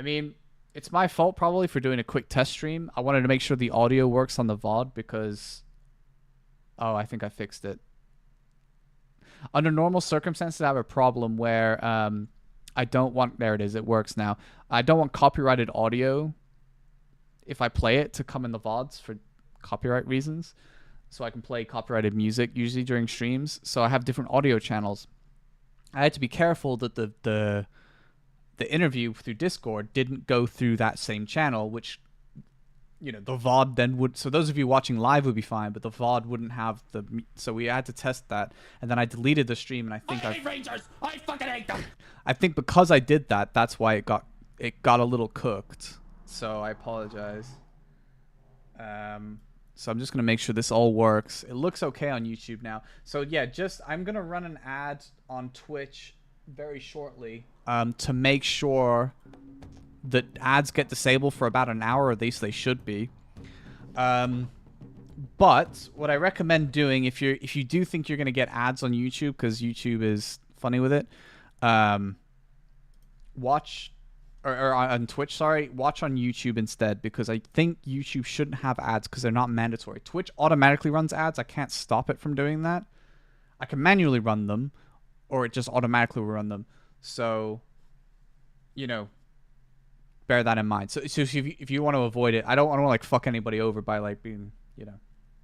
I mean, it's my fault probably for doing a quick test stream. I wanted to make sure the audio works on the VOD because... Oh, I think I fixed it. Under normal circumstances, I have a problem where I don't want... There it is. It works now. I don't want copyrighted audio if I play it to come in the VODs for copyright reasons. So I can play copyrighted music usually during streams. So I have different audio channels. I had to be careful that the interview through Discord didn't go through that same channel, which, you know, the VOD then would... So those of you watching live would be fine, but the VOD wouldn't have the... So we had to test that, and then I deleted the stream, and I think I hate Rangers! I fucking hate them! I think because I did that, that's why it got a little cooked. So I apologize. So I'm just going to make sure this all works. It looks okay on YouTube now. So yeah, I'm going to run an ad on Twitch very shortly to make sure that ads get disabled for about an hour, or at least they should be. But what I recommend doing, if you do think you're going to get ads on YouTube, because YouTube is funny with it, watch... Or on Twitch, sorry, watch on YouTube instead, because I think YouTube shouldn't have ads because they're not mandatory. Twitch automatically runs ads. I can't stop it from doing that. I can manually run them, or it just automatically will run them. So, you know, bear that in mind. So if you want to avoid it, I don't want to like fuck anybody over by like being, you know,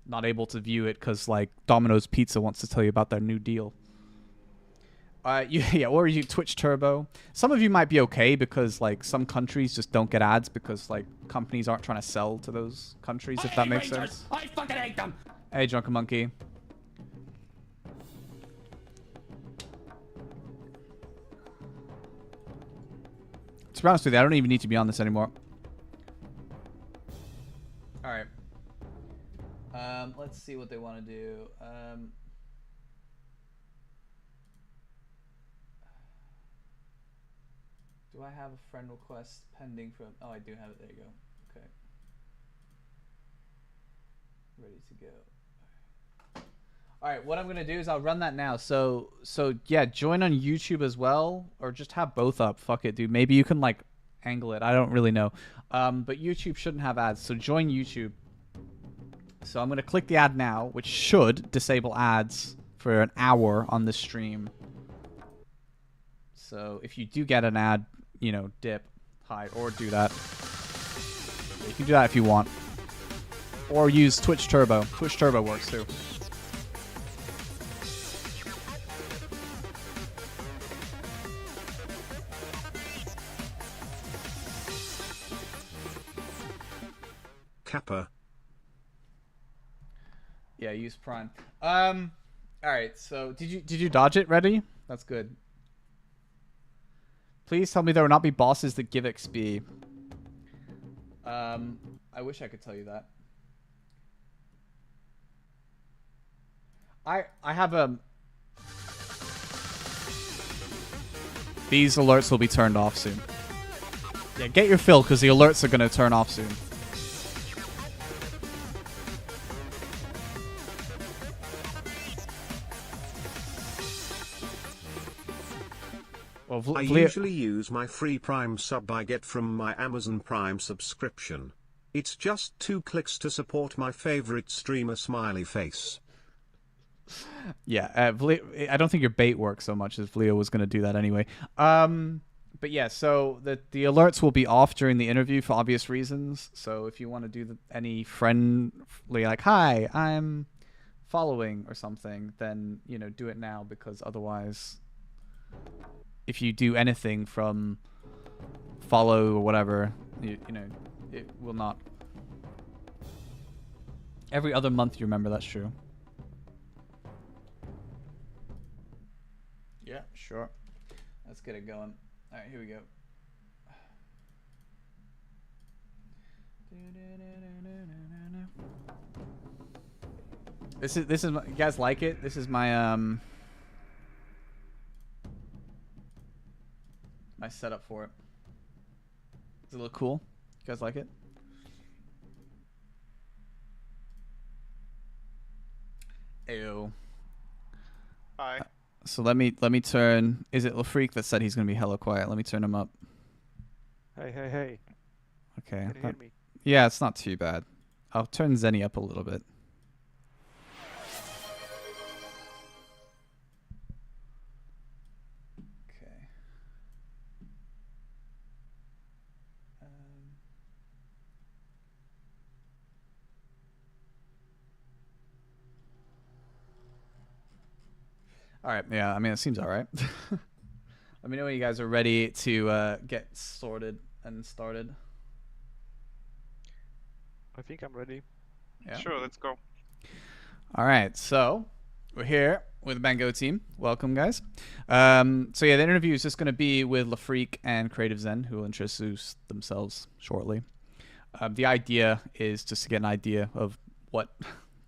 not able to view it because like Domino's Pizza wants to tell you about their new deal. Or you Twitch Turbo. Some of you might be okay because like some countries just don't get ads because like companies aren't trying to sell to those countries, if that makes sense. I fucking hate them. Hey, Drunken Monkey. To be honest with you, I don't even need to be on this anymore. All right. Let's see what they want to do. Do I have a friend request pending from... Oh, I do have it. There you go. Okay. Ready to go. All right, what I'm going to do is I'll run that now. So yeah, join on YouTube as well, or just have both up. Fuck it, dude. Maybe you can, like, angle it. I don't really know. But YouTube shouldn't have ads, so join YouTube. So I'm going to click the ad now, which should disable ads for an hour on this stream. So if you do get an ad... You know, dip, hide, or do that. You can do that if you want. Or use Twitch Turbo. Twitch Turbo works too. Kappa. Yeah, use Prime. Alright, so did you dodge it? Ready? That's good. Please tell me there will not be bosses that give XP. I wish I could tell you that. I have a... These alerts will be turned off soon. Yeah, get your fill, because the alerts are going to turn off soon. I usually use my free Prime sub I get from my Amazon Prime subscription. It's just 2 clicks to support my favorite streamer, smiley face. Yeah, I don't think your bait works so much as Vleo was going to do that anyway. But yeah, so the alerts will be off during the interview for obvious reasons. So if you want to do any friendly, like, hi, I'm following or something, then, you know, do it now, because otherwise... If you do anything from follow or whatever, you know, it will not. Every other month, you remember, that's true. Yeah, sure. Let's get it going. All right, here we go. This is you guys like it? This is my my setup for it. Does it look cool? You guys like it? Ew. Hi. So let me turn. Is it LaFreak that said he's gonna be hella quiet? Let me turn him up. Hey, hey, hey. Okay. Can you hear me? Yeah, it's not too bad. I'll turn Zenny up a little bit. Okay. All right. Yeah. I mean, it seems all right. Let me know when you guys are ready to get sorted and started. I think I'm ready. Yeah. Sure, let's go. All right. So we're here with the Bango team. Welcome, guys. So yeah, the interview is just going to be with LaFreak and Creative Zen, who will introduce themselves shortly. The idea is just to get an idea of what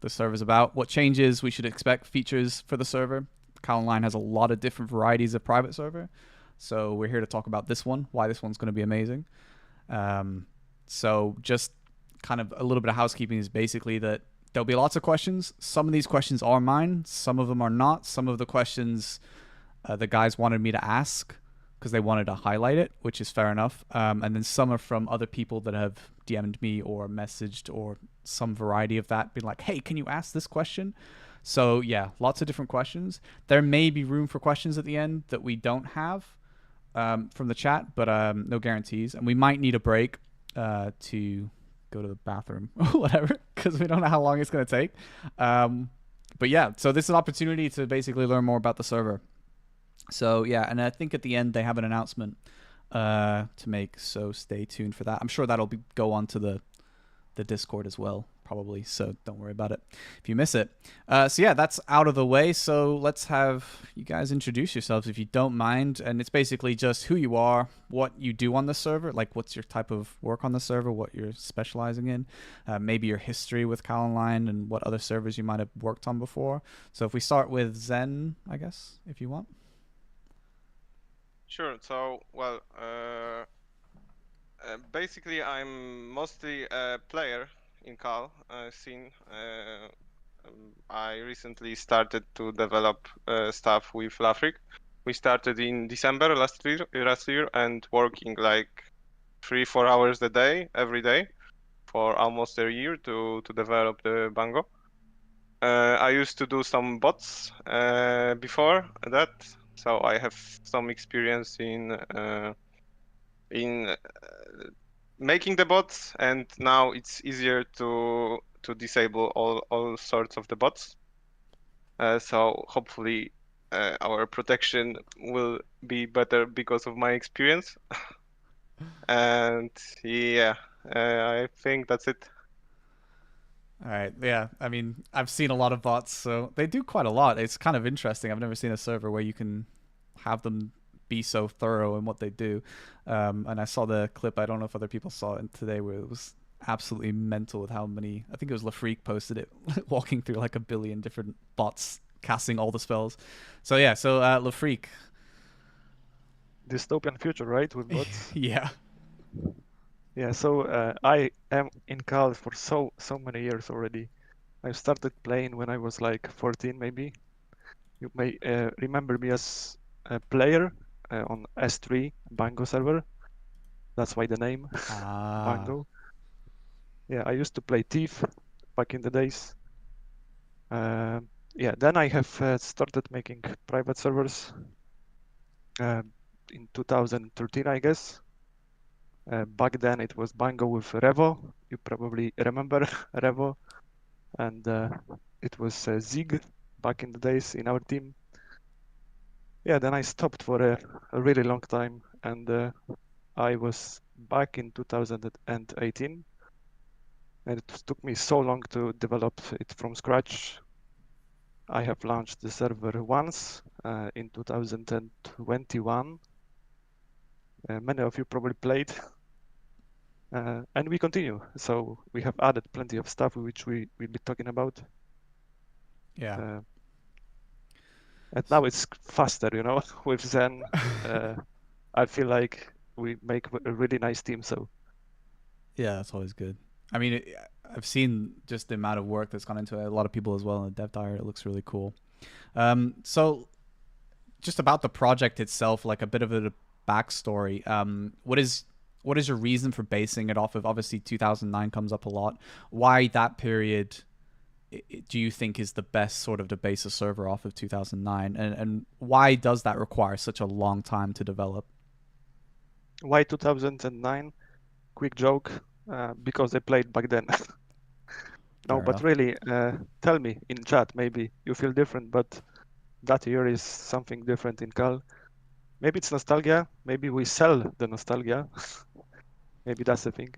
the server's about, what changes we should expect, features for the server. KalOnline has a lot of different varieties of private server, so we're here to talk about this one, why this one's going to be amazing. So just kind of a little bit of housekeeping is basically that there'll be lots of questions. Some of these questions are mine, some of them are not. Some of the questions the guys wanted me to ask because they wanted to highlight it, which is fair enough. And then some are from other people that have DM'd me or messaged or some variety of that, being like, hey, can you ask this question? So yeah, lots of different questions. There may be room for questions at the end that we don't have from the chat, but no guarantees. And we might need a break to go to the bathroom or whatever, because we don't know how long it's going to take. But yeah, so this is an opportunity to basically learn more about the server. So yeah, and I think at the end they have an announcement to make, so stay tuned for that. I'm sure that'll go on to the Discord as well, probably, so don't worry about it if you miss it. So yeah, that's out of the way, so let's have you guys introduce yourselves if you don't mind. And it's basically just who you are, what you do on the server, like what's your type of work on the server, what you're specializing in, maybe your history with KalOnline and what other servers you might have worked on before. So if we start with Zen, I guess, if you want. Sure. So, well, basically, I'm mostly a player in Kal scene. I recently started to develop stuff with Lafric. We started in December last year, and working like 3-4 hours a day, every day, for almost a year to develop the Bango. I used to do some bots before that, so I have some experience in making the bots, and now it's easier to disable all sorts of the bots. So hopefully our protection will be better because of my experience. And yeah, I think that's it. All right. Yeah. I mean, I've seen a lot of bots, so they do quite a lot. It's kind of interesting. I've never seen a server where you can have them be so thorough in what they do. And I saw the clip. I don't know if other people saw it today, where it was absolutely mental with how many. I think it was LaFreak posted it, walking through like a billion different bots casting all the spells. So yeah. So LaFreak. Dystopian future, right? With bots. Yeah. Yeah, so I am in Kal for so many years already. I started playing when I was like 14 maybe. You may remember me as a player on S3 Bango server. That's why the name Bango. Yeah, I used to play Thief back in the days. Yeah, then I have started making private servers in 2013, I guess. Back then it was Bango with Revo. You probably remember Revo. And it was Zig back in the days in our team. Yeah, then I stopped for a really long time, and I was back in 2018. And it took me so long to develop it from scratch. I have launched the server once in 2021. Many of you probably played. And we continue. So we have added plenty of stuff which we will be talking about. Yeah. And now it's faster, you know, with Zen. I feel like we make a really nice team. So Yeah, that's always good. I mean, I've seen just the amount of work that's gone into it. A lot of people as well in the dev diary. It looks really cool. So just about the project itself, like a bit of a backstory. What is what is your reason for basing it off of? Obviously, 2009 comes up a lot. Why that period? Do you think is the best sort of to base a server off of 2009, and why does that require such a long time to develop? Why 2009? Quick joke, because I played back then. No, Fair but enough. really, tell me in chat, maybe you feel different, but that year is something different in Kal. Maybe it's nostalgia, maybe we sell the nostalgia. Maybe that's the thing.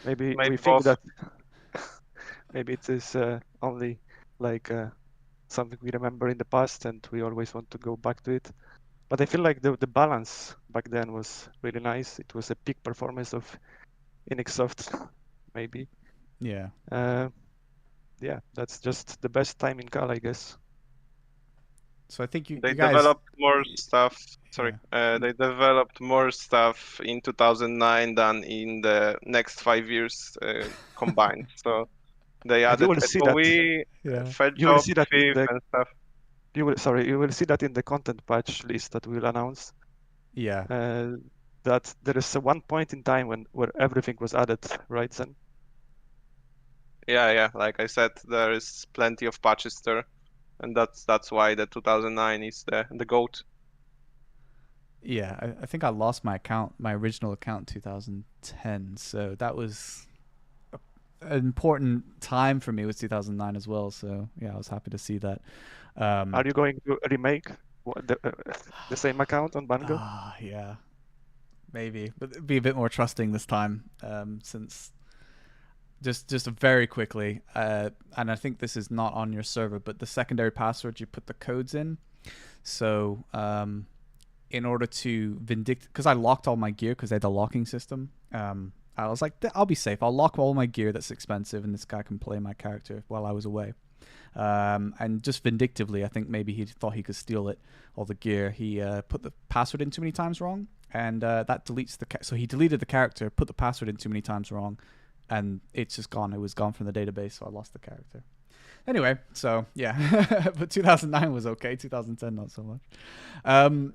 Maybe Maybe we think both. that maybe it is only like something we remember in the past and we always want to go back to it. But I feel like the balance back then was really nice. It was a peak performance of Enixsoft, maybe. Yeah. Yeah, that's just the best time in Kal, I guess. So I think They you guys. developed more stuff. Sorry, Yeah. they developed more stuff in 2009 than in the next 5 years combined. So they And you added will see that. FOE, Yeah. Fed You will Job, see that in FIF, the and stuff. you will see that in the content patch list that we'll announce. Yeah. That there is one point in time where everything was added, right, Zen? Yeah. Like I said, there is plenty of patches there, and that's why the 2009 is the GOAT. Yeah, I think I lost my account, my original account, in 2010. So that was an important time for me. Was 2009 as well. So yeah, I was happy to see that. Are you going to remake the same account on Bango? Yeah, maybe, but be a bit more trusting this time. Since just very quickly, and I think this is not on your server, but the secondary password you put the codes in. So in order to vindict, because I locked all my gear because they had the locking system. I was like, I'll be safe. I'll lock all my gear that's expensive, and this guy can play my character while I was away. And just vindictively, I think maybe he thought he could steal it, all the gear. He put the password in too many times wrong, and that deletes the. So he deleted the character, put the password in too many times wrong, and it's just gone. It was gone from the database, so I lost the character. Anyway, so yeah, but 2009 was okay. 2010 not so much.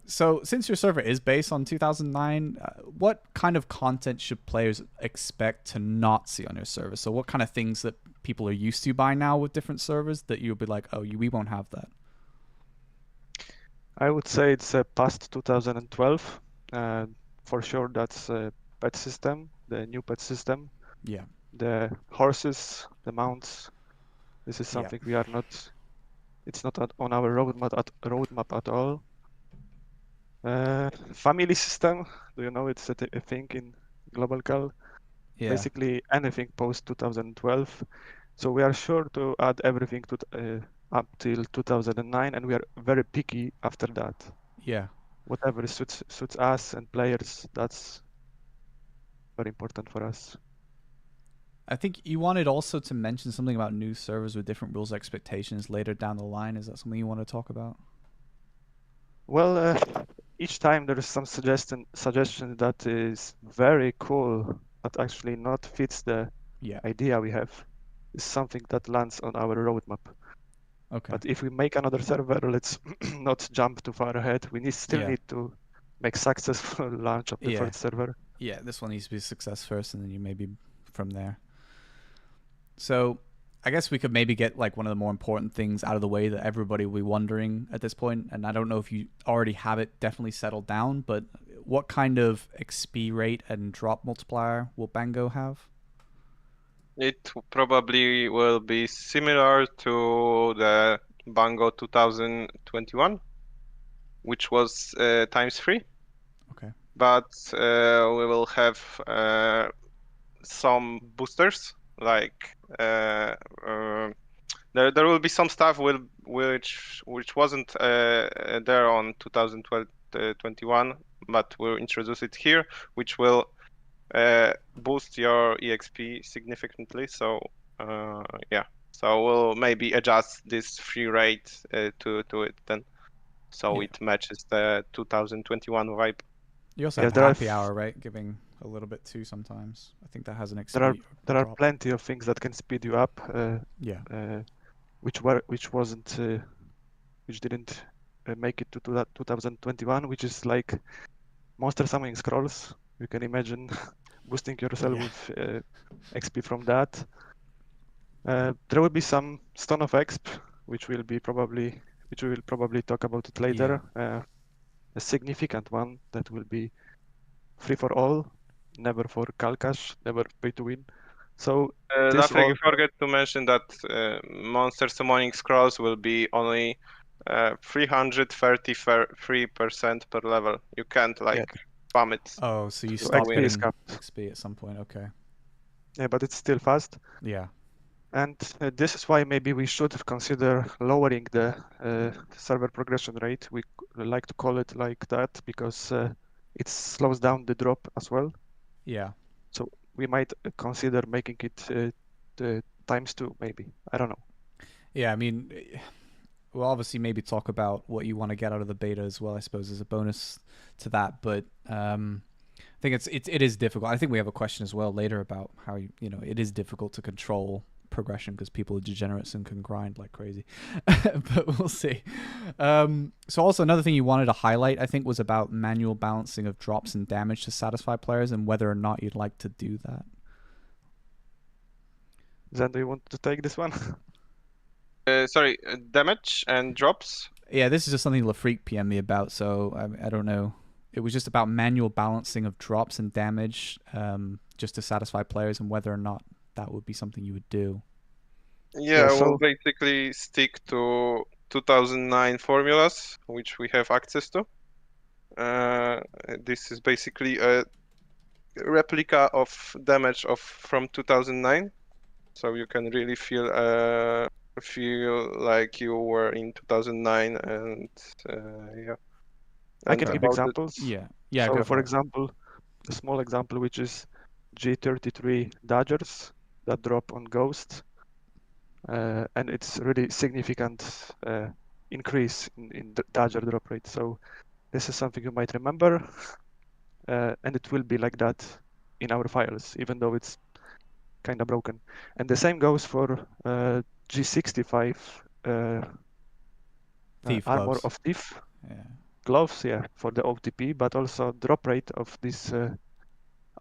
So since your server is based on 2009, what kind of content should players expect to not see on your server? So what kind of things that people are used to by now with different servers that you'll be like, oh, we won't have that? I would say it's past 2012. For sure, that's pet system, the new pet system. Yeah. The horses, the mounts. This is something we are not. It's not on our roadmap at all. Family system. Do you know it's a thing in Global Cal? Yeah. Basically anything post 2012. So we are sure to add everything to up till 2009, and we are very picky after that. Yeah. Whatever suits us and players, that's very important for us. I think you wanted also to mention something about new servers with different rules expectations later down the line. Is that something you want to talk about? Well, each time there is some suggestion that is very cool, that actually not fits the idea we have. Is something that lands on our roadmap. Okay. But if we make another server, let's not jump too far ahead. We still need to make successful launch of the first server. Yeah, this one needs to be a success first, and then you maybe from there. So I guess we could maybe get like one of the more important things out of the way that everybody will be wondering at this point. And I don't know if you already have it definitely settled down, but what kind of XP rate and drop multiplier will Bango have? It probably will be similar to the Bango 2021, which was ×3. Okay. But we will have some boosters, like there will be some stuff which wasn't there on 2021, but we'll introduce it here, which will boost your EXP significantly. So yeah, so we'll maybe adjust this free rate to it then, so it matches the 2021 vibe. You also have happy hour, right? Giving a little bit too sometimes. I think that has an XP. There are plenty of things that can speed you up. Which didn't make it to 2021, which is like monster summoning scrolls. You can imagine boosting yourself Yeah. with XP from that. There will be some Stone of Exp, which we will probably talk about it later. A significant one that will be free for all, never for Kalkash, never pay to win. So this Lafreg, all, you forget to mention that monster summoning scrolls will be only 333% per level. You can't yeah, like spam it. Oh, so you so stop XP is getting capped. XP at some point. Okay. Yeah, but it's still fast. Yeah. And this is why maybe we should consider lowering the server progression rate. We like to call it like that because it slows down the drop as well. Yeah. So we might consider making it ×2, maybe. I don't know. Yeah. I mean, we'll obviously maybe talk about what you want to get out of the beta as well. I suppose as a bonus to that, but I think it is difficult. I think we have a question as well later about how it is difficult to control progression because people are degenerates and can grind like crazy. But we'll see. So also another thing you wanted to highlight, I think, was about manual balancing of drops and damage to satisfy players and whether or not you'd like to do that. Then do you want to take this one? Sorry, damage and drops. Yeah, this is just something Lafreak PM'd me about, so I don't know. It was just about manual balancing of drops and damage, just to satisfy players, and whether or not that would be something you would do. Yeah, so we'll basically stick to 2009 formulas, which we have access to. This is basically a replica of damage from 2009, so you can really feel like you were in 2009, and yeah. I can And give about the examples. Yeah. So Go for for it. example, a small example, which is G33 Dodgers that drop on Ghost. And it's really significant increase in the Dodger drop rate. So this is something you might remember, and it will be like that in our files, even though it's kind of broken. And the same goes for G65 Thief Armor gloves. of Thief Yeah. gloves, yeah, for the OTP, but also drop rate of these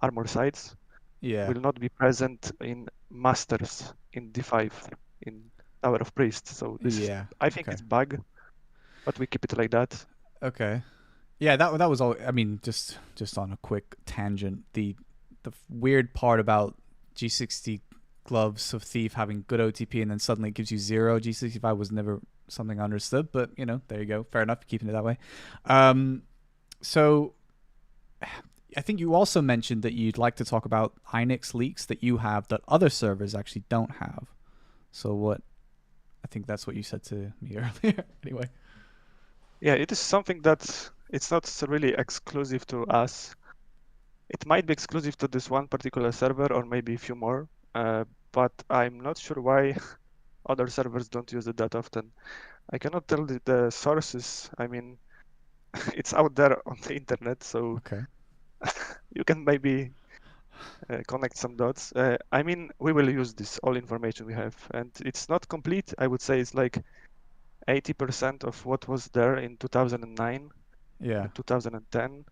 armor sites Yeah. will not be present in Masters in D5 in Tower of Priests. So this is, Yeah. I think Okay. it's bug, but we keep it like that. Okay. Yeah, that was all. I mean, just on a quick tangent, the weird part about G60 gloves of Thief having good OTP and then suddenly it gives you 0 G65 was never something I understood. But there you go. Fair enough, keeping it that way. So I think you also mentioned that you'd like to talk about Inix leaks that you have that other servers actually don't have. So what? I think that's what you said to me earlier. Anyway. Yeah, it is something that it's not really exclusive to us. It might be exclusive to this one particular server or maybe a few more, but I'm not sure why other servers don't use it that often. I cannot tell the sources. I mean, it's out there on the internet, so Okay. you can maybe connect some dots. I mean, we will use this all information we have, and it's not complete. I would say it's like 80% of what was there in 2009 Yeah. and 2010.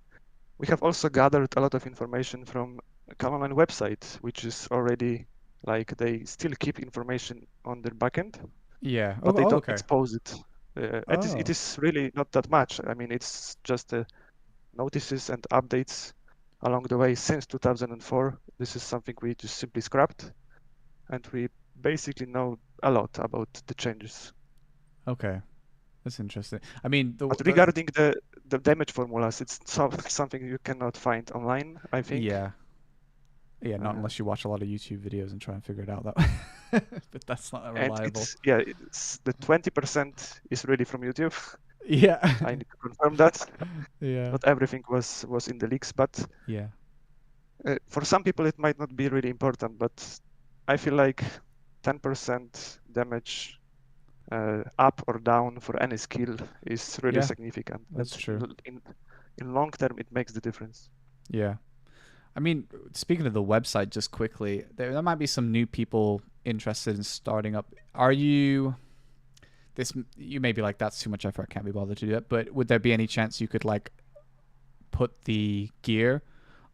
We have also gathered a lot of information from KalOnline website, which is already like they still keep information on their backend, Yeah. but they don't Okay. expose it. It is really not that much. I mean, it's just notices and updates along the way since 2004. This is something we just simply scrapped, and we basically know a lot about the changes. Okay. That's interesting. I mean, But regarding the damage formulas, it's something you cannot find online, I think. Yeah. Yeah, not unless you watch a lot of YouTube videos and try and figure it out that way. But that's not reliable. And it's the 20% is really from YouTube. Yeah. I need to confirm that. Yeah. Not everything was in the leaks, but Yeah. for some people it might not be really important. But I feel like 10% damage up or down for any skill is really Yeah, significant. that's true. In long term, it makes the difference. Yeah. I mean, speaking of the website, just quickly, there might be some new people interested in starting up. You may be like, that's too much effort, I can't be bothered to do that. But would there be any chance you could like put the gear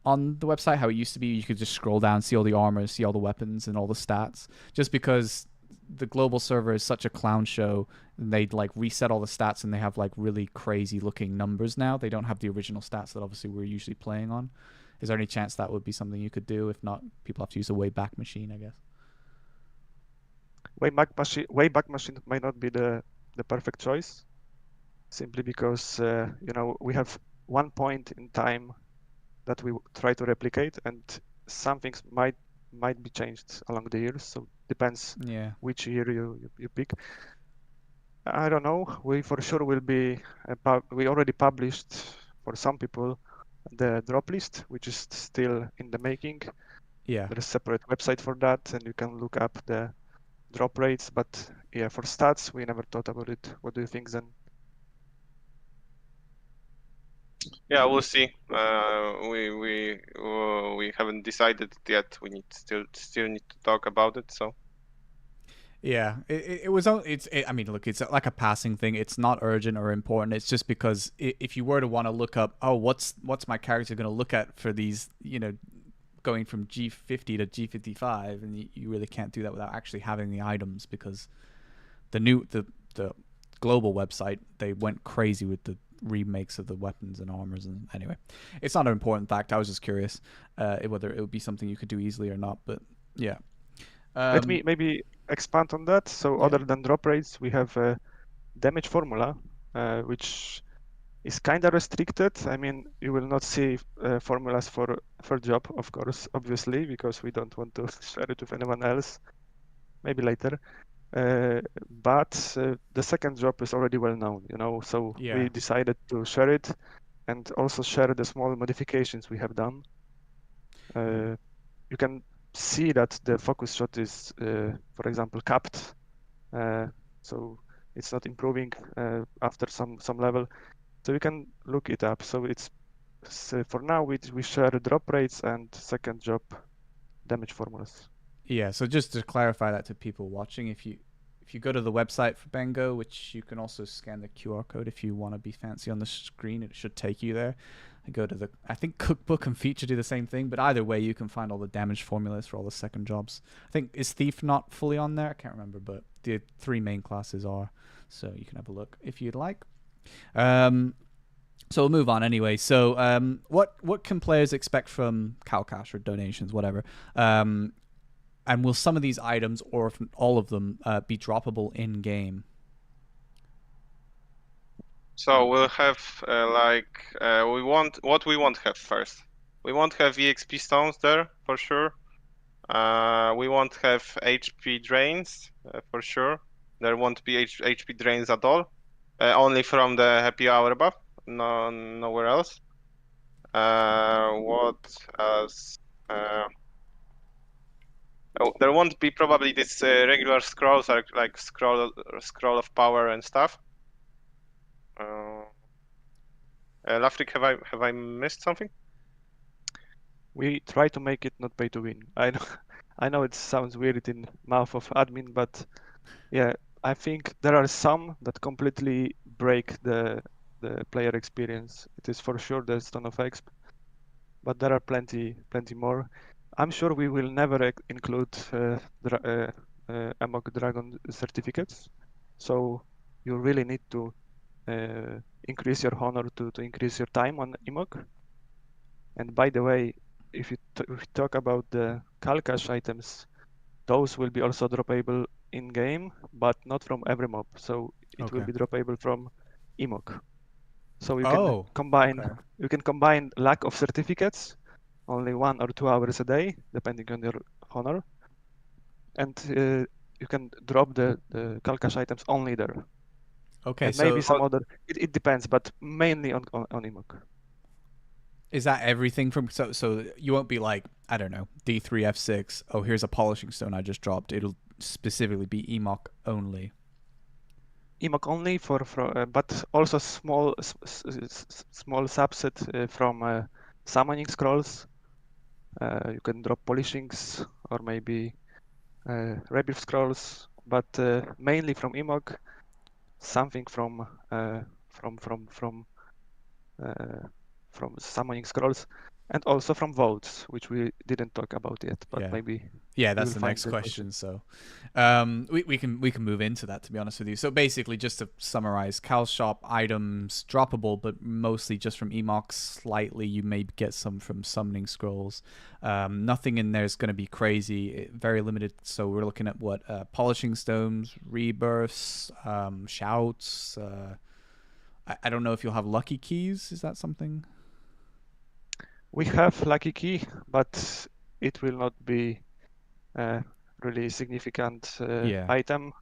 on the website, how it used to be. You could just scroll down, see all the armor, see all the weapons and all the stats. Just because the global server is such a clown show, and they like reset all the stats, and they have like really crazy looking numbers now. They don't have the original stats that obviously we're usually playing on. Is there any chance that would be something you could do? If not, people have to use a Wayback Machine, I guess. Wayback Machine might not be the perfect choice, simply because we have one point in time that we try to replicate, and some things might be changed along the years. So depends Yeah. which year you pick. I don't know. We for sure will be. We already published for some people the drop list, which is still in the making. Yeah. There's a separate website for that, and you can look up the drop rates. But yeah, for stats, we never thought about it. What do you think, Zen? Yeah, we'll see. We haven't decided yet. We need still need to talk about it. So Yeah, it was. I mean, look, it's like a passing thing. It's not urgent or important. It's just because if you were to want to look up, oh, what's my character going to look at for these, going from G50 to G55, and you really can't do that without actually having the items, because the global website, they went crazy with the remakes of the weapons and armors. And anyway, it's not an important fact. I was just curious whether it would be something you could do easily or not. But yeah. Let me maybe expand on that. So Yeah. other than drop rates, we have a damage formula, which is kind of restricted. I mean, you will not see formulas for job, of course, obviously, because we don't want to share it with anyone else. Maybe later. But the second job is already well known, so Yeah. we decided to share it and also share the small modifications we have done. You can see that the focus shot is, for example, capped, so it's not improving after some level. So you can look it up. So for now we share drop rates and second job damage formulas. Yeah, so just to clarify that to people watching, if you go to the website for Bango, which you can also scan the QR code if you want to be fancy on the screen, it should take you there. And go to I think Cookbook and Feature do the same thing, but either way, you can find all the damage formulas for all the second jobs. I think, is Thief not fully on there? I can't remember, but the 3 main classes are, so you can have a look if you'd like. So we'll move on anyway. So what can players expect from CalCash or donations, whatever? And will some of these items, or if all of them, be droppable in game? So we'll have we won't have first. We won't have EXP stones there for sure. We won't have HP drains for sure. There won't be HP drains at all. Only from the happy hour buff. No, nowhere else. What else? There won't be probably this regular scrolls like scroll of power and stuff. Lafrik, have I missed something? We try to make it not pay to win. I know it sounds weird in mouth of admin, but yeah, I think there are some that completely break the player experience. It is for sure the Stone of Exp, but there are plenty more. I'm sure we will never include Amok Dragon certificates, so you really need to increase your honor to increase your time on Amok. And by the way, if you talk about the CalCash items, those will be also droppable in game, but not from every mob. So it will be droppable from Emok. So you can combine. Okay. You can combine lack of certificates, only 1 or 2 hours a day, depending on your honor, and you can drop the CalCash items only there. Okay, and so maybe some other. It depends, but mainly on Emok. is that everything from so you won't be like, I don't know, D3 F6, oh, here's a polishing stone I just dropped. It'll specifically be Emok only. Emok only but also small subset from summoning scrolls. You can drop polishings or maybe rebirth scrolls, but mainly from Emok, something from summoning scrolls. and also from votes, which we didn't talk about yet, but Yeah. maybe Yeah, we that's will the find next the question. So, we can move into that, to be honest with you. So basically, just to summarize, Kal Shop items droppable, but mostly just from Emox. Slightly, you may get some from summoning scrolls. Nothing in there is going to be crazy. Very limited. So we're looking at what polishing stones, rebirths, shouts. I don't know if you'll have lucky keys. Is that something? We have lucky key, but it will not be a really significant Yeah. item,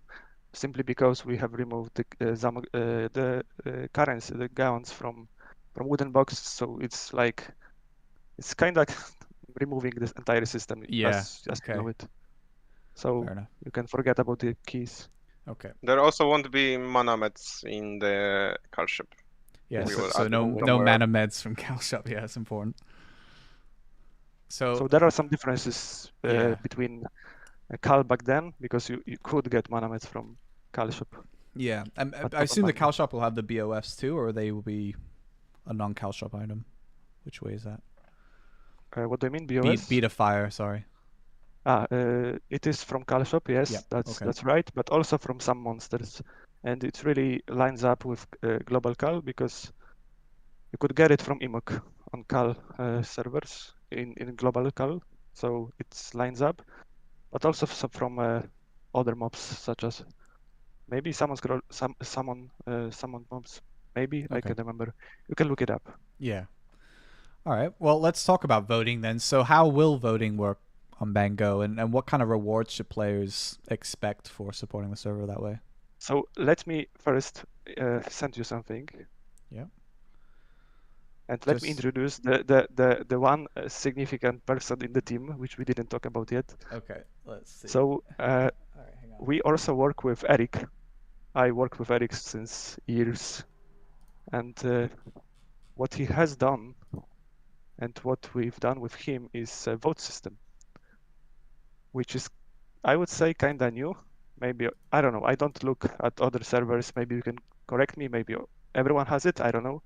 simply because we have removed the currency, the gowns from wooden box. So it's like it's kind of removing this entire system Yeah. as you Okay. know it. So Fair enough. you can forget about the keys. Okay. There also won't be mana meds in the Kal shop. Yeah. Yes, We So, will so add no it no somewhere. mana meds from Kal Shop. Yeah, that's important. So So there are some differences yeah. between Kal back then, because you could get mana meds from Kal shop. Yeah. But I not on assume the Bango. Kal Shop will have the BOFs too, or they will be a non-Kal Shop item. Which way is that? What do you mean, BOS? Beat of Fire. Sorry. It is from Kal shop, yes, Yep. that's Okay. right, but also from some monsters, and it really lines up with Global Kal, because you could get it from Emok on Kal servers in Global Kal, so it lines up, but also from other mobs, such as maybe summon mobs, maybe. I Okay. can remember. You can look it up. Yeah. All right. Well, let's talk about voting then. So, how will voting work on Bango, and what kind of rewards should players expect for supporting the server that way? So let me first send you something. Yeah. And let me Just introduce the one significant person in the team, which we didn't talk about yet. okay. Let's see. So All right. Hang on. we also work with Eric. I work with Eric since years, and what he has done and what we've done with him is a vote system, which is, I would say, kind of new. Maybe, I don't know. I don't look at other servers. Maybe you can correct me. Maybe everyone has it. I don't know.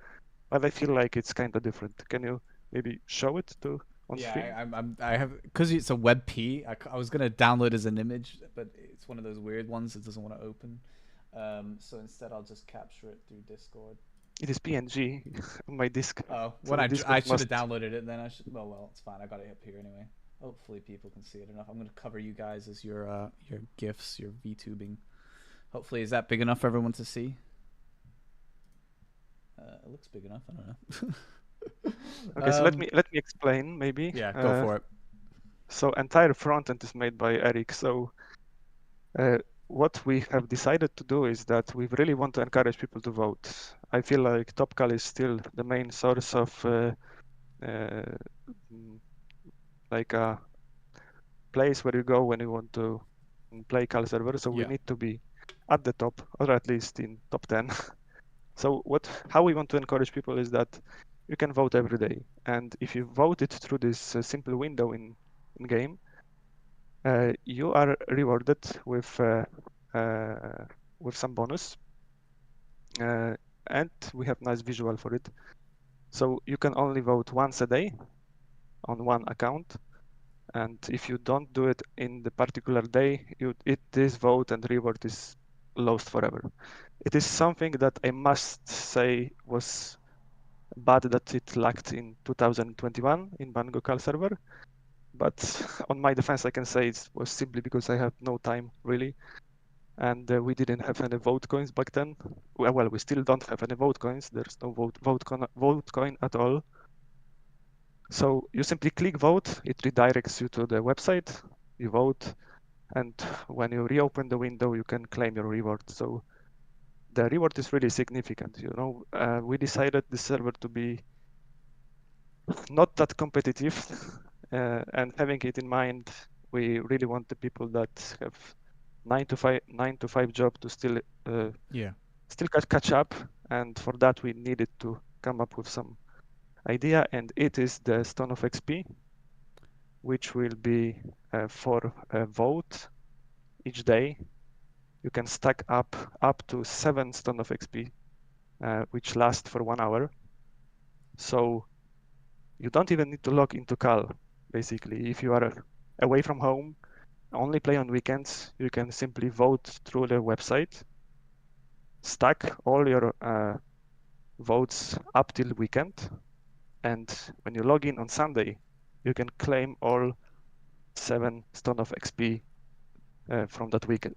But I feel like it's kind of different. Can you maybe show it on stream? Yeah, I have, because it's a WebP. I was gonna download as an image, but it's one of those weird ones that doesn't want to open. So instead, I'll just capture it through Discord. It is PNG on my disk. Oh, So I Discord should have must. downloaded it. Then I should. Well, it's fine. I got it up here anyway. Hopefully, people can see it enough. I'm gonna cover you guys as your gifs, your VTubing. Hopefully, is that big enough for everyone to see? It looks big enough. I don't know. Okay, so let me explain maybe. Yeah, go for it. So entire front end is made by Eric. So what we have decided to do is that we really want to encourage people to vote. I feel like TopCal is still the main source of like a place where you go when you want to play Kal Server. So we Yeah. need to be at the top, or at least in top 10. So how we want to encourage people is that you can vote every day, and if you vote it through this simple window in game, you are rewarded with some bonus, and we have nice visual for it. So you can only vote once a day on one account, and if you don't do it in the particular day, this vote and reward is lost forever. It is something that I must say was bad that it lacked in 2021 in Bango Kal Server. But on my defense, I can say it was simply because I had no time, really. And we didn't have any vote coins back then. Well, we still don't have any vote coins. There's no vote coin at all. So you simply click vote, it redirects you to the website, you vote, and when you reopen the window, you can claim your reward. So the reward is really significant. We decided the server to be not that competitive, and having it in mind, we really want the people that have 9 to 5 job to still catch up, and for that we needed to come up with some idea, and it is the Stone of XP, which will be for a vote each day. You can stack up to 7 Stone of XP, which last for 1 hour. So you don't even need to log into Kal. Basically, if you are away from home, only play on weekends, you can simply vote through the website, stack all your votes up till weekend, and when you log in on Sunday, you can claim all 7 stone of XP from that week,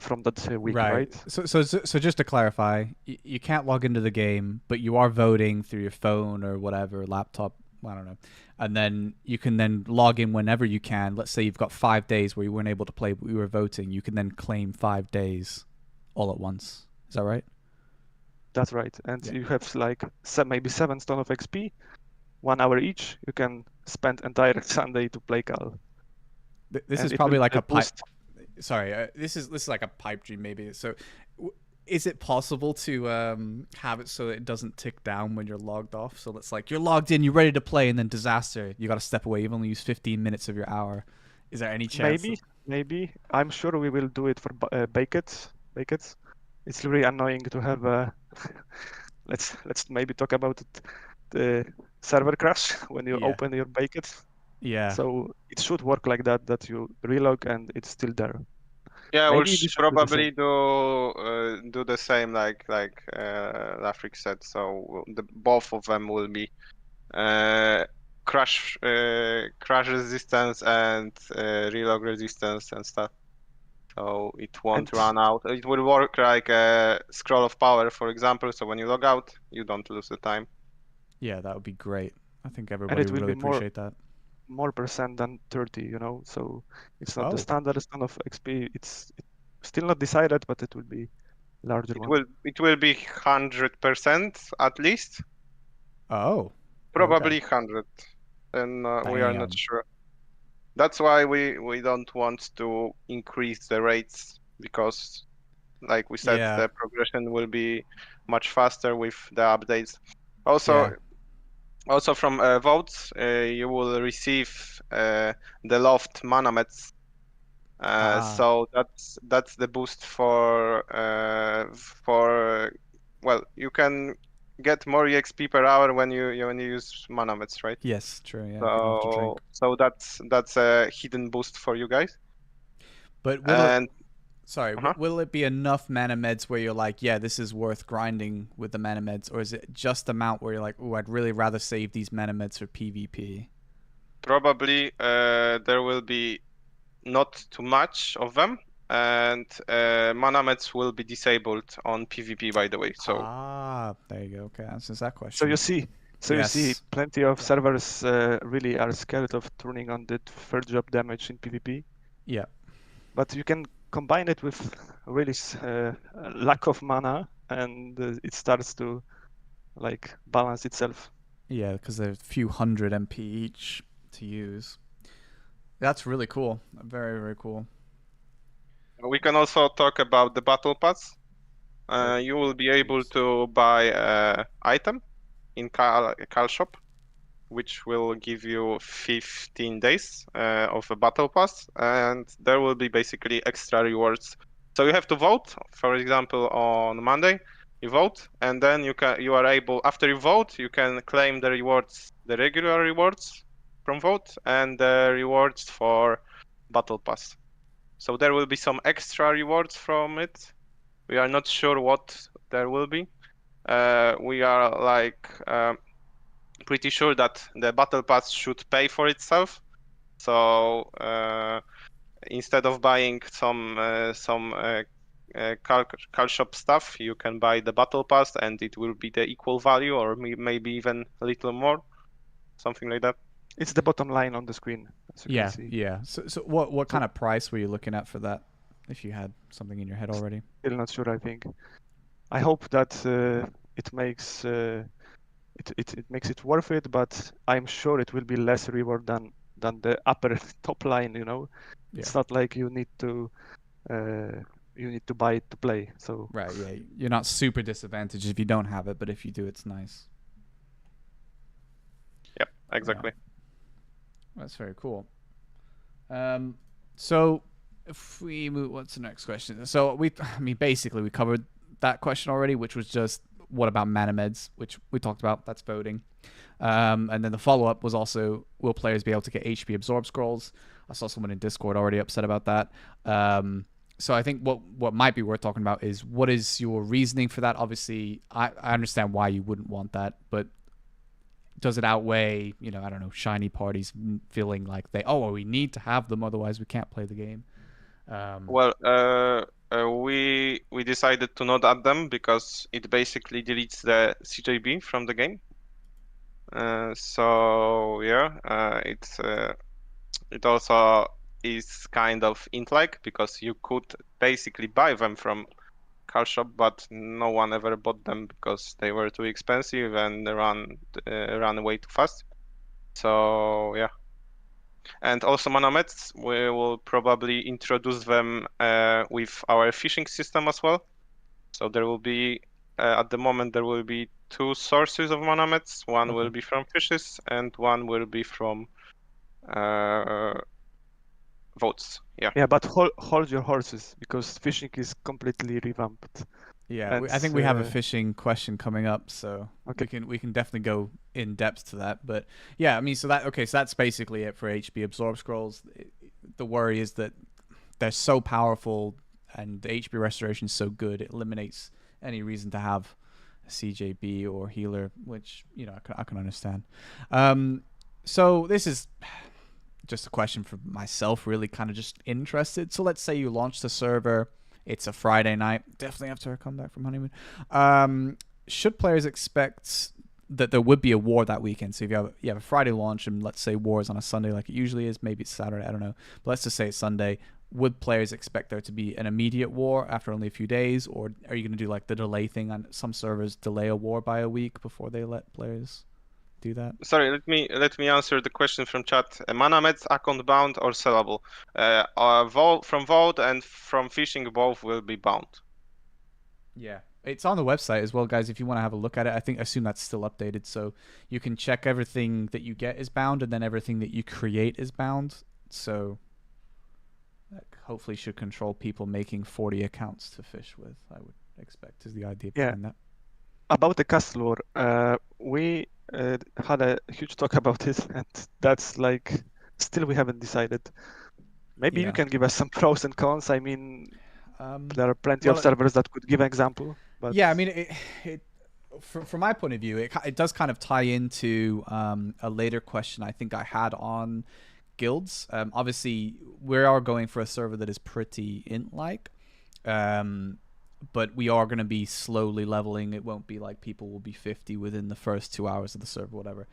right? So just to clarify, you can't log into the game, but you are voting through your phone or whatever, laptop, I don't know. And then you can then log in whenever you can. Let's say you've got 5 days where you weren't able to play, but you were voting. You can then claim 5 days all at once. Is that right? That's right. And Yeah. you have like maybe 7 stone of XP, 1 hour each. You can spend entire Sunday to play Kal. This And is it probably will like a pipe. boost. Sorry, this is like a pipe dream maybe. So, is it possible to have it so that it doesn't tick down when you're logged off? So it's like you're logged in, you're ready to play, and then disaster, you got to step away. You've only used 15 minutes of your hour. Is there any chance? Maybe. I'm sure we will do it for Baked. It's really annoying to have let's maybe talk about it, the server crash when you Yeah. open your Baked. Yeah. So it should work like that, that you relog and it's still there. Yeah, Maybe we'll we should do the probably same. do the same like Lafric said. So both of them will be crash resistance and relog resistance and stuff. So it won't And- run out. It will work like a scroll of power, for example. So when you log out, you don't lose the time. Yeah, that would be great. I think And everybody it would will really be more appreciate that. more percent than 30, so it's not Oh. the standard stone of XP. It's still not decided, but it will be larger one. It will be 100% at least. Oh. Probably 100, and we are not Damn. sure. That's why we don't want to increase the rates, because, like we said, Yeah. the progression will be much faster with the updates. Also from votes, you will receive the loft mana mets. So that's the boost for well, you can get more EXP per hour when you use mana mets, right? Yes, true. Yeah. If you don't have to drink. So that's a hidden boost for you guys. But will And will it be enough mana meds where you're like, yeah, this is worth grinding with the mana meds, or is it just amount where you're like, oh, I'd really rather save these mana meds for PvP? probably there will be not too much of them, and mana meds will be disabled on PvP, by the way. So there you go. Okay, answers that question. So you see, Yes. plenty of servers really are scared of turning on the third job damage in PvP. Yeah. But you can combine it with really lack of mana, and it starts to like balance itself. Yeah, because there's a few hundred MP each to use. That's really cool. Very, very cool. we can also talk about the battle pass. You will be able to buy item in Kal shop, which will give you 15 days of a battle pass, and there will be basically extra rewards. So you have to vote. For example, on Monday, you vote, and then you are able, after you vote, you can claim the rewards, the regular rewards from vote, and the rewards for battle pass. So there will be some extra rewards from it. We are not sure what there will be. We are like pretty sure that the battle pass should pay for itself. So instead of buying some Kal shop stuff, you can buy the battle pass, and it will be the equal value, or maybe even a little more, something like that. It's the bottom line on the screen, as you can see. Yeah. So what kind of price were you looking at for that? If you had something in your head already. Still not sure. I think. I hope that it makes it makes it worth it, but I'm sure it will be less reward than the upper top line. It's not like you need to buy it to play. So right, yeah, you're not super disadvantaged if you don't have it, but if you do, it's nice. Yep, exactly. Yeah. That's very cool. So if we move, what's the next question? So basically we covered that question already, which was just what about mana meds, which we talked about. That's voting. And then the follow up was also, will players be able to get HP absorb scrolls? I saw someone in Discord already upset about that. So I think what might be worth talking about is what is your reasoning for that? Obviously, I understand why you wouldn't want that, but does it outweigh, I don't know, shiny parties feeling like we need to have them, otherwise we can't play the game? Well, we decided to not add them because it basically deletes the CJB from the game. So yeah, it also is kind of int-like because you could basically buy them from Kal Shop, but no one ever bought them because they were too expensive and ran way too fast. So yeah. And also Manamets, we will probably introduce them with our fishing system as well. So there will be, at the moment, there will be two sources of Manamets. One will be from fishes and one will be from votes. Yeah. Yeah, but hold your horses because fishing is completely revamped. Yeah, And I think we have a fishing question coming up, so we can definitely go in depth to that. But yeah, I mean, so that's basically it for HB absorb scrolls. The worry is that they're so powerful and the HB restoration is so good, it eliminates any reason to have a CJB or healer, which I can understand. So this is just a question for myself, really kind of just interested. So let's say you launch the server. It's a Friday night, definitely after I come back from honeymoon. Should players expect that there would be a war that weekend? So if you have a Friday launch and let's say war is on a Sunday like it usually is, maybe it's Saturday, I don't know. But let's just say it's Sunday. Would players expect there to be an immediate war after only a few days? Or are you going to do like the delay thing on some servers, delay a war by a week before they let players do that? Sorry, let me answer the question from chat. Manamets account bound or sellable? From Vault and from fishing, both will be bound. Yeah, it's on the website as well, guys. If you want to have a look at it, I assume that's still updated, so you can check everything that you get is bound, and then everything that you create is bound. So that hopefully should control people making 40 accounts to fish with. I would expect is the idea behind that. About the castle war, we had a huge talk about it, and that's like still we haven't decided. Maybe you can give us some pros and cons. I mean, there are plenty of servers that could give an example. But yeah, I mean, from my point of view, it does kind of tie into a later question I think I had on guilds. Obviously, we are going for a server that is pretty int-like. But we are going to be slowly leveling. It won't be like people will be 50 within the first 2 hours of the server, whatever.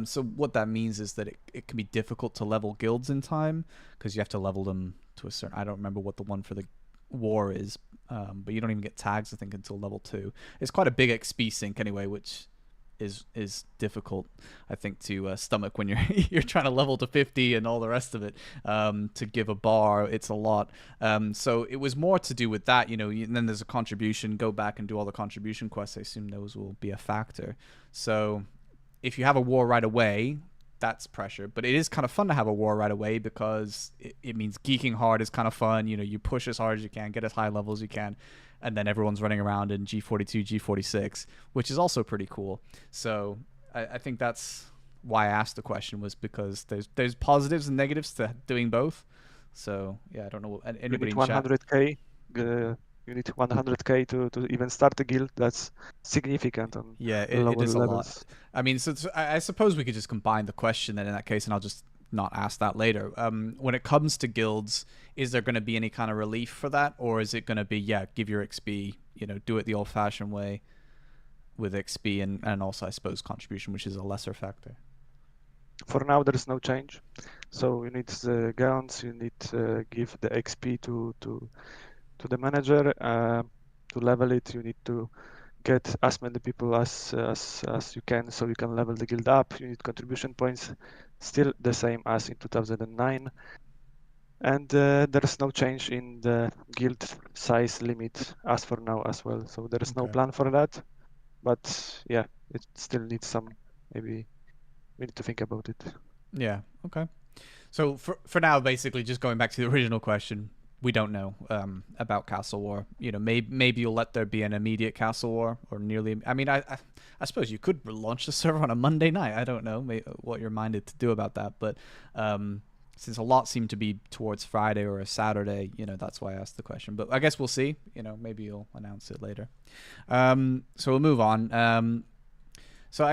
So what that means is that it can be difficult to level guilds in time because you have to level them to a certain... I don't remember what the one for the war is, but you don't even get tags, I think, until level 2. It's quite a big XP sink anyway, which is difficult, I think, to stomach when you're trying to level to 50 and all the rest of it. To give a bar, it's a lot. So it was more to do with that, and then there's a contribution, go back and do all the contribution quests. I assume those will be a factor. So if you have a war right away, that's pressure. But it is kind of fun to have a war right away because it means geeking hard is kind of fun. You push as hard as you can, get as high level as you can, and then everyone's running around in G42, G46, which is also pretty cool. So I think that's why I asked the question, was because there's positives and negatives to doing both. So yeah, I don't know. Anybody in chat? 100k. You need 100k to even start a guild. That's significant on it is a levels. lot. I mean, so I suppose we could just combine the question then in that case, and I'll just not ask that later. When it comes to guilds, is there going to be any kind of relief for that, or is it going to be give your XP, do it the old-fashioned way with XP and also I suppose contribution, which is a lesser factor? For now, there is no change. So you need the guns, you need to give the XP to the manager to level it. You need to get as many people as you can, so you can level the guild up. You need contribution points, still the same as in 2009. And there is no change in the guild size limit as for now as well. So there is no plan for that. But yeah, it still needs some, maybe we need to think about it. Yeah, okay. So for now, basically just going back to the original question, we don't know about Castle War. You know, maybe you'll let there be an immediate Castle War or nearly. I mean, I suppose you could launch the server on a Monday night. I don't know what you're minded to do about that, but since a lot seem to be towards Friday or a Saturday, you know, that's why I asked the question. But I guess we'll see. You know, maybe you'll announce it later. So we'll move on. So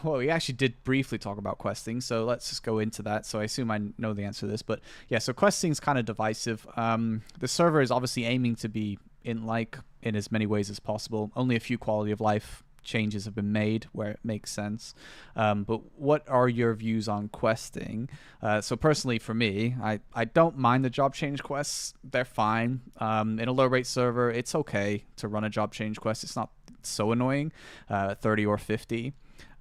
well, we actually did briefly talk about questing, so let's just go into that. So I assume I know the answer to this, but yeah, so questing is kind of divisive. The server is obviously aiming to be in as many ways as possible. Only a few quality of life changes have been made where it makes sense. But what are your views on questing? So personally for me, I don't mind the job change quests. They're fine. In a low rate server, it's okay to run a job change quest. It's not so annoying, 30 or 50.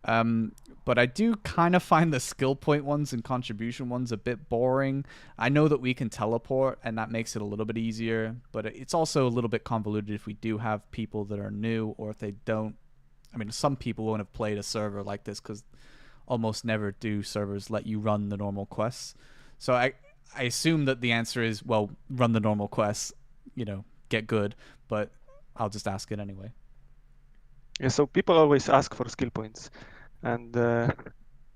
But I do kind of find the skill point ones and contribution ones a bit boring. I know that we can teleport, and that makes it a little bit easier, but it's also a little bit convoluted if we do have people that are new, or if they don't. I mean, some people won't have played a server like this because almost never do servers let you run the normal quests. So I assume that the answer is, well, run the normal quests, you know, get good, but I'll just ask it anyway. Yeah, so people always ask for skill points, and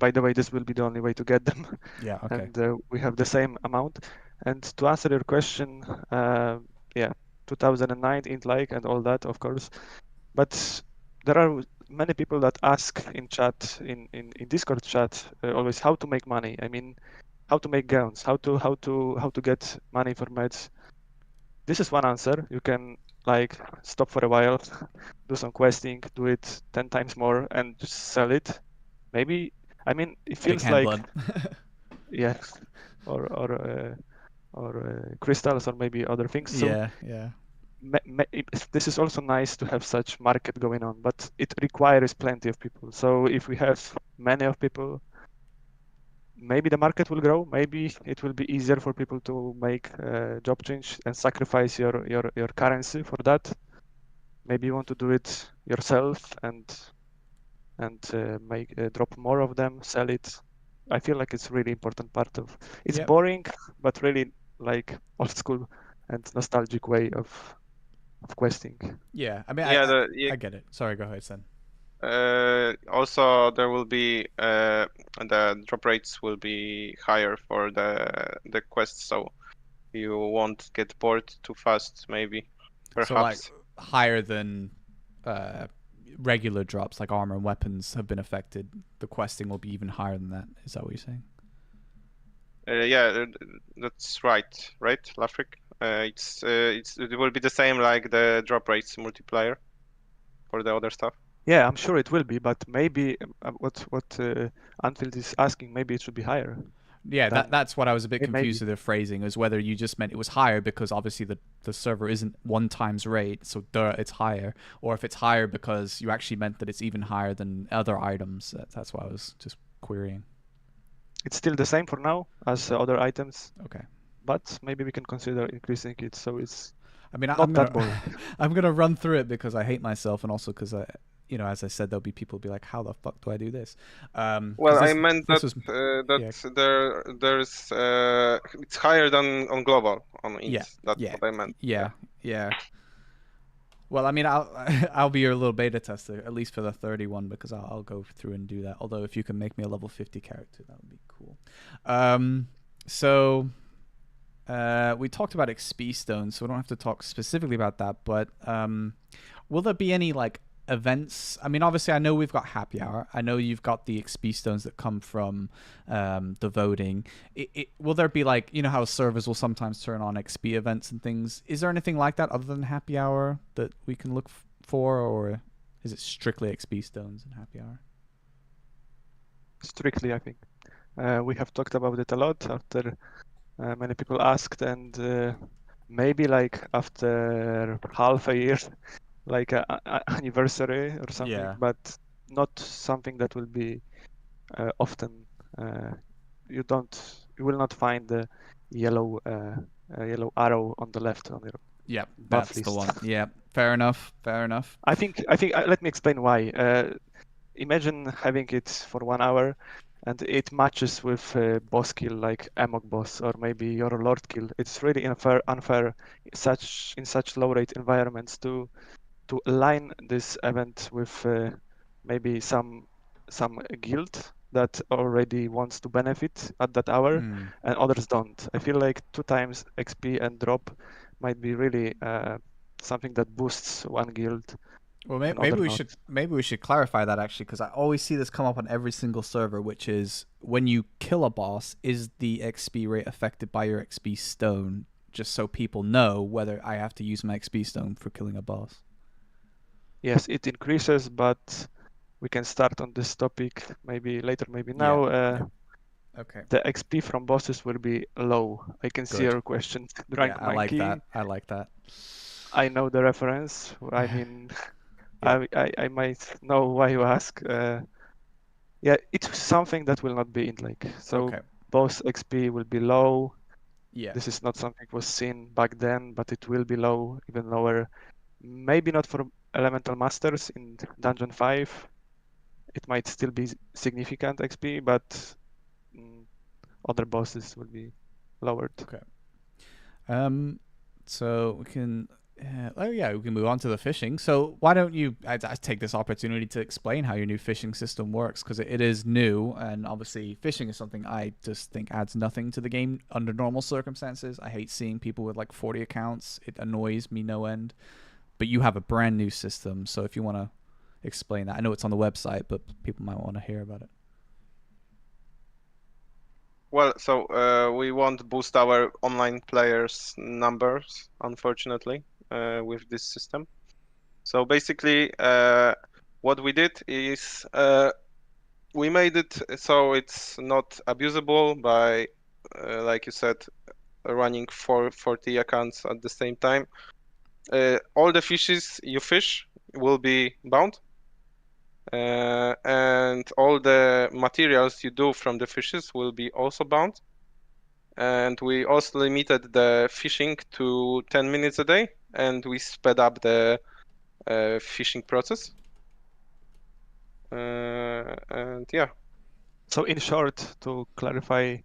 by the way, this will be the only way to get them. Yeah, okay. And we have the same amount. And to answer your question, yeah, 2009 int like and all that, of course. But there are many people that ask in chat, in Discord chat, always how to make money. I mean, how to make gowns, how to get money for meds. This is one answer. You can like stop for a while, do some questing, do it 10 times more, and just sell it. Maybe, I mean, it feels Big hand like blood. yeah, or crystals or maybe other things. So Yeah. this is also nice to have such market going on, but it requires plenty of people. So if we have many of people, maybe the market will grow. Maybe it will be easier for people to make a job change and sacrifice your currency for that. Maybe you want to do it yourself and make drop more of them, sell it. I feel like it's really important part of. It's Yep. boring, but really like old school and nostalgic way of questing. Yeah, I mean, Yeah, I get it. Sorry, go ahead, Sen. Also, there will be the drop rates will be higher for the quests, so you won't get bored too fast, maybe. Perhaps. So like higher than regular drops, like armor and weapons have been affected. The questing will be even higher than that. Is that what you're saying? Yeah, that's right, Lafric? It will be the same like the drop rates multiplier for the other stuff. Yeah, I'm sure it will be, but maybe what Anfield is asking, maybe it should be higher. Yeah, that's what I was a bit It confused maybe. with the phrasing, is whether you just meant it was higher because obviously the server isn't 1 times rate, so it's higher, or if it's higher because you actually meant that it's even higher than other items. That's why I was just querying. It's still the same for now as other items. Okay. But maybe we can consider increasing it so it's I mean, not that boring. I'm gonna run through it because I hate myself, and also because as I said, there'll be people who be like, "How the fuck do I do this?" Well, I meant that there's it's higher than on global on int. Yeah, That's what I meant. Yeah. Well, I mean, I'll be your little beta tester, at least for the 31, because I'll go through and do that. Although if you can make me a level 50 character, that would be cool. So we talked about XP stones, so we don't have to talk specifically about that. But will there be any like events? I mean, obviously, I know we've got happy hour. I know you've got the XP stones that come from the voting. Will there be like, you know how servers will sometimes turn on XP events and things? Is there anything like that other than happy hour that we can look for, or is it strictly XP stones and happy hour? Strictly, I think. We have talked about it a lot after many people asked, and maybe like after half a year, like an anniversary or something, but not something that will be often. You will not find the yellow arrow on the left on your buff list. The one. Yeah, fair enough. I think. Let me explain why. Imagine having it for 1 hour, and it matches with boss kill like Amok boss or maybe your Lord kill. It's really unfair in such low rate environments to align this event with maybe some guild that already wants to benefit at that hour Hmm. and others don't. I feel like 2 times XP and drop might be really something that boosts one guild Well, and other not. maybe we should clarify that actually, because I always see this come up on every single server, which is when you kill a boss, is the XP rate affected by your XP stone? Just so people know whether I have to use my XP stone for killing a boss. Yes, it increases, but we can start on this topic maybe later, maybe Yeah. now. Yeah. Okay. The XP from bosses will be low. I can see Good. your question, Yeah, Drunk I like Monkey. that. I like that. I know the reference. I mean, Yeah. I might know why you ask. Yeah, it's something that will not be in like. So Okay. boss XP will be low. Yeah. This is not something was seen back then, but it will be low, even lower. Maybe not for Elemental Masters in Dungeon 5. It might still be significant XP, but mm, other bosses will be lowered. Okay. So we can. Oh yeah, we can move on to the fishing. So why don't you? I take this opportunity to explain how your new fishing system works, because it is new, and obviously fishing is something I just think adds nothing to the game under normal circumstances. I hate seeing people with like 40 accounts. It annoys me no end. But you have a brand new system, so if you want to explain that, I know it's on the website, but people might want to hear about it. Well, so we won't boost our online players' numbers, unfortunately, with this system. So basically, what we did is we made it so it's not abusable by, like you said, running 40 accounts at the same time. All the fishes you fish will be bound, and all the materials you do from the fishes will be also bound. And we also limited the fishing to 10 minutes a day, and we sped up the fishing process. And yeah. So in short, to clarify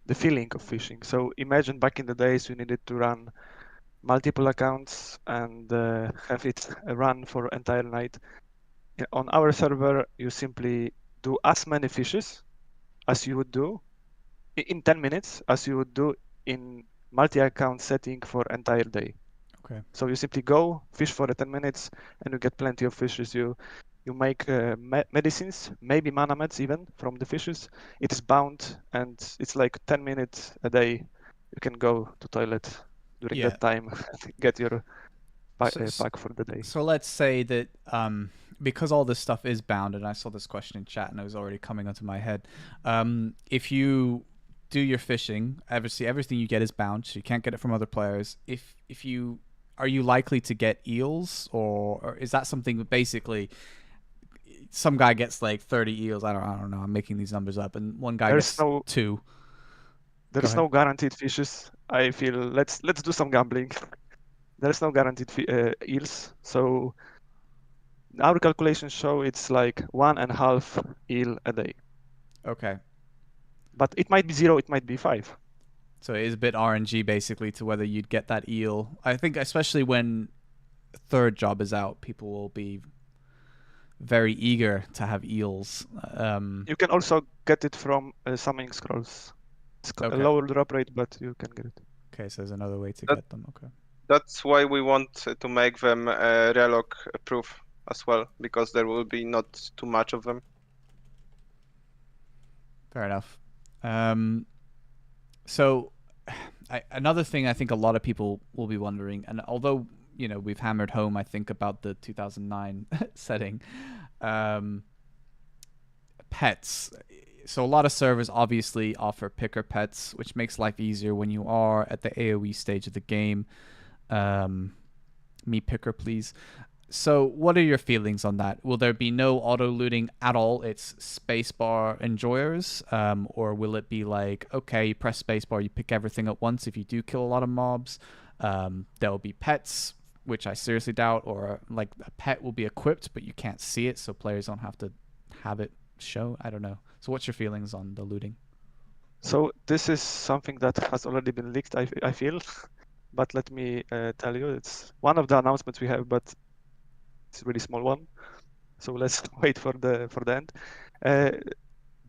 the feeling of fishing. So imagine back in the days you needed to run multiple accounts and have it run for entire night. On our server, you simply do as many fishes as you would do in 10 minutes as you would do in multi-account setting for entire day. Okay. So you simply go fish for the 10 minutes and you get plenty of fishes. You make medicines, maybe mana meds even from the fishes. It is bound and it's like 10 minutes a day. You can go to toilet during Yeah. that time, get your So, pack for the day. so let's say that because all this stuff is bound, and I saw this question in chat and it was already coming onto my head. If you do your fishing, obviously everything you get is bound, so you can't get it from other players. If you are you likely to get eels, or is that something that basically some guy gets like 30 eels? I don't know. I'm making these numbers up, and one guy There's gets no two. Go there's ahead. no guaranteed fishes. I feel let's do some gambling. There's no guaranteed eels, so our calculations show it's like 1.5 eel a day. Okay. But it might be 0, it might be 5. So it is a bit RNG basically to whether you'd get that eel. I think especially when third job is out, people will be very eager to have eels. You can also get it from summoning scrolls. It's a Okay. lower drop rate, but you can get it. Okay, so there's another way to That- get them. Okay. That's why we want to make them relog proof as well, because there will be not too much of them. Fair enough. So another thing I think a lot of people will be wondering, and although we've hammered home, I think about the 2009 setting, pets. So a lot of servers obviously offer picker pets, which makes life easier when you are at the AoE stage of the game. Me picker, please. So what are your feelings on that? Will there be no auto looting at all? It's spacebar enjoyers, or will it be like, okay, you press spacebar, you pick everything at once if you do kill a lot of mobs? There will be pets, which I seriously doubt, or like a pet will be equipped but you can't see it, so players don't have to have it shown? I don't know. So what's your feelings on the looting? So this is something that has already been leaked, I feel. But let me tell you, it's one of the announcements we have, but it's a really small one. So let's wait for the end.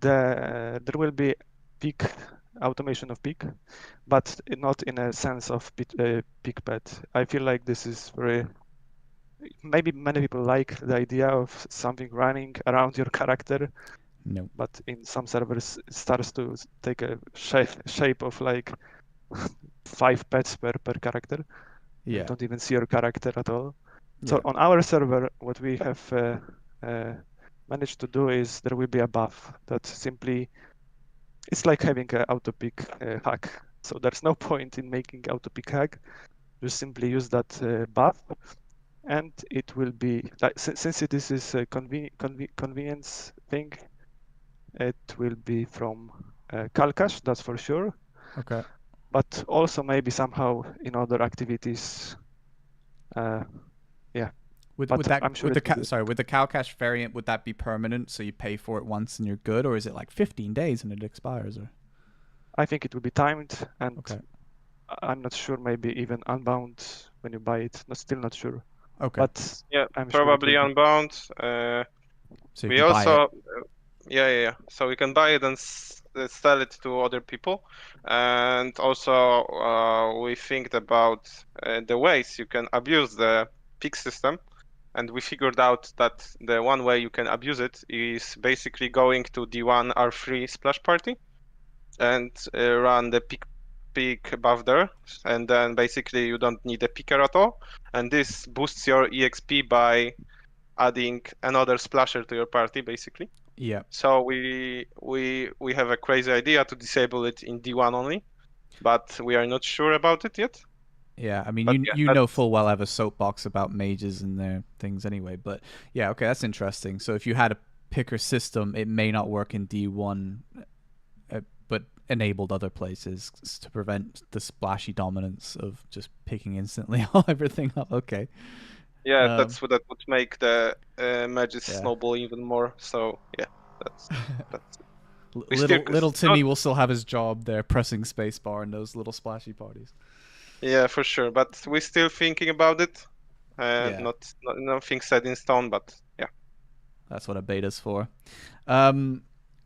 There will be peak automation of peak, but not in a sense of peak pad. I feel like this is very. Maybe many people like the idea of something running around your character, No. but in some servers it starts to take a shape of like 5 pets per character. You Yeah. don't even see your character at all. So Yeah. on our server, what we have managed to do is there will be a buff that simply, it's like having an auto pick hack. So there's no point in making auto pick hack. Just simply use that buff, and it will be like since it is a convenience thing, it will be from Kal Cache, that's for sure. Okay. But also maybe somehow in other activities. Yeah. Would But would that I'm sure with it the will be. sorry, with the cow cash variant, would that be permanent? So you pay for it once and you're good, or is it like 15 days and it expires? Or I think it will be timed, and okay. I'm not sure. Maybe even unbound when you buy it. Still not sure. Okay. But Yeah, I'm sure it probably will be. unbound. So you We can buy it. also, yeah. So we can buy it and sell it to other people, and also we think about the ways you can abuse the pick system, and we figured out that the one way you can abuse it is basically going to D1 R3 splash party, and run the pick buff there, and then basically you don't need a picker at all, and this boosts your EXP by adding another splasher to your party, basically. Yeah. So we have a crazy idea to disable it in D1 only, but we are not sure about it yet. Yeah, I mean, But you yeah, you know full well I have a soapbox about mages and their things anyway, but yeah, okay, that's interesting. So if you had a picker system, it may not work in D1, but enabled other places to prevent the splashy dominance of just picking instantly everything up. Okay. Yeah, that would make the mages Yeah. snowball even more. So yeah, that's Little Timmy will still have his job there, pressing spacebar in those little splashy parties. Yeah, for sure. But we're still thinking about it. Yeah. Not nothing set in stone, but yeah. That's what a beta's for.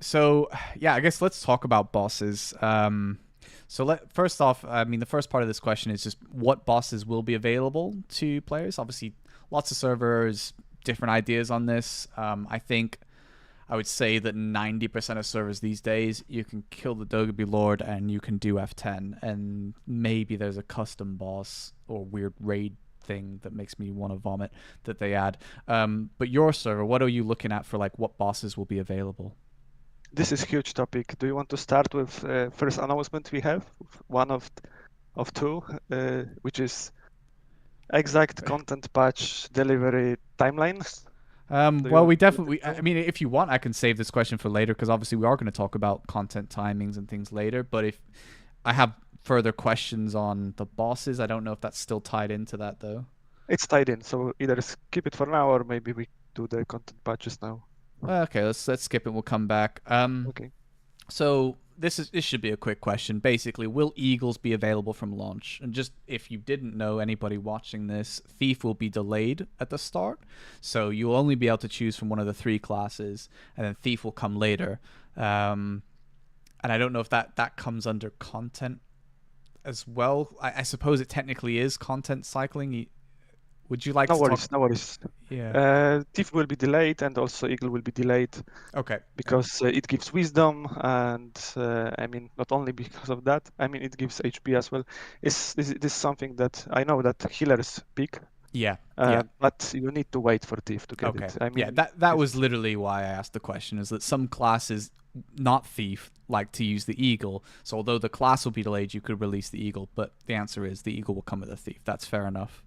So yeah, I guess let's talk about bosses. So first off, I mean, the first part of this question is just what bosses will be available to players. Obviously, lots of servers, different ideas on this. I think I would say that 90% of servers these days, you can kill the Dogoby Lord and you can do F10, and maybe there's a custom boss or weird raid thing that makes me want to vomit that they add. But your server, what are you looking at for like what bosses will be available? This is a huge topic. Do you want to start with first announcement we have? One of two, which is exact content patch delivery timeline. Well, we definitely. I mean, if you want, I can save this question for later because obviously we are going to talk about content timings and things later. But if I have further questions on the bosses, I don't know if that's still tied into that though. It's tied in, so either skip it for now or maybe we do the content patches now. Okay, let's skip it. We'll come back. Okay. So this should be a quick question. Basically, will Eagles be available from launch? And just if you didn't know, anybody watching this, Thief will be delayed at the start, so you'll only be able to choose from one of the 3 classes, and then Thief will come later. And I don't know if that comes under content as well. I suppose it technically is content cycling. Would you like no to worries, talk? No worries. Yeah. Thief will be delayed, and also Eagle will be delayed. Okay. Because it gives wisdom, and I mean, not only because of that, I mean, it gives HP as well. This is something that I know that healers pick. Yeah. But you need to wait for Thief to get it. I mean, yeah, that was literally why I asked the question, is that some classes, not Thief, like to use the Eagle. So although the class will be delayed, you could release the Eagle, but the answer is the Eagle will come with a Thief. That's fair enough.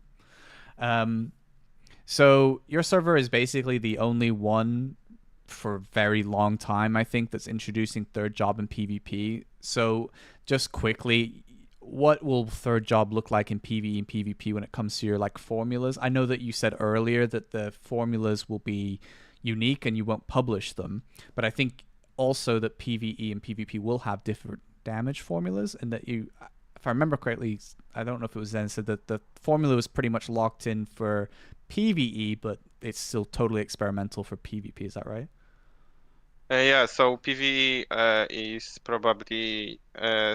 So your server is basically the only one for a very long time, I think, that's introducing third job in PvP. So just quickly, what will third job look like in PvE and PvP when it comes to your like formulas? I know that you said earlier that the formulas will be, unique and you won't publish them. But I think also that PvE and PvP will have different damage formulas, and that you, if I remember correctly, I don't know if it was then said that the formula was pretty much locked in for PvE, but it's still totally experimental for PvP. Is that right? Yeah, so PvE is probably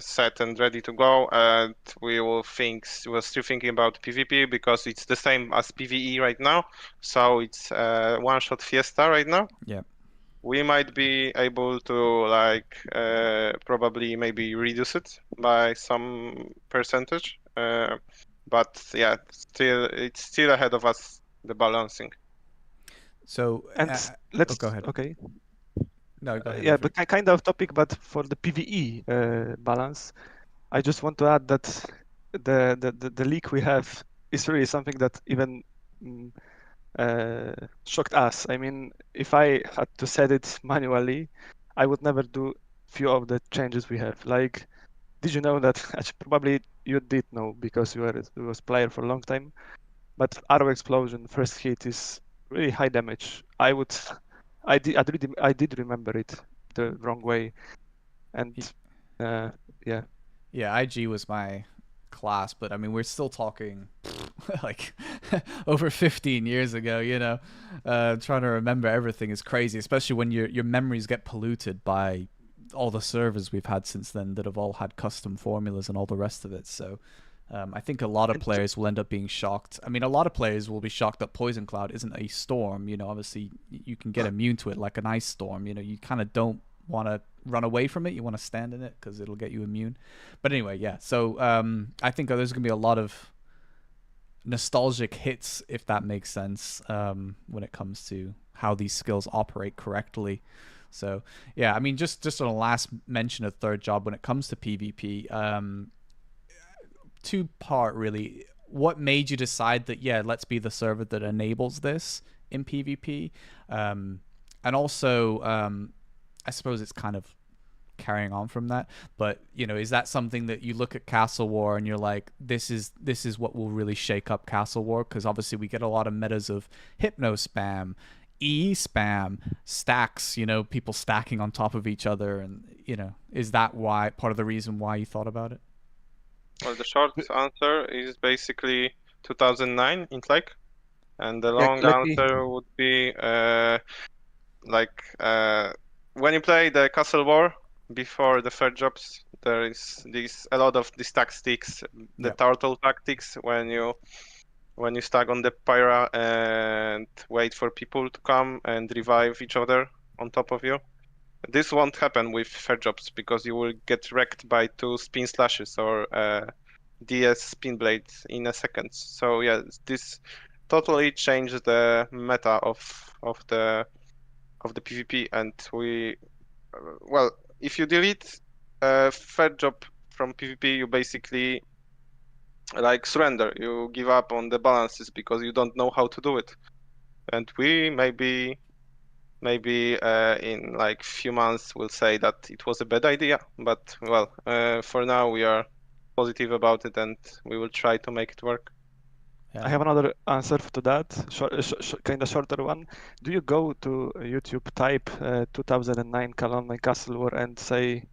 set and ready to go, and we're still thinking about PvP because it's the same as PvE right now. So it's one-shot fiesta right now. Yeah. We might be able to like probably maybe reduce it by some percentage, but yeah, it's still ahead of us, the balancing. So And let's go ahead. okay. No, go ahead. Yeah, but kind of topic, but for the PvE balance, I just want to add that the leak we have is really something that even shocked us. I mean, if I had to set it manually, I would never do few of the changes we have. Like, did you know that? Actually, probably you did know because you was player for a long time. But arrow explosion first hit is really high damage. I did remember it the wrong way, and yeah. Yeah, IG was my class, but I mean, we're still talking like over 15 years ago, you know. Trying to remember everything is crazy, especially when your memories get polluted by all the servers we've had since then that have all had custom formulas and all the rest of it. So I think a lot of players will end up being shocked. I mean, a lot of players will be shocked that Poison Cloud isn't a storm. You know, obviously you can get immune to it like an ice storm. You know, you kind of don't want to run away from it. You want to stand in it because it'll get you immune. But anyway, yeah. So I think there's going to be a lot of nostalgic hits, if that makes sense, when it comes to how these skills operate correctly. So yeah, I mean, just on a last mention of third job when it comes to PvP, two-part really. What made you decide that, yeah, let's be the server that enables this in PvP? And also, I suppose it's kind of carrying on from that, but you know, is that something that you look at Castle War and you're like, this is what will really shake up Castle War? Because obviously we get a lot of metas of hypno spam, E spam, stacks, you know, people stacking on top of each other, and you know, is that why part of the reason why you thought about it? Well, the short answer is basically 2009 in like, and the long answer would be when you play the Castle War before the third jobs, there is a lot of these tactics, the turtle tactics, when you stack on the pyra and wait for people to come and revive each other on top of you. This won't happen with third jobs because you will get wrecked by 2 spin slashes or DS spin blades in a second. So yeah, this totally changed the meta of the PvP, and well, if you delete third job from PvP, you basically like surrender. You give up on the balances because you don't know how to do it. And we maybe in like few months will say that it was a bad idea. But well, for now we are positive about it, and we will try to make it work. I have another answer to that, kind of shorter one. Do you go to YouTube, type 2009 KalOnline Castle War and say,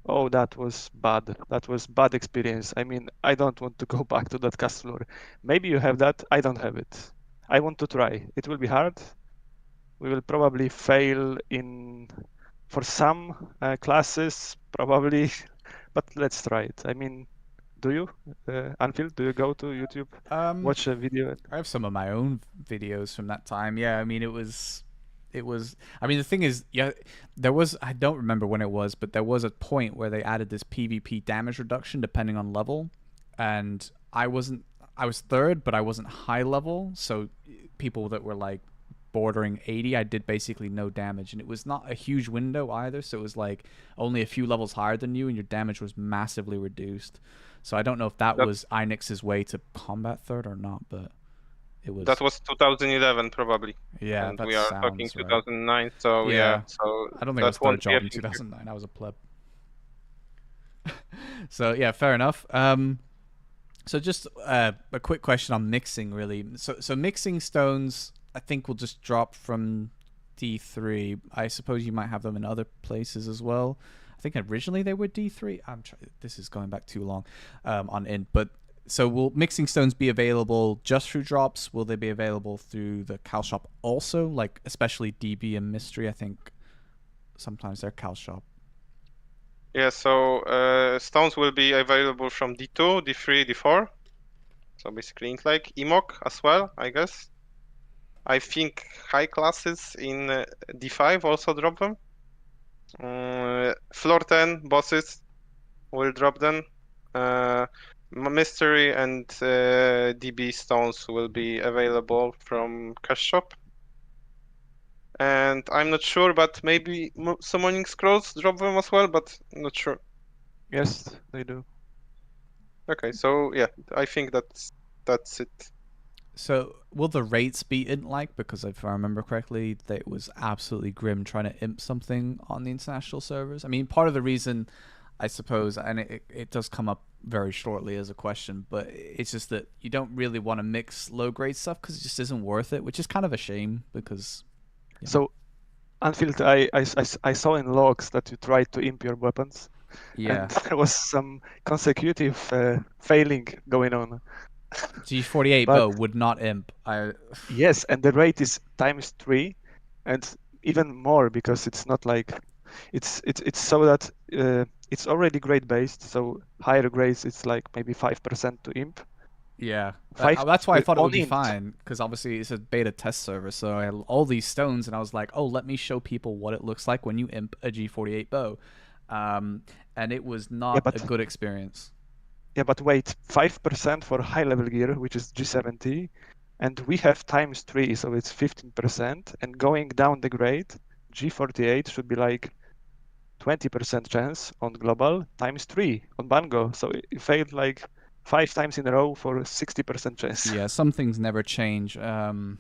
oh, that was bad experience. I mean, I don't want to go back to that Castle War. Maybe you have that, I don't have it. I want to try. It will be hard. We will probably fail for some classes, probably, but let's try it. I mean, do you, Anfield? Do you go to YouTube, watch a video? I have some of my own videos from that time. Yeah, I mean, it was. I mean, the thing is, yeah, there was. I don't remember when it was, but there was a point where they added this PvP damage reduction depending on level, and I was third, but I wasn't high level, so people that were like bordering 80, I did basically no damage, and it was not a huge window either, so it was like only a few levels higher than you, and your damage was massively reduced. So I don't know if that was Inix's way to combat third or not, but it was. That was 2011 probably. Yeah, and that we are sounds talking right. 2009. So yeah, so I don't think it was third job in 2009. I was a pleb. So yeah, fair enough. So just a quick question on mixing, really. So mixing stones, I think, will just drop from D3. I suppose you might have them in other places as well. I think originally they were D3. This is going back too long on int, but so will mixing stones be available just through drops? Will they be available through the Kal shop also? Like especially DB and Mystery, I think sometimes they're Kal shop. Yeah, so stones will be available from D2, D3, D4. So basically int like Emok as well, I guess. I think high classes in D5 also drop them. Floor 10 bosses will drop them. Mystery and DB stones will be available from Cash Shop. And I'm not sure, but maybe Summoning Scrolls drop them as well, but not sure. Yes, they do. Okay, so yeah, I think that's it. So will the rates be int-like? Because if I remember correctly, it was absolutely grim trying to imp something on the international servers. I mean, part of the reason, I suppose, and it does come up very shortly as a question, but it's just that you don't really want to mix low-grade stuff because it just isn't worth it, which is kind of a shame because... Yeah. So, Anfield, I saw in logs that you tried to imp your weapons, and there was some consecutive failing going on. G48 But bow would not imp. yes, and the rate is ×3, and even more because it's not like it's so that it's already grade based, so higher grades it's like maybe 5% to imp. Yeah, 5 that's why I thought it would be int. fine, because obviously it's a beta test server, so I had all these stones, and I was like, oh, let me show people what it looks like when you imp a G48 bow, and it was not a good experience. Yeah, but wait, 5% for high level gear, which is G70, and we have ×3, so it's 15%, and going down the grade, G48 should be like 20% chance on global, ×3 on Bango, so it failed like 5 times in a row for 60% chance. Yeah, some things never change. BDO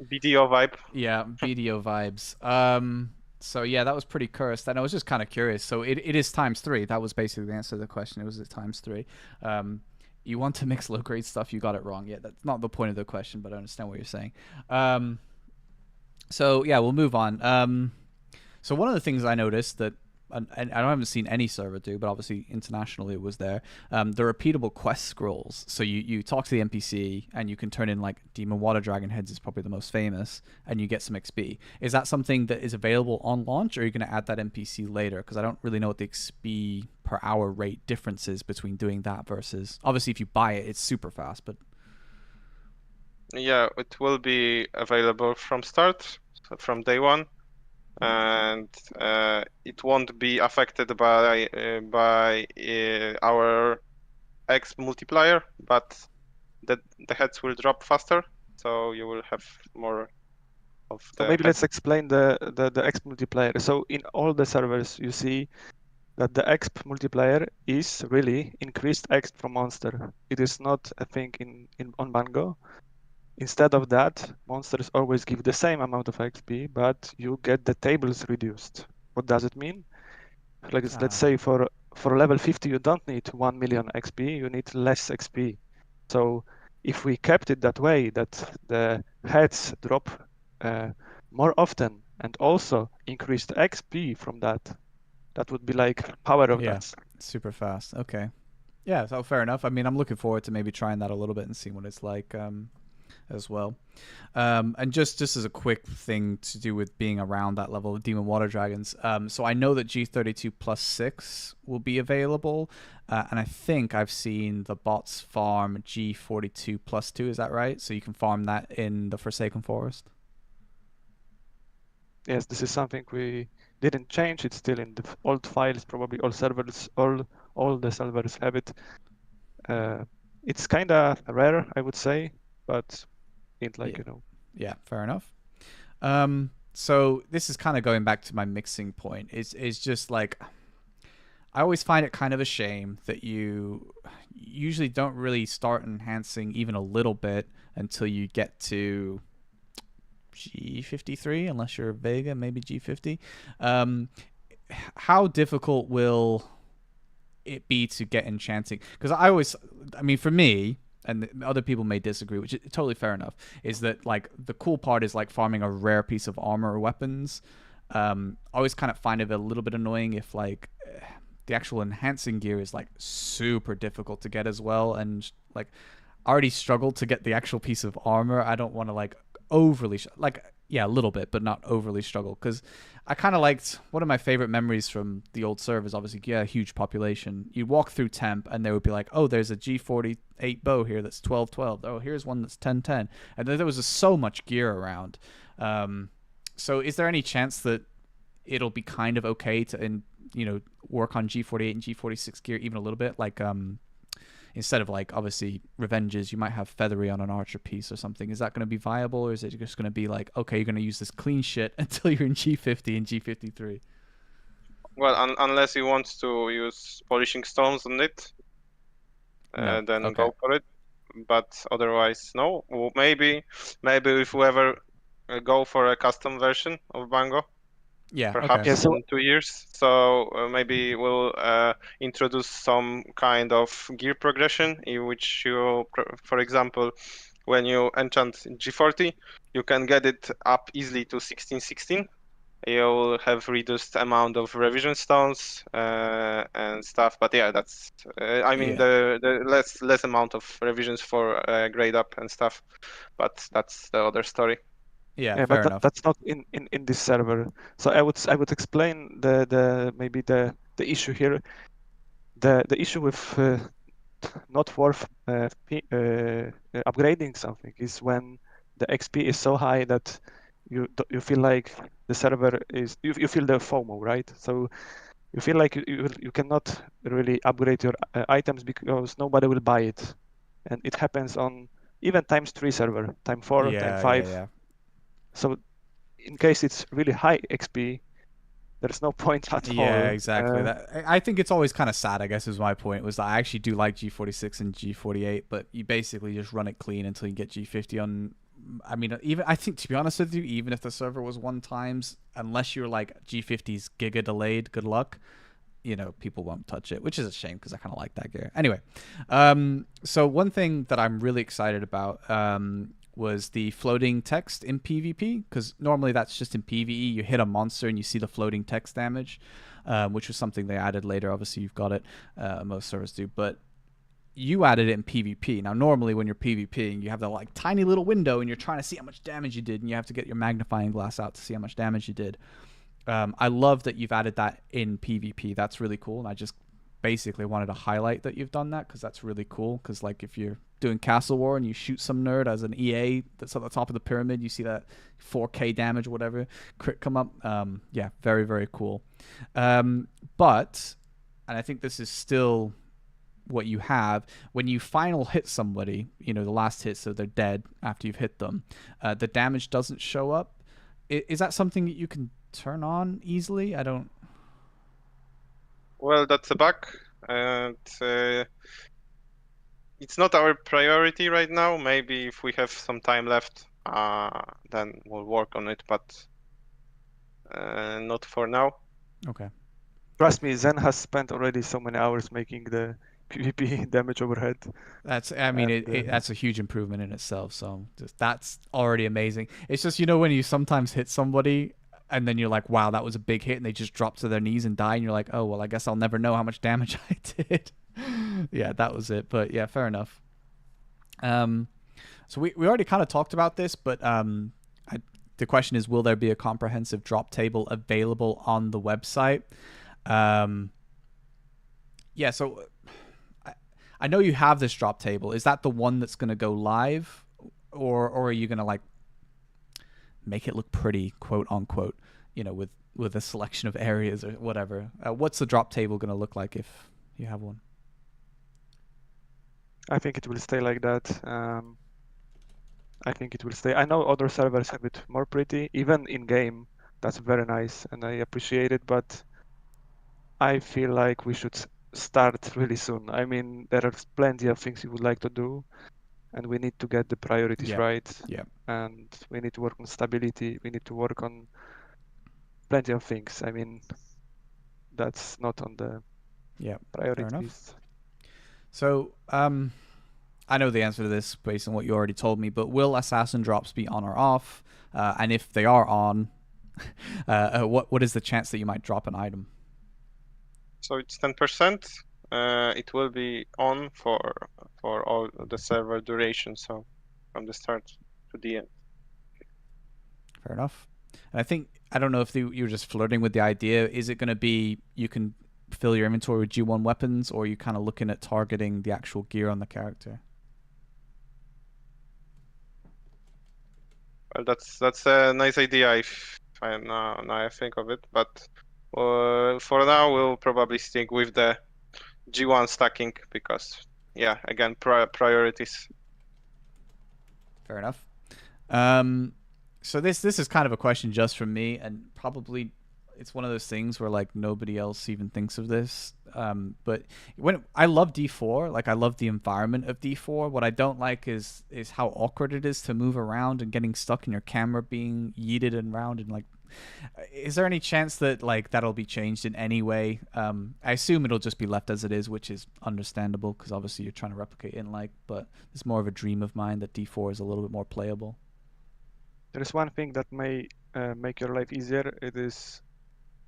vibe. Yeah, BDO vibes. So yeah, that was pretty cursed, and I was just kind of curious. So it is ×3. That was basically the answer to the question. It was ×3. You want to mix low grade stuff, you got it wrong. Yeah, that's not the point of the question, but I understand what you're saying. So yeah, we'll move on. So one of the things I noticed that, and I haven't seen any server do, but obviously internationally it was there, the repeatable quest scrolls. So you talk to the NPC and you can turn in like Demon Water Dragon heads is probably the most famous, and you get some XP. Is that something that is available on launch, or are you going to add that NPC later? Because I don't really know what the XP per hour rate difference is between doing that versus, obviously if you buy it, it's super fast, but... Yeah, it will be available from start, from day one. And it won't be affected by our X multiplier, but the heads will drop faster, so you will have more of the So maybe heads. let's explain the X multiplier. So in all the servers you see that the exp multiplier is really increased exp from monster. It is not a thing on Bango. Instead of that, monsters always give the same amount of XP, but you get the tables reduced. What does it mean? Like let's say for level 50 you don't need 1 million XP, you need less XP. So if we kept it that way, that the heads drop more often and also increased XP from that, that would be like power of that. Super fast. Okay. Yeah, so fair enough. I mean, I'm looking forward to maybe trying that a little bit and seeing what it's like as well. And just as a quick thing to do with being around that level of Demon Water Dragons, so I know that G32 plus 6 will be available, and I think I've seen the bots farm G42 plus 2, is that right? So you can farm that in the Forsaken Forest? Yes, this is something we didn't change. It's still in the old files. Probably all servers, all the servers have it. It's kind of rare, I would say, but ain't like, Yeah, fair enough. So this is kind of going back to my mixing point. It's just like, I always find it kind of a shame that you usually don't really start enhancing even a little bit until you get to G53, unless you're Vega, maybe G50. How difficult will it be to get enchanting? Because I mean, for me, and other people may disagree, which is totally fair enough, is that like the cool part is like farming a rare piece of armor or weapons. I always kind of find it a little bit annoying if like the actual enhancing gear is like super difficult to get as well, and like I already struggled to get the actual piece of armor. I don't want to like overly like yeah, a little bit, but not overly struggle, because I kind of liked one of my favorite memories from the old servers. Obviously, yeah, huge population. You'd walk through temp, and they would be like, "Oh, there's a G48 bow here that's 1212. Oh, here's one that's 1010." And then there was just so much gear around. So, is there any chance that it'll be kind of okay to, work on G48 and G46 gear even a little bit? Like, instead of like obviously revenges, you might have feathery on an archer piece or something. Is that going to be viable, or is it just going to be like, okay, you're going to use this clean shit until you're in G50 and G53? Well, unless you want to use polishing stones on it, No. then Okay. go for it. But otherwise, no. Maybe if we ever go for a custom version of Bango, Yeah. perhaps Okay. Yeah, so in 2 years. So maybe we'll introduce some kind of gear progression in which you, for example, when you enchant G40, you can get it up easily to 1616. You'll have reduced amount of revision stones and stuff. But yeah, that's I mean Yeah. the less amount of revisions for grade up and stuff. But that's the other story. Yeah. yeah, but Fair enough. that's not in this server. So I would explain the maybe the issue here. The issue with not worth upgrading something is when the XP is so high that you feel like the server is you feel the FOMO, right? So you feel like you cannot really upgrade your items because nobody will buy it, and it happens on even times 3 server, time 4, time Yeah. 5. Yeah. So in case it's really high XP, there's no point at Yeah. all. Exactly. I think it's always kind of sad, I guess, is my point. Was that I actually do like G46 and G48, but you basically just run it clean until you get G50 on. I mean, even I think, to be honest with you, even if the server was 1 times, unless you're like G50's giga delayed, good luck. People won't touch it, which is a shame because I kind of like that gear. Anyway, so one thing that I'm really excited about was the floating text in PvP, because normally that's just in PvE. You hit a monster and you see the floating text damage, which was something they added later. Obviously, you've got it. Most servers do, but you added it in PvP. Now, normally when you're PvPing, you have the like tiny little window and you're trying to see how much damage you did, and you have to get your magnifying glass out to see how much damage you did. I love that you've added that in PvP. That's really cool, and I just basically wanted to highlight that you've done that because that's really cool. Because like if you're doing Castle War and you shoot some nerd as an EA that's at the top of the pyramid, you see that 4K damage or whatever crit come up. Yeah, very very cool. But, and I think this is still what you have when you final hit somebody. The last hit, so they're dead after you've hit them. The damage doesn't show up. Is that something that you can turn on easily? I don't. Well, that's a bug, and it's not our priority right now. Maybe if we have some time left, then we'll work on it, but not for now. Okay. Trust me, Zen has spent already so many hours making the PvP damage overhead. That's. I mean, And, that's a huge improvement in itself. So that's already amazing. It's just when you sometimes hit somebody and then you're like, wow, that was a big hit, and they just drop to their knees and die, and you're like, oh well, I guess I'll never know how much damage I did. Yeah, that was it. But yeah, fair enough. So we already kind of talked about this, but the question is, will there be a comprehensive drop table available on the website? Yeah, so I know you have this drop table. Is that the one that's going to go live, or are you going to like make it look pretty, quote unquote, with a selection of areas or whatever? What's the drop table going to look like if you have one? I think it will stay like that. I think it will stay. I know other servers have it more pretty, even in game. That's very nice, and I appreciate it. But I feel like we should start really soon. I mean, there are plenty of things we would like to do, and we need to get the priorities Yeah. right. Yeah. And we need to work on stability. We need to work on plenty of things. I mean, that's not on the Yeah. priority enough. list. So I know the answer to this based on what you already told me, but will assassin drops be on or off? And if they are on, what is the chance that you might drop an item? So it's 10%. It will be on for all the server duration, so from the start to the end. Fair enough. And I think I don't know if you're just flirting with the idea. Is it going to be you can fill your inventory with G1 weapons, or are you kind of looking at targeting the actual gear on the character? Well, that's a nice idea if I now I think of it, but for now we'll probably stick with the G1 stacking because yeah, again priorities. Fair enough. So this is kind of a question just from me, and probably it's one of those things where like nobody else even thinks of this. But when I love D4, like I love the environment of D4. What I don't like is how awkward it is to move around and getting stuck in your camera being yeeted around and like. Is there any chance that like that'll be changed in any way? I assume it'll just be left as it is, which is understandable because obviously you're trying to replicate in like. But it's more of a dream of mine that D4 is a little bit more playable. There is one thing that may make your life easier. It is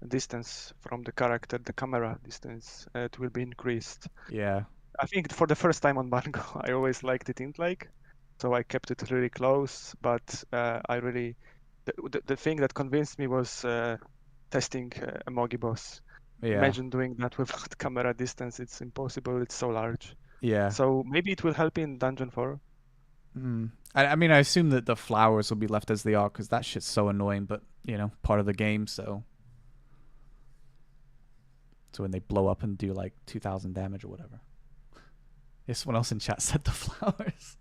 distance from the character, the camera distance. It will be increased. Yeah. I think for the first time on Bango, I always liked it in like, so I kept it really close. But I really, the thing that convinced me was testing Emogi boss. Yeah. Imagine doing that without camera distance. It's impossible. It's so large. Yeah. So maybe it will help in Dungeon 4. I mean, I assume that the flowers will be left as they are because that shit's so annoying, but, you know, part of the game, so when they blow up and do, like, 2,000 damage or whatever. Yeah, someone else in chat said the flowers.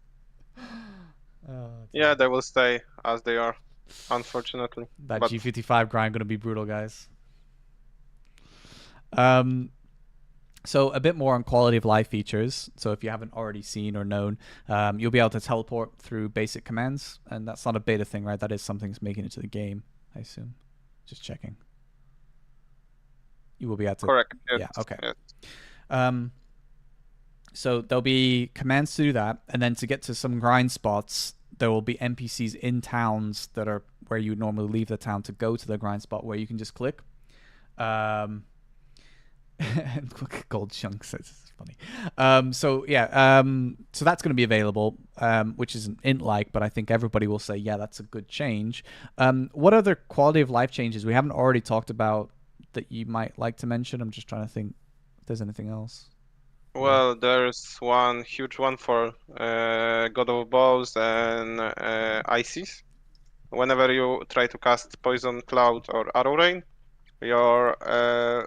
Yeah, they will stay as they are, unfortunately. That but... G55 grind going to be brutal, guys. So a bit more on quality of life features. So if you haven't already seen or known, you'll be able to teleport through basic commands, and that's not a beta thing, right? That is something that's making it to the game, I assume. Just checking. You will be able to. Correct. Yes. Yeah. Okay. Yes. So there'll be commands to do that, and then to get to some grind spots, there will be NPCs in towns that are where you would normally leave the town to go to the grind spot, where you can just click. Gold chunks. It's funny. So yeah. So that's going to be available, which isn't int-like, but I think everybody will say, yeah, that's a good change. What other quality of life changes we haven't already talked about that you might like to mention? I'm just trying to think if there's anything else. Well, there's one huge one for God of Bows and Ices. Whenever you try to cast Poison Cloud or Arrow Rain, your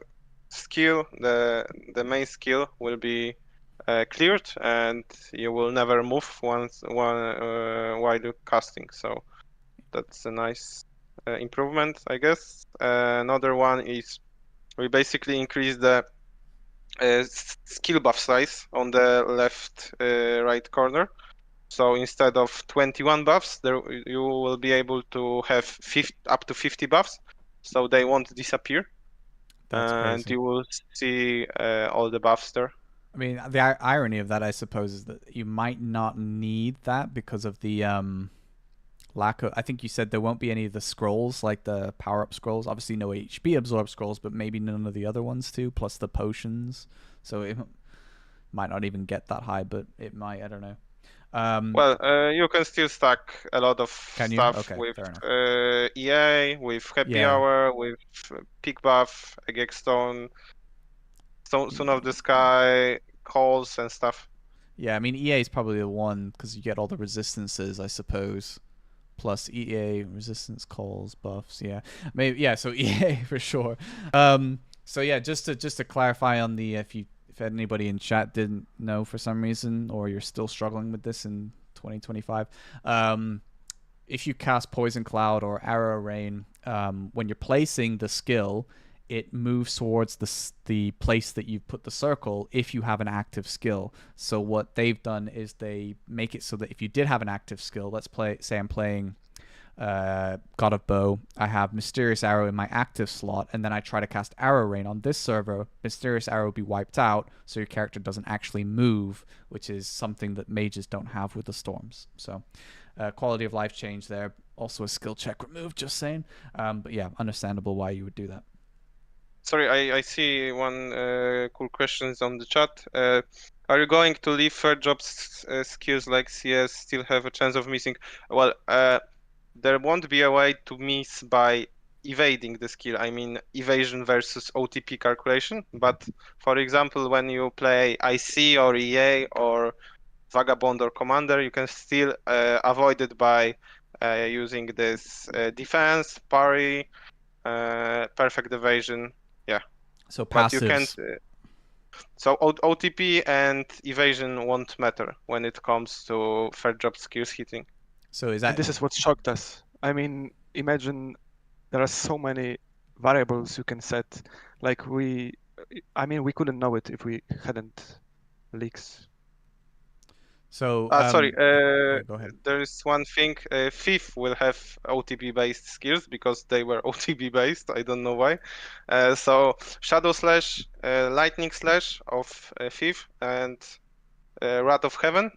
skill, the main skill, will be cleared, and you will never move while you're casting. So that's a nice improvement, I guess. Another one is we basically increase the skill buff size on the left right corner. So instead of 21 buffs, there you will be able to have up to 50 buffs, so they won't disappear. And you will see all the buffs there. I mean, the irony of that, I suppose, is that you might not need that because of the lack of. I think you said there won't be any of the scrolls, like the power-up scrolls. Obviously, no HP absorb scrolls, but maybe none of the other ones too. Plus the potions, so it might not even get that high, but it might. I don't know. Well, you can still stack a lot of stuff with EA, with Happy Hour, with Peak Buff, Egg Stone, Stone of the Sky, calls and stuff. Yeah, I mean EA is probably the one because you get all the resistances, I suppose. Plus EA resistance, calls, buffs. Yeah, maybe. Yeah, so EA for sure. So yeah, just to clarify on the if anybody in chat didn't know for some reason, or you're still struggling with this in 2025, if you cast Poison Cloud or Arrow Rain, when you're placing the skill, it moves towards the place that you've put the circle if you have an active skill. So what they've done is they make it so that if you did have an active skill, let's say I'm playing God of Bow, I have Mysterious Arrow in my active slot, and then I try to cast Arrow Rain on this server. Mysterious Arrow will be wiped out, so your character doesn't actually move, which is something that mages don't have with the storms. So, quality of life change there. Also a skill check removed, just saying. But yeah, understandable why you would do that. Sorry, I see one cool questions on the chat. Are you going to leave third jobs skills like CS still have a chance of missing? Well, there won't be a way to miss by evading the skill. I mean, evasion versus OTP calculation. But for example, when you play IC or EA or Vagabond or Commander, you can still avoid it by using this defense, parry, perfect evasion. Yeah, So but you can't. passives. So OTP and evasion won't matter when it comes to third job skills hitting. So is And that this is what shocked us. I mean, imagine there are so many variables you can set. Like we couldn't know it if we hadn't leaks. so? Sorry, Yeah, go ahead. there is one thing. Thief will have OTP based skills because they were OTP based. I don't know why. So Shadow Slash, Lightning Slash of Thief, and Wrath of Heaven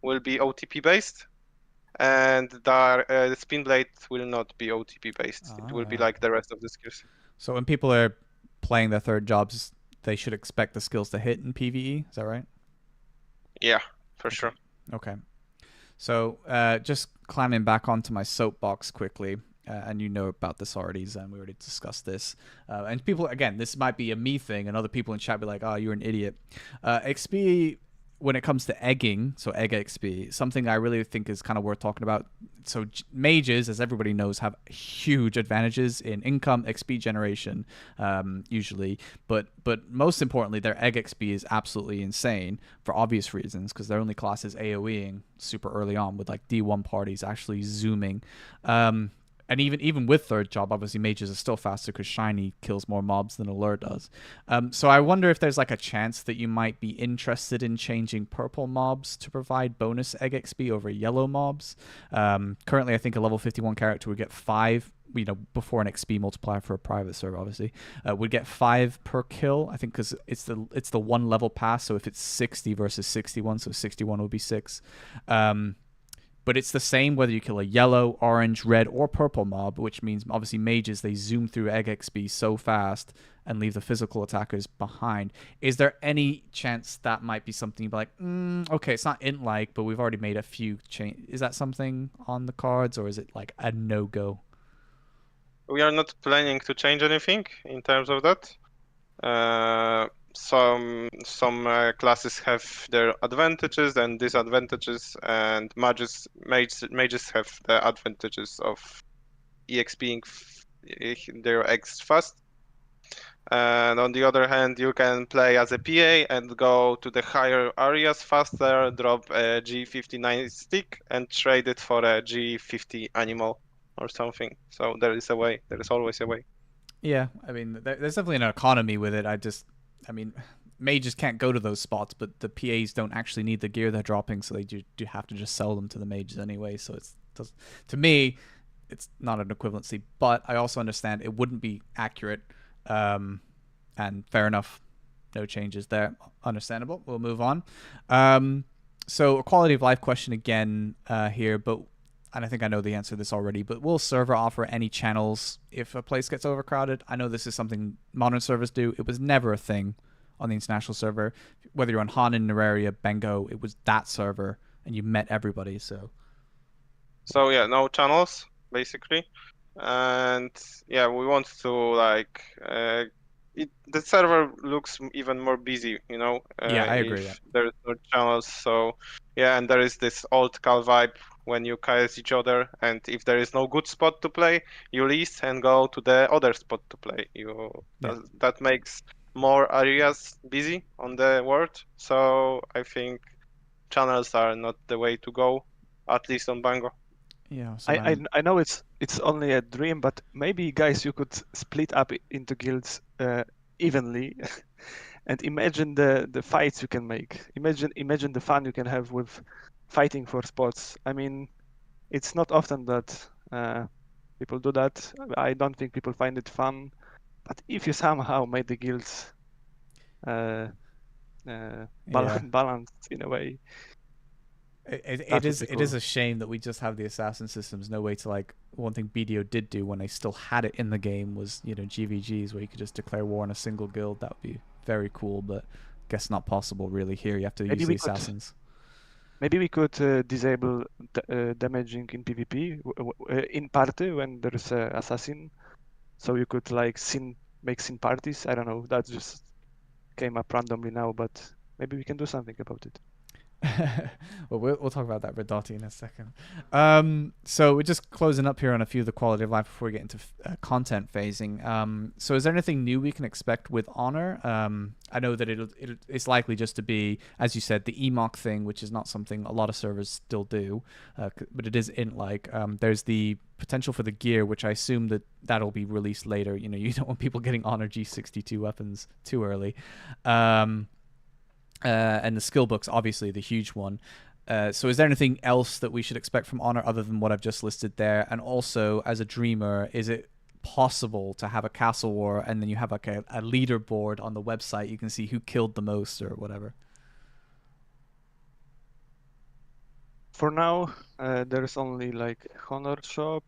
will be OTP based, and the Spin Blade will not be OTP based. It will be Ah. like the rest of the skills. So when people are playing their third jobs, they should expect the skills to hit in PVE. Is that right? Yeah, for sure. Okay. So just climbing back onto my soapbox quickly, and you know about this already, Zen. We already discussed this. And people, again, this might be a me thing, and other people in chat be like, "Oh, you're an idiot." XP, when it comes to egging, so egg XP, something I really think is kind of worth talking about. So mages, as everybody knows, have huge advantages in income, XP generation, usually. But most importantly, their egg XP is absolutely insane for obvious reasons, because their only class is AoEing super early on, with like D1 parties actually zooming. And even with third job, obviously mages are still faster because shiny kills more mobs than alert does. So I wonder if there's like a chance that you might be interested in changing purple mobs to provide bonus egg XP over yellow mobs. Currently, I think a level 51 character would get 5. Before an XP multiplier for a private server, obviously, would get 5 per kill. I think because it's the 1 level pass. So if it's 60 versus 61, so 61 would be 6. But it's the same whether you kill a yellow, orange, red, or purple mob, which means obviously mages, they zoom through egg XP so fast and leave the physical attackers behind. Is there any chance that might be something you'd be like, okay, it's not int-like, but we've already made a few change. Is that something on the cards, or is it like a no-go? We are not planning to change anything in terms of that. Some classes have their advantages and disadvantages, and mages have the advantages of EXPing their eggs fast. And on the other hand, you can play as a PA and go to the higher areas faster, drop a G59 stick, and trade it for a G50 animal or something. So there is a way. There is always a way. Yeah, I mean, there's definitely an economy with it. I mean, mages can't go to those spots, but the PAs don't actually need the gear they're dropping, so they do have to just sell them to the mages anyway. So to me, it's not an equivalency, but I also understand it wouldn't be accurate. And fair enough, no changes there. Understandable. We'll move on. So a quality of life question again here, and I think I know the answer to this already, but will server offer any channels if a place gets overcrowded? I know this is something modern servers do. It was never a thing on the international server. Whether you're on Hanan, Numeria, Bango, it was that server, and you met everybody. So yeah, no channels basically, and yeah, we want to like the server looks even more busy, yeah, I agree. if there's no channels. So yeah, and there is this old Kal vibe when you KS each other, and if there is no good spot to play, you leave and go to the other spot to play. That makes more areas busy on the world. So I think channels are not the way to go, at least on Bango. Yeah, so I know it's only a dream, but maybe guys you could split up into guilds evenly and imagine the fights you can make. Imagine the fun you can have with fighting for spots. I mean, it's not often that People do that. I don't think people find it fun. But if you somehow made the guilds Yeah. balanced in a way, It that would is be it is cool. a shame that we just have the assassin systems. No way to like one thing BDO did do when they still had it in the game was GVGs where you could just declare war on a single guild. That would be very cool, but guess not possible really here. You have to Maybe use we the could assassins. maybe we could disable damaging in PvP in party when there's assassin, so you could like make scene parties. I don't know. That just came up randomly now, but maybe we can do something about it. Well, we'll talk about that Redoti in a second. So we're just closing up here on a few of the quality of life before we get into content phasing. So is there anything new we can expect with Honor? I know that it's likely just to be, as you said, the EMOC thing, which is not something a lot of servers still do, but it is int-like. There's the potential for the gear, which I assume that'll be released later. You don't want people getting Honor G62 weapons too early. And the skill book's obviously the huge one. So is there anything else that we should expect from Honor other than what I've just listed there? And also, as a dreamer, is it possible to have a castle war and then you have like a leaderboard on the website? You can see who killed the most or whatever. For now, there's only like Honor shop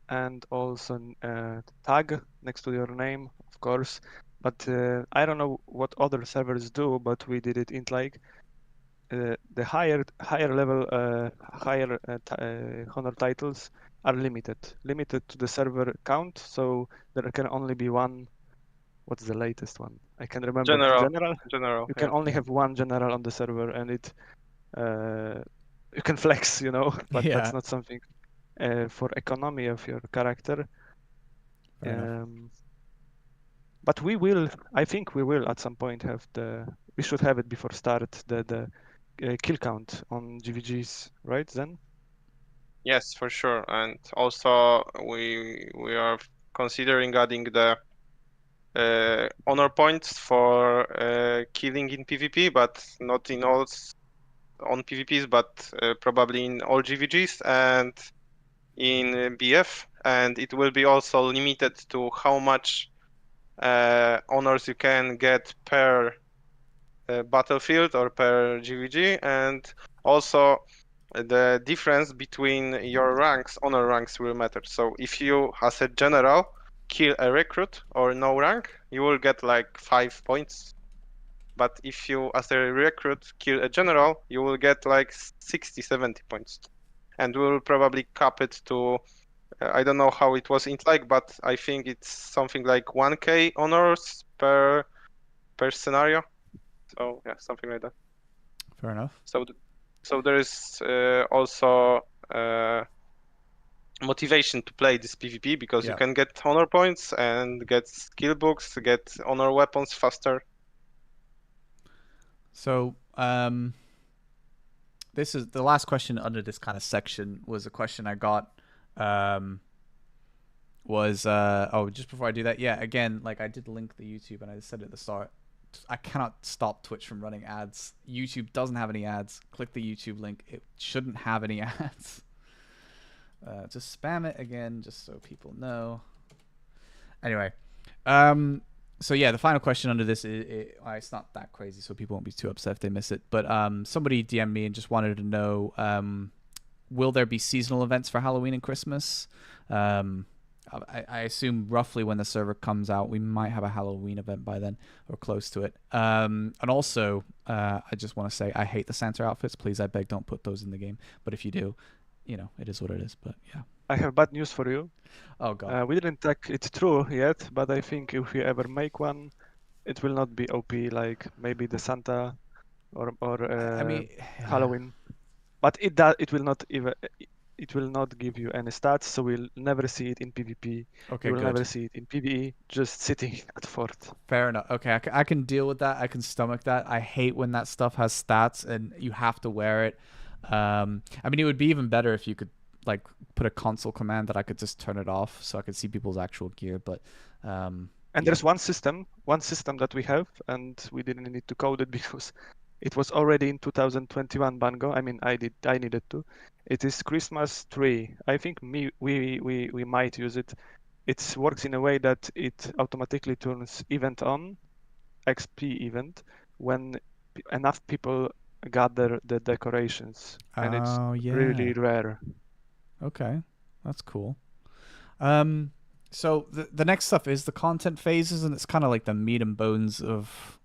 and also tag next to your name, of course. But I don't know what other servers do, but we did it in like the higher level, higher Honor titles are limited to the server count. So there can only be one. What's the latest one? I can remember. General. You can only have one general on the server, and it you can flex, but that's not something for economy of your character. But I think we will at some point we should have it before start, the kill count on GVGs, right, Zen? Yes, for sure. And also we are considering adding the honor points for killing in PvP, but not in all on PvPs, but probably in all GVGs and in BF. And it will be also limited to how much honors you can get per battlefield or per GVG, and also the difference between your ranks, honor ranks, will matter. So if you, as a general, kill a recruit or no rank, you will get like 5 points. But if you, as a recruit, kill a general, you will get like 60, 70 points. And we will probably cap it to, I don't know how it was in like, but I think it's something like 1k honors per scenario. So yeah, something like that. Fair enough. So there is also motivation to play this PvP because you can get honor points and get skill books, get honor weapons faster. So this is the last question under this kind of section. Was a question I got. Just before I do that, again, like I did link the YouTube and I said at the start, I cannot stop Twitch from running ads. YouTube doesn't have any ads. Click the YouTube link. It shouldn't have any ads. Just spam it again, just so people know. Anyway, so yeah, the final question under this it's not that crazy, so people won't be too upset if they miss it. But somebody DM'd me and just wanted to know, will there be seasonal events for Halloween and Christmas? I assume roughly when the server comes out, we might have a Halloween event by then or close to it. And also, I just want to say I hate the Santa outfits. Please, I beg, don't put those in the game. But if you do, it is what it is. But yeah. I have bad news for you. Oh god. We didn't take it through yet, but I think if we ever make one, it will not be OP like maybe the Santa or Halloween. But it will not even. It will not give you any stats, so we'll never see it in PvP. Okay, you will good. never see it in PvE, just sitting at fort. Fair enough. Okay, I can deal with that. I can stomach that. I hate when that stuff has stats and you have to wear it. I mean, it would be even better if you could like put a console command that I could just turn it off so I could see people's actual gear. But and there's one system that we have, and we didn't need to code it because It was already in 2021 Bango. I mean, I needed to. It is Christmas tree. I think we might use it. It works in a way that it automatically turns event on, XP event, when enough people gather the decorations, and it's Oh really yeah. rare. Okay, that's cool. So the next stuff is the content phases, and it's kind of like the meat and bones of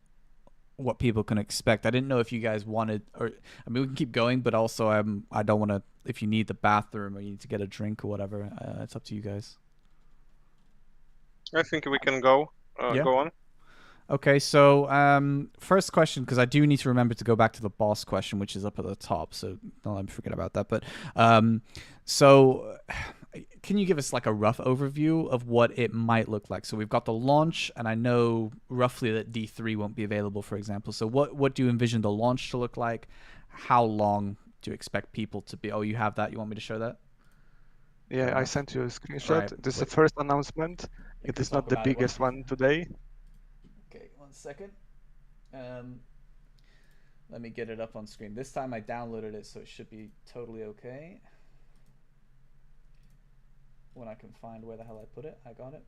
what people can expect. I didn't know if you guys wanted, or I mean, we can keep going, but also I don't want to. If you need the bathroom or you need to get a drink or whatever, it's up to you guys. I think we can go. Yeah. Go on. Okay, so first question, because I do need to remember to go back to the boss question, which is up at the top, so don't let me forget about that. But so can you give us like a rough overview of what it might look like? So we've got the launch, and I know roughly that D3 won't be available, for example. So what do you envision the launch to look like? How long do you expect people to be? Oh, you have that. You want me to show that? Fair Yeah, I enough. sent you a screenshot. Right. This is the Wait, first announcement. we It can is talk not the about it. biggest one today. Okay, 1 second. Um, Let me get it up on screen. This time I downloaded it, so it should be totally okay. When I can find where the hell I put it, I got it.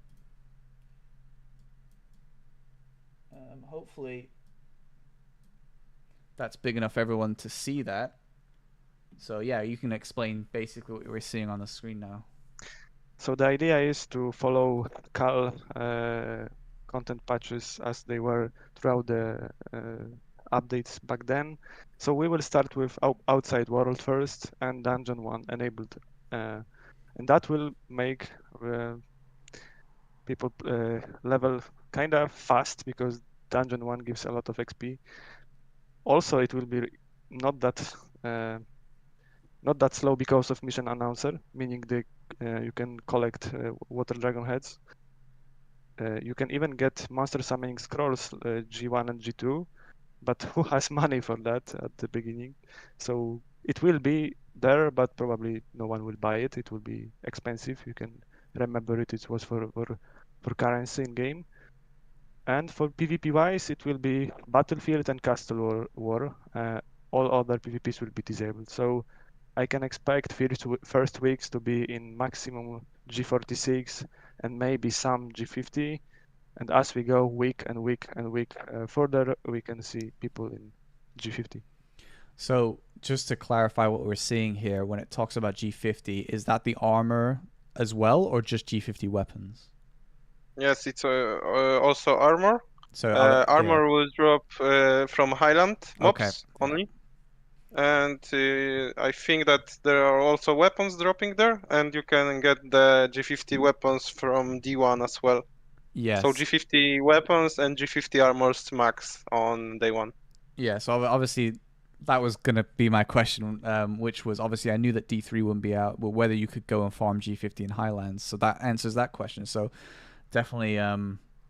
Hopefully that's big enough for everyone to see that. So yeah, you can explain basically what we're seeing on the screen now. So the idea is to follow Kal content patches as they were throughout the updates back then. So we will start with outside world first and dungeon 1 enabled, and that will make people level kind of fast because dungeon 1 gives a lot of XP. Also, it will be not that uh, not that slow because of mission announcer, meaning you can collect water dragon heads. You can even get monster summoning scrolls G1 and G2, but who has money for that at the beginning? So it will be there, but probably no one will buy it. It will be expensive. You can remember it was for currency in game. And for PvP wise, it will be Battlefield and Castle War. All other PvPs will be disabled. So I can expect first weeks to be in maximum G46 and maybe some G50. And as we go week and week and week further, we can see people in G50. So just to clarify what we're seeing here, when it talks about G50, is that the armor as well, or just G50 weapons? Yes, it's also armor. So yeah. Armor will drop from Highland Okay. mobs only. And I think that there are also weapons dropping there, and you can get the G50 weapons from D1 as well. Yes. So G50 weapons and G50 armors max on day 1. Yeah, so obviously that was going to be my question, which was obviously I knew that D3 wouldn't be out, but whether you could go and farm G50 in Highlands. So that answers that question. So definitely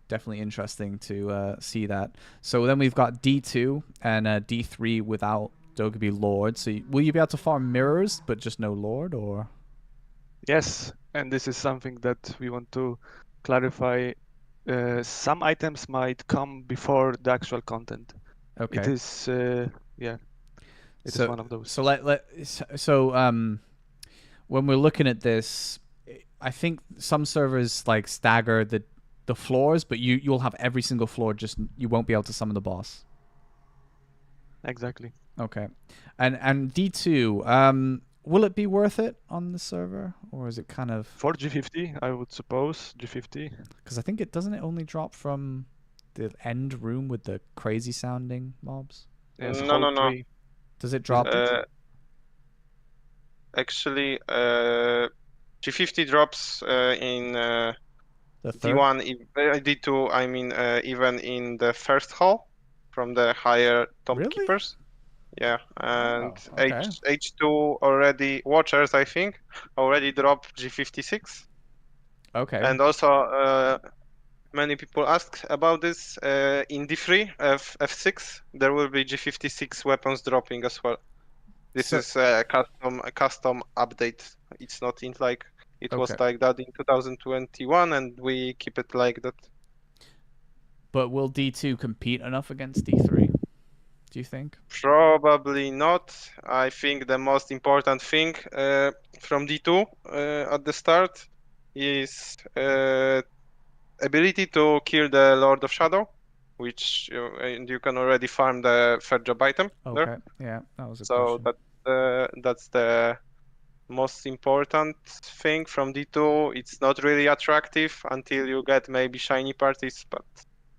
definitely interesting to see that. So then we've got D2 and D3 without Dogoby Lord. So will you be able to farm mirrors but just no Lord, or? Yes, and this is something that we want to clarify. Some items might come before the actual content. Okay. It is yeah. It is one of those. So when we're looking at this, I think some servers like stagger the floors, but you'll have every single floor. Just you won't be able to summon the boss. Exactly. Okay, and D2. Will it be worth it on the server, or is it kind of for G50? I would suppose G50. Because I think it doesn't only drop from the end room with the crazy sounding mobs. Yes, No. Does it drop? Actually, G50 drops in the third? D1, D2. I mean, even in the first hall from the higher tomb Really? keepers. Yeah, and okay. H2 already watchers, I think, already drop G56. Okay. And also, many people ask about this. In D3, F6, there will be G56 weapons dropping as well. This is a custom update. It's not in like it was like that in 2021, and we keep it like that. But will D2 compete enough against D3? Do do you think? Probably not. I think the most important thing from D2 at the start is ability to kill the Lord of Shadow, which and you can already farm the third job item there. Okay, yeah, that was a So question. that's the most important thing from D2. It's not really attractive until you get maybe shiny parties, but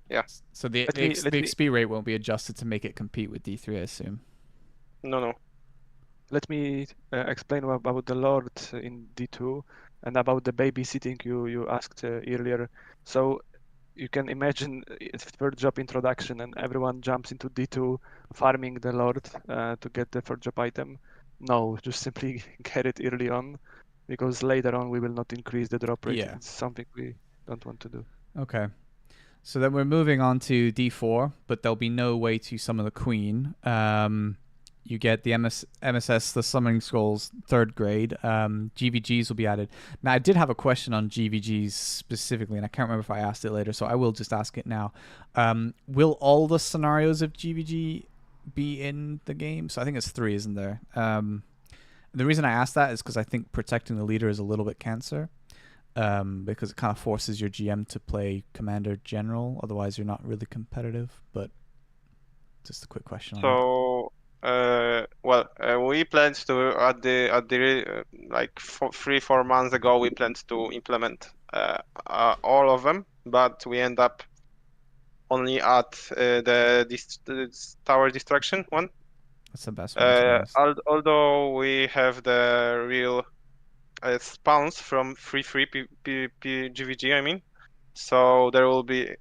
yeah. So the Let the, me X, let the me XP rate won't be adjusted to make it compete with D3, I assume. No. let me explain about the Lord in D2 and about the babysitting you asked earlier. So you can imagine third job introduction and everyone jumps into D2 farming the Lord to get the third job item. No, just simply get it early on because later on we will not increase the drop rate. Yeah. It's something we don't want to do. Okay. So then we're moving on to D4, but there'll be no way to summon the Queen. You get the MSS, the Summoning Scrolls, 3rd grade. GVGs will be added. Now, I did have a question on GVGs specifically, and I can't remember if I asked it later, so I will just ask it now. Will all the scenarios of GVG be in the game? So I think it's 3, isn't there? The reason I asked that is because I think protecting the leader is a little bit cancer. Because it kind of forces your GM to play Commander General. Otherwise, you're not really competitive. But just a quick question on that. So, we planned to like 3-4 months ago. We planned to implement all of them, but we end up only at the tower destruction one. That's the best one, to be honest. Although we have the real spawns from 3-3 GVG, I mean, so there will be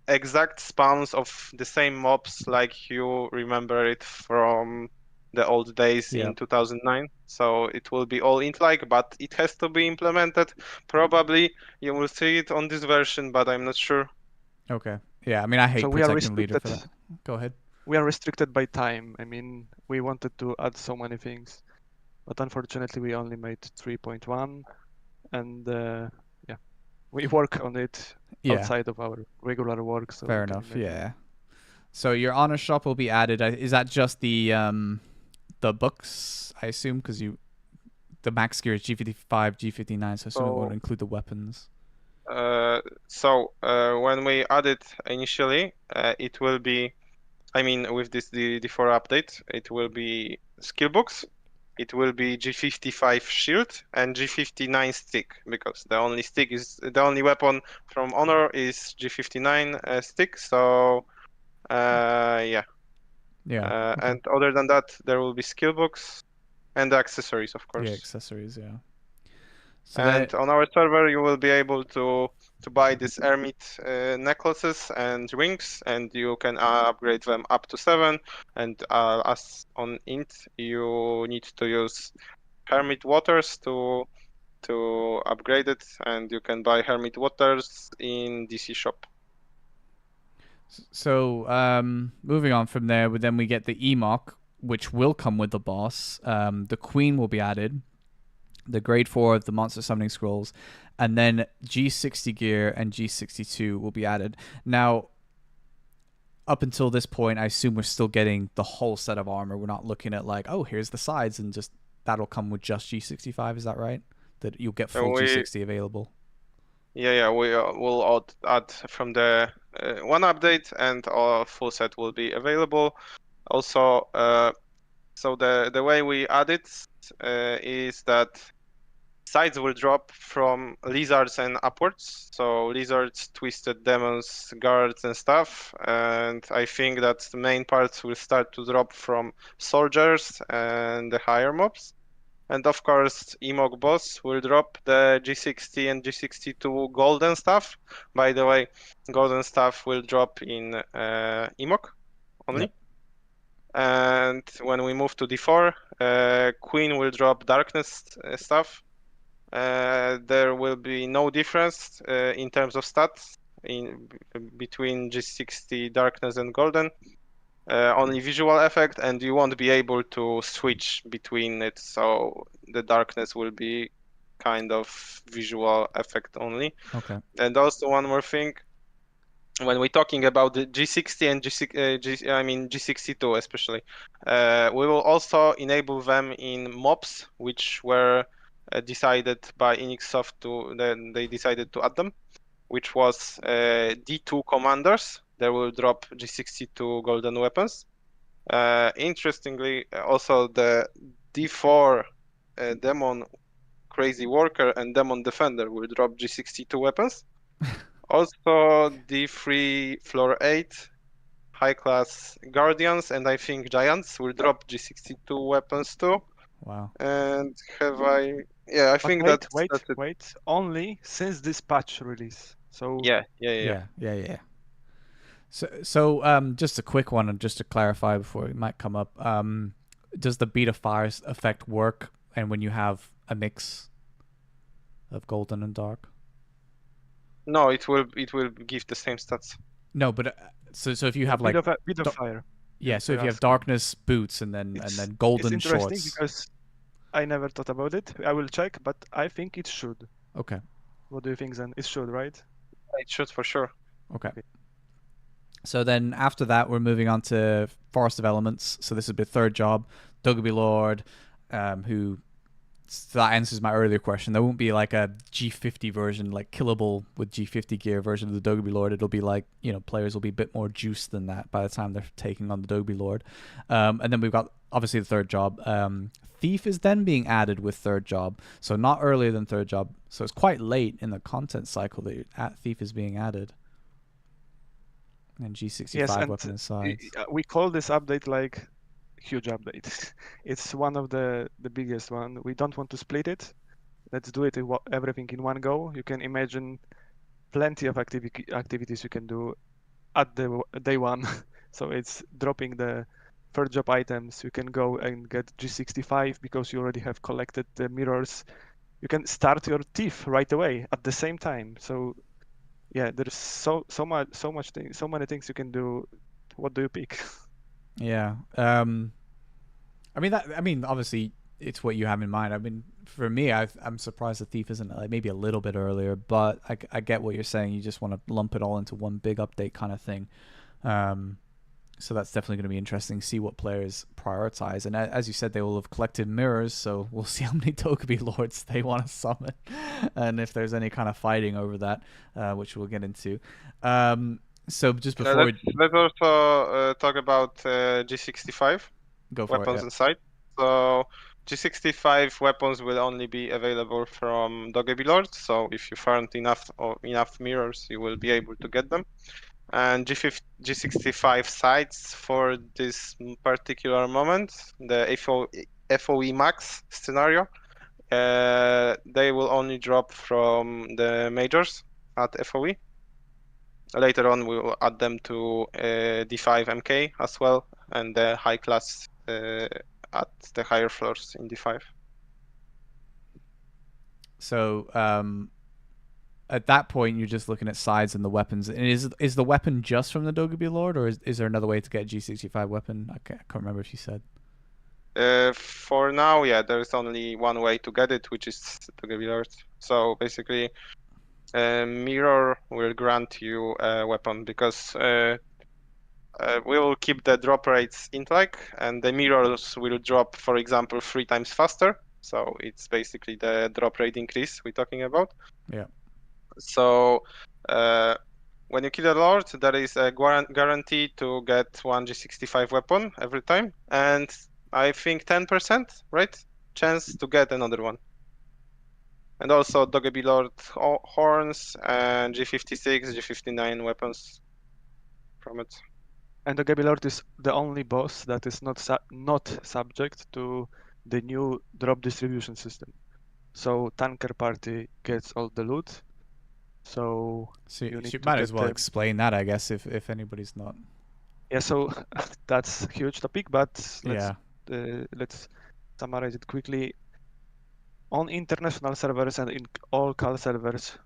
exact spawns of the same mobs like you remember it from the old days in 2009. So it will be all int-like, but it has to be implemented. Probably you will see it on this version, but I'm not sure. Okay. Yeah, I mean, I hate So we are protecting the leader for restricted. that. Go ahead. We are restricted by time. I mean, we wanted to add so many things, but unfortunately we only made 3.1, and yeah, we work on it Yeah, outside of our regular work. So fair you can enough. imagine. Yeah. So your honor shop will be added. Is that just the books? I assume because the max gear is G55, G59, so I assume it won't include the weapons. When we add it initially, it will be, I mean, with this D4 update, it will be skill books, it will be G55 shield and G59 stick, because the only weapon from honor is G59 stick. So yeah. Yeah. Okay. And other than that, there will be skill books and accessories, of course. Yeah, accessories. Yeah. So And on our server, you will be able to buy these hermit necklaces and rings, and you can upgrade them up to 7. And as on int, you need to use hermit waters to upgrade it, and you can buy hermit waters in DC shop. So, moving on from there, then we get the EMOC, which will come with the boss. The Queen will be added, the grade 4 of the Monster Summoning Scrolls, and then G60 gear and G62 will be added. Now, up until this point, I assume we're still getting the whole set of armor. We're not looking at like, oh, here's the sides, and just that'll come with just G65. Is that right? That you'll get full G60 available. Yeah, we will add from the one update, and our full set will be available. Also, so the way we add it is that sides will drop from lizards and upwards. So lizards, twisted demons, guards, and stuff. And I think that the main parts will start to drop from soldiers and the higher mobs. And of course, EMOC boss will drop the G60 and G62 golden stuff. By the way, golden stuff will drop in EMOC only. Yep. And when we move to D4, Queen will drop darkness stuff. There will be no difference in terms of stats between G60 darkness and golden. Only visual effect, and you won't be able to switch between it, so the darkness will be kind of visual effect only. Okay. And also one more thing, when we're talking about the G60 and G62 especially, we will also enable them in mobs, which were decided by Enixsoft then they decided to add them, which was D2 commanders. They will drop G62 golden weapons. Interestingly, also the D4 demon crazy worker and demon defender will drop G62 weapons. Also, D3 floor 8 high class guardians and I think giants will drop G62 weapons too. Wow. And I But think wait, that's it. wait. Only since this patch release. So Yeah. So just a quick one, and just to clarify before it might come up, does the beta fire effect work? And when you have a mix of golden and dark? No, it will give the same stats. No, but so if you have like bit of fire. yeah, so you're if you have asking. darkness boots and then It's golden interesting shorts. because I never thought about it. I will check, but I think it should. Okay. What do you think, Zen? It should, right? It should for sure. Okay. So then after that, we're moving on to Forest of Elements. So this is the third job, Dugby Lord, who. So that answers my earlier question. There won't be like a G50 version, like killable with G50 gear version of the Dogby Lord. It'll be like, players will be a bit more juiced than that by the time they're taking on the Dogby Lord. And then we've got, obviously, the third job. Thief is then being added with third job. So not earlier than third job. So it's quite late in the content cycle that Thief is being added. And G65 weapon aside. We call this update like huge update. It's one of the biggest one. We don't want to split it. Let's do it everything in one go. You can imagine plenty of activities you can do at the day one. So it's dropping the third job items. You can go and get G65 because you already have collected the mirrors. You can start your thief right away at the same time. So yeah, there's so many things you can do. What do you pick? Yeah. Obviously, it's what you have in mind. I mean, for me, I'm surprised the Thief isn't like maybe a little bit earlier, but I get what you're saying. You just want to lump it all into one big update kind of thing. So that's definitely going to be interesting to see what players prioritize. And as you said, they will have collected mirrors, so we'll see how many Togepi Lords they want to summon, and if there's any kind of fighting over that, which we'll get into. So just before let's also talk about G65 go for weapons it, inside. So G65 weapons will only be available from Doggy Lord. So if you farmed enough mirrors, you will be able to get them. And G65 sites for this particular moment, the FOE max scenario, they will only drop from the majors at FOE. Later on, we will add them to D5 MK as well, and the high class at the higher floors in D5. So at that point, you're just looking at sides and the weapons. And is the weapon just from the Dogby Lord, or is there another way to get G65 weapon? I can't remember if you said. For now, yeah, there is only one way to get it, which is Dogby Lord. So basically, mirror will grant you a weapon because we will keep the drop rates intact, and the mirrors will drop, for example, 3 times faster. So it's basically the drop rate increase we're talking about. Yeah. So when you kill a lord, there is a guarantee to get one G65 weapon every time, and I think 10%, right, chance to get another one. And also Doggy Lord horns and G56, G59 weapons from it. And the Doggy Lord is the only boss that is not subject to the new drop distribution system. So tanker party gets all the loot. So you might as well explain that, I guess, if anybody's not. Yeah, so that's a huge topic, but let's summarize it quickly. On international servers and in all Kal servers,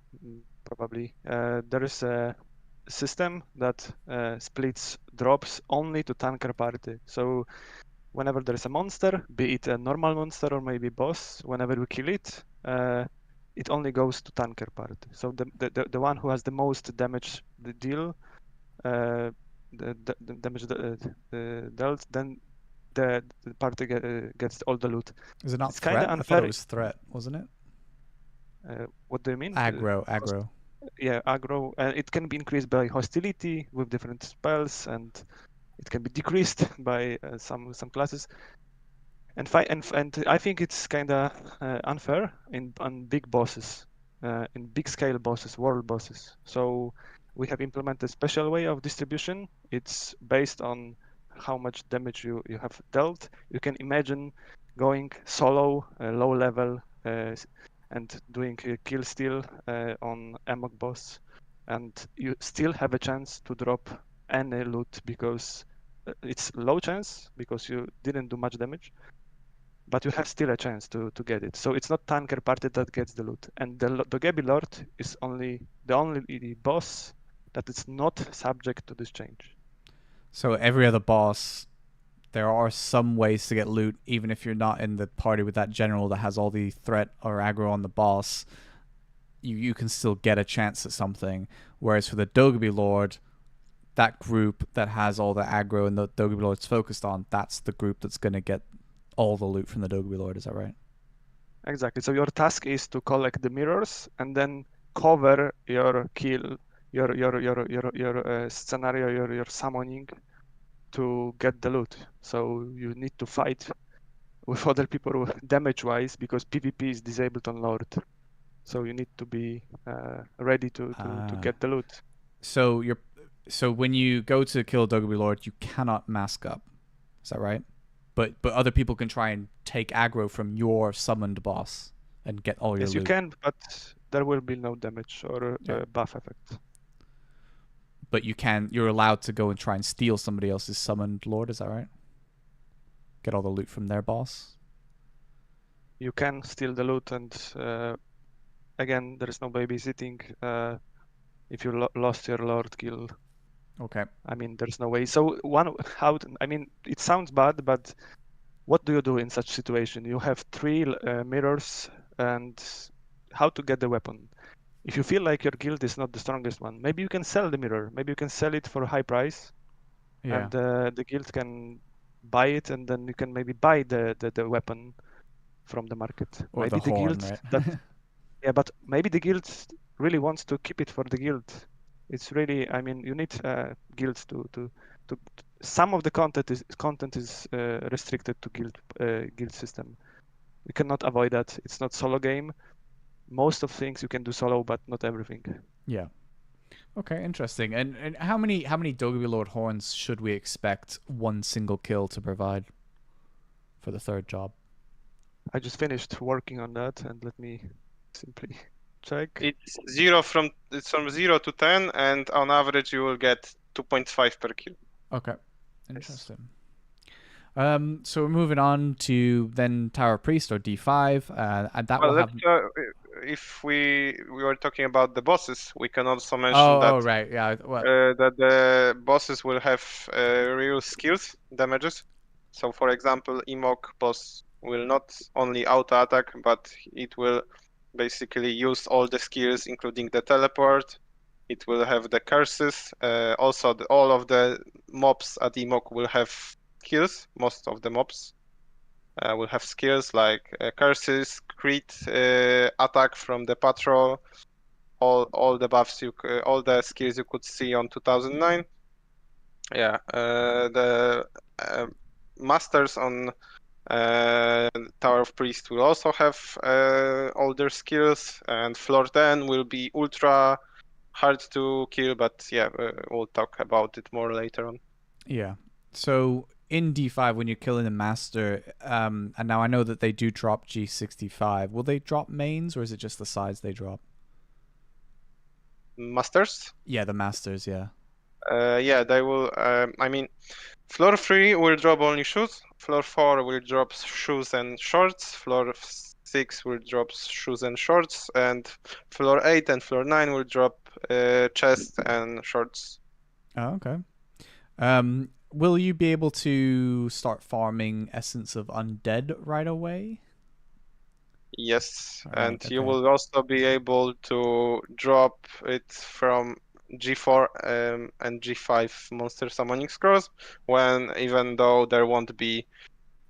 probably, there is a system that splits drops only to tanker party. So whenever there is a monster, be it a normal monster or maybe boss, whenever we kill it, it only goes to tanker party. So the one who has the most damage deal the damage dealt, then the party gets all the loot. Is it not It's kind of threat? I thought unfair. it was threat, wasn't it? What do you mean? Aggro. Yeah, aggro. It can be increased by hostility with different spells, and it can be decreased by some classes. And I think it's kind of unfair on big bosses, in big scale bosses, world bosses. So we have implemented a special way of distribution. It's based on how much damage you have dealt. You can imagine going solo, low level, and doing a kill steal on Amok boss, and you still have a chance to drop any loot because it's low chance because you didn't do much damage, but you have still a chance to get it. So it's not tanker party that gets the loot, and the Dogebi Lord is the only boss that is not subject to this change. So every other boss, there are some ways to get loot, even if you're not in the party with that general that has all the threat or aggro on the boss. You can still get a chance at something. Whereas for the Dogebi Lord, that group that has all the aggro and the Dogebi Lord's focused on, that's the group that's going to get all the loot from the Dogebi Lord. Is that right? Exactly. So your task is to collect the mirrors and then cover your kill, your scenario, your summoning to get the loot. So you need to fight with other people damage-wise because PvP is disabled on Lord. So you need to be ready to get the loot. So when you go to kill Dogebi Lord, you cannot mask up. Is that right? But other people can try and take aggro from your summoned boss and get all your Yes, loot. you can, but there will be no damage or buff effect. But you're allowed to go and try and steal somebody else's summoned lord, is that right? Get all the loot from their boss? You can steal the loot, and again, there is no babysitting. If you lost your lord kill, okay. I mean, there's no way. So I mean, it sounds bad, but what do you do in such situation? You have 3 mirrors, and how to get the weapon? If you feel like your guild is not the strongest one, maybe you can sell the mirror. Maybe you can sell it for a high price, and the guild can buy it, and then you can maybe buy the weapon from the market. Or maybe the horn, guild right? yeah, but maybe the guild really wants to keep it for the guild. It's really, I mean, you need guilds to some of the content is restricted to guild system. You cannot avoid that. It's not solo game. Most of things you can do solo, but not everything. Yeah. Okay, interesting. And how many Dogebi Lord horns should we expect one single kill to provide for the third job? I just finished working on that, and let me simply check. It's from 0 to 10, and on average you will get 2.5 per kill. Okay, interesting. So we're moving on to then Tower Priest or D5, and that will have. If we were talking about the bosses, we can also mention Oh, right, yeah. Well, that the bosses will have real skills, damages. So, for example, Emok boss will not only auto attack, but it will basically use all the skills, including the teleport. It will have the curses. Also, all of the mobs at Emok will have skills. Most of the mobs will have skills like curses, crit, attack from the patrol, all the buffs all the skills you could see on 2009. Yeah, the masters on Tower of Priest will also have all their skills, and floor 10 will be ultra hard to kill, but yeah, we'll talk about it more later on. Yeah. So in D5, when you're killing a master, and now I know that they do drop G65, will they drop mains, or is it just the sides they drop? Masters? Yeah, the masters, yeah. Yeah, they will. I mean, floor 3 will drop only shoes. Floor 4 will drop shoes and shorts. Floor 6 will drop shoes and shorts. And floor 8 and floor 9 will drop chest and shorts. Oh, okay. Will you be able to start farming Essence of Undead right away? Yes, Right, and you okay. will also be able to drop it from G4 and G5 monster summoning scrolls, even though there won't be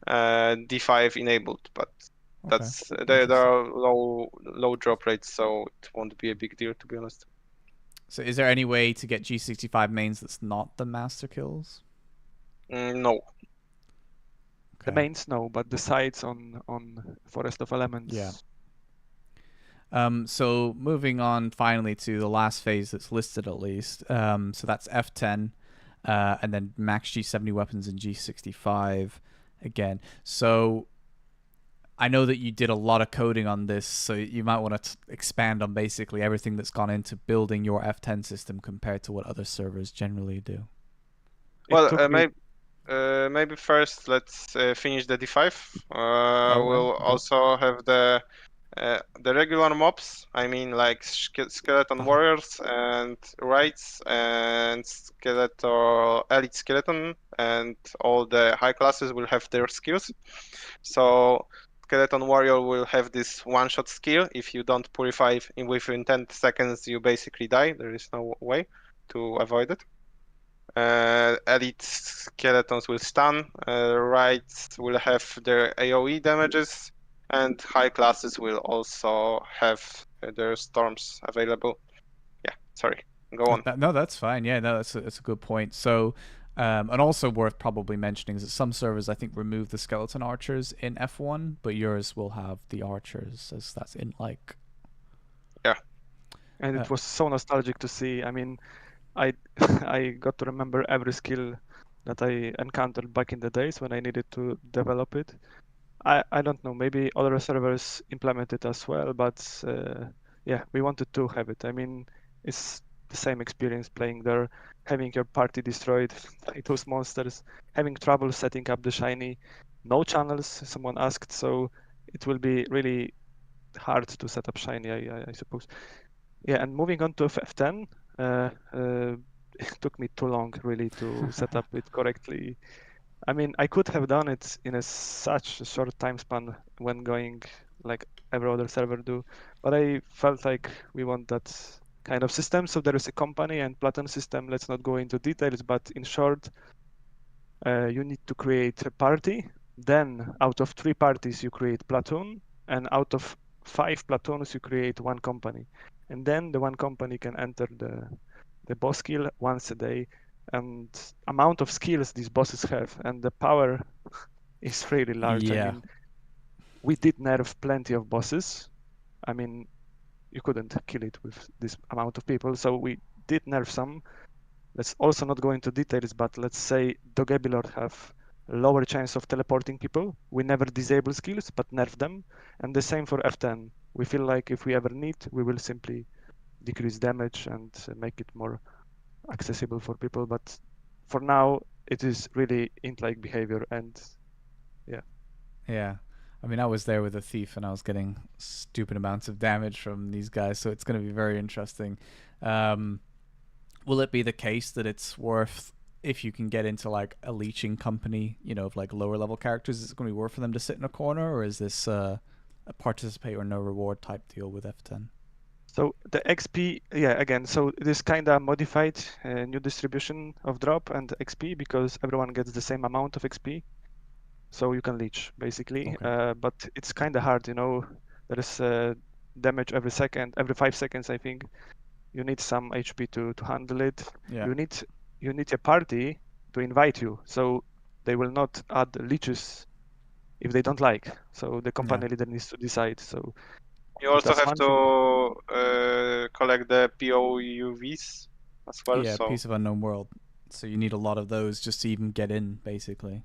D5 enabled, but Okay. that's there Interesting. are low drop rates, so it won't be a big deal, to be honest. So is there any way to get G65 mains that's not the master kills? No. The Okay. mains, no, but the sides on Forest of Elements. Yeah. So moving on finally to the last phase that's listed at least. So that's F10, and then max G70 weapons and G65 again. So I know that you did a lot of coding on this, so you might want to expand on basically everything that's gone into building your F10 system compared to what other servers generally do. Well, Took me maybe first let's finish the D5. We'll Okay. also have the regular mobs. I mean, like skeleton warriors and raids and skeleton elite skeleton, and all the high classes will have their skills. So skeleton warrior will have this one-shot skill. If you don't purify within 10 seconds, you basically die. There is no way to avoid it. Elite skeletons will stun, raids will have their AoE damages, and high classes will also have their storms available. Yeah, sorry, go on. No, that's fine. Yeah, no, that's a good point. So, and also worth probably mentioning is that some servers I think remove the skeleton archers in F1, but yours will have the archers as that's in like. Yeah. and it was so nostalgic to see. I mean, I I got to remember every skill that I encountered back in the days when I needed to develop it. I don't know, maybe other servers implement it as well, but yeah, we wanted to have it. I mean, it's the same experience playing there, having your party destroyed by those monsters, having trouble setting up the shiny, no channels, someone asked, so it will be really hard to set up shiny, I suppose. Yeah, and moving on to F10, it took me too long really to set up it correctly. I mean, I could have done it in such a short time span when going like every other server do, but I felt like we want that kind of system. So there is a company and platoon system. Let's not go into details, but in short, you need to create a party. Then out of 3 parties, you create platoon, and out of 5 platoons, you create one company. And then the one company can enter the boss skill once a day, and amount of skills these bosses have and the power is really large. I Yeah. mean, we did nerf plenty of bosses. I mean, you couldn't kill it with this amount of people, so we did nerf some. Let's also not go into details, but let's say Dogebilord have lower chance of teleporting people. We never disable skills, but nerf them. And the same for F10. We feel like if we ever need, we will simply decrease damage and make it more accessible for people. But for now, it is really int-like behavior, and yeah. Yeah. I mean, I was there with a thief and I was getting stupid amounts of damage from these guys, so it's going to be very interesting. Will it be the case that it's worth, if you can get into like a leeching company, of like lower level characters, is it going to be worth for them to sit in a corner, or is this a participate or no reward type deal with F10? So the XP, yeah, again, so this kind of modified new distribution of drop and XP because everyone gets the same amount of XP. So you can leech basically, Okay. but it's kind of hard, there is damage every 5 seconds, I think. You need some HP to handle it. Yeah. You need a party to invite you, so they will not add leeches if they don't like. So the company leader needs to decide. So You also that's have one thing. to collect the POUVs as well. Yeah, So Piece of Unknown World. So you need a lot of those just to even get in, basically.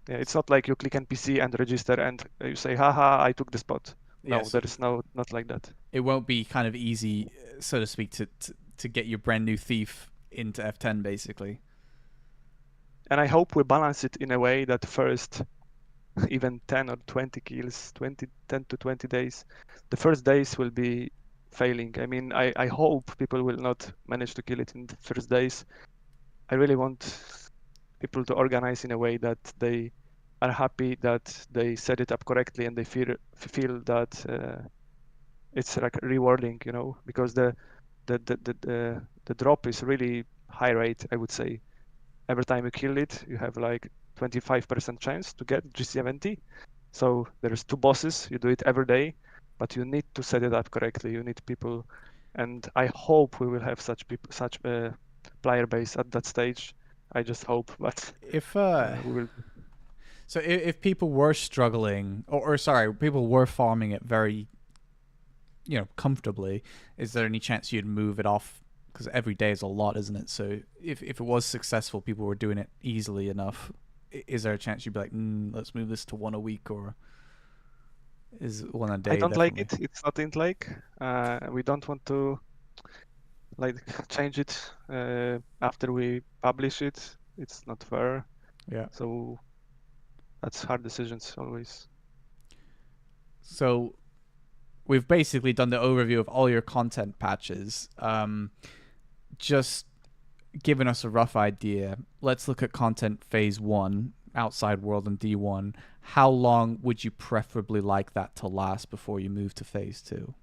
Yeah, it's not like you click NPC and register and you say, haha, I took the spot. No, Yes. there is not like that. It won't be kind of easy, so to speak, to get your brand new thief into F10, basically. And I hope we balance it in a way that first, even 10 or 20 kills, 10 to 20 days, the first days will be failing. I mean, I hope people will not manage to kill it in the first days. I really want people to organize in a way that they are happy that they set it up correctly and they feel that it's like rewarding, because the the drop is really high rate, I would say. Every time you kill it, you have like 25% chance to get G70. So there's 2 bosses, you do it every day, but you need to set it up correctly. You need people, and I hope we will have such people, such a player base at that stage. I just hope, but If we will. so if people were struggling, or sorry, people were farming it very, comfortably, is there any chance you'd move it off? Because every day is a lot, isn't it? So if it was successful, people were doing it easily enough. Is there a chance you'd be like, let's move this to one a week, or is one a day? I don't like definitely? it. It's not in like. We don't want to like change it after we publish it. It's not fair. Yeah. So that's hard decisions always. So we've basically done the overview of all your content patches. Just giving us a rough idea. Let's look at content phase 1, outside world and D1. How long would you preferably like that to last before you move to phase 2?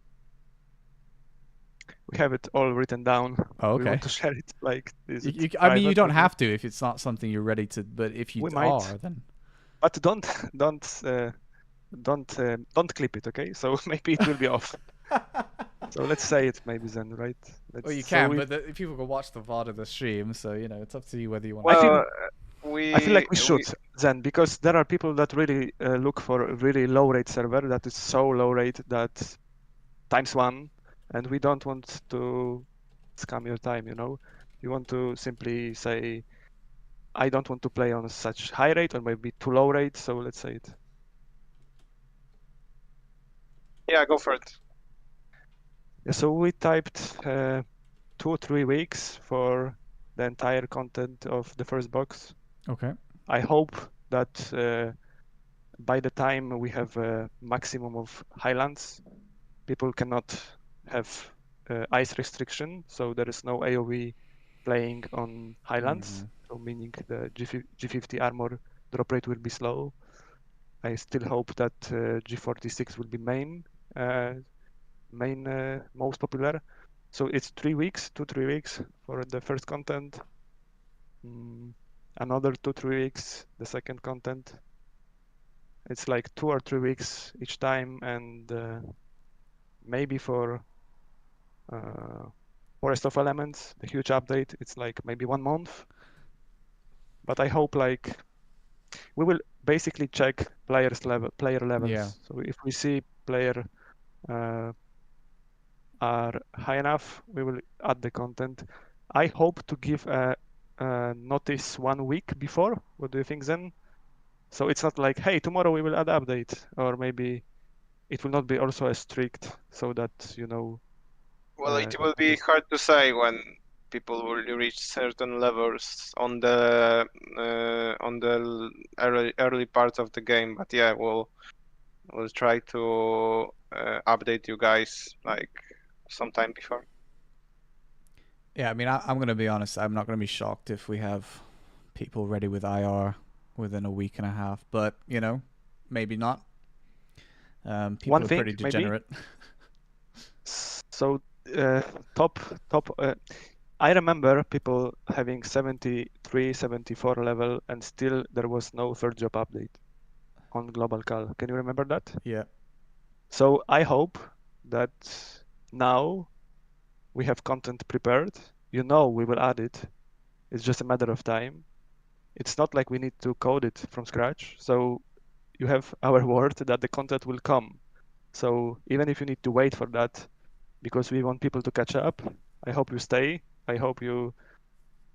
We have it all written down. Oh, We okay. want to share it like this. I mean, you don't have to if it's not something you're ready to. But if you We might. are, then But don't clip it, okay? So maybe it will be off. So let's say it maybe then, right? well, you So can. we, But people can watch the VOD of the stream, so it's up to you whether you want. I feel- Well, I feel like we should then, because there are people that really look for a really low rate server that is so low rate that ×1, and we don't want to scam your time, You want to simply say, I don't want to play on such high rate or maybe too low rate, so let's say it. Yeah, go for it. Yeah, so we typed 2 or 3 weeks for the entire content of the first box. Okay. I hope that by the time we have a maximum of highlands, people cannot have ice restriction, so there is no AoE playing on highlands, so meaning the G50 armor drop rate will be slow. I still hope that G46 will be most popular. So it's 3 weeks, 2-3 weeks for the first content. Another 2-3 weeks, the second content. It's like 2 or 3 weeks each time, and maybe for Forest of Elements, the huge update, it's like maybe 1 month. But I hope like we will basically check player levels. Yeah. So if we see player are high enough, we will add the content. I hope to give a notice 1 week before. What do you think then? So it's not like, hey, tomorrow we will add update, or maybe it will not be also as strict, so that Well, it will be hard to say when people will reach certain levels on the early parts of the game. But yeah, we'll try to update you guys like sometime before. Yeah, I mean, I'm going to be honest. I'm not going to be shocked if we have people ready with IR within a week and a half. But, maybe not. People One are thing, pretty degenerate. So top. I remember people having 73, 74 level, and still there was no third job update on Global Kal. Can you remember that? Yeah. So I hope that now we have content prepared. We will add it. It's just a matter of time. It's not like we need to code it from scratch. So you have our word that the content will come. So even if you need to wait for that, because we want people to catch up, I hope you stay. I hope you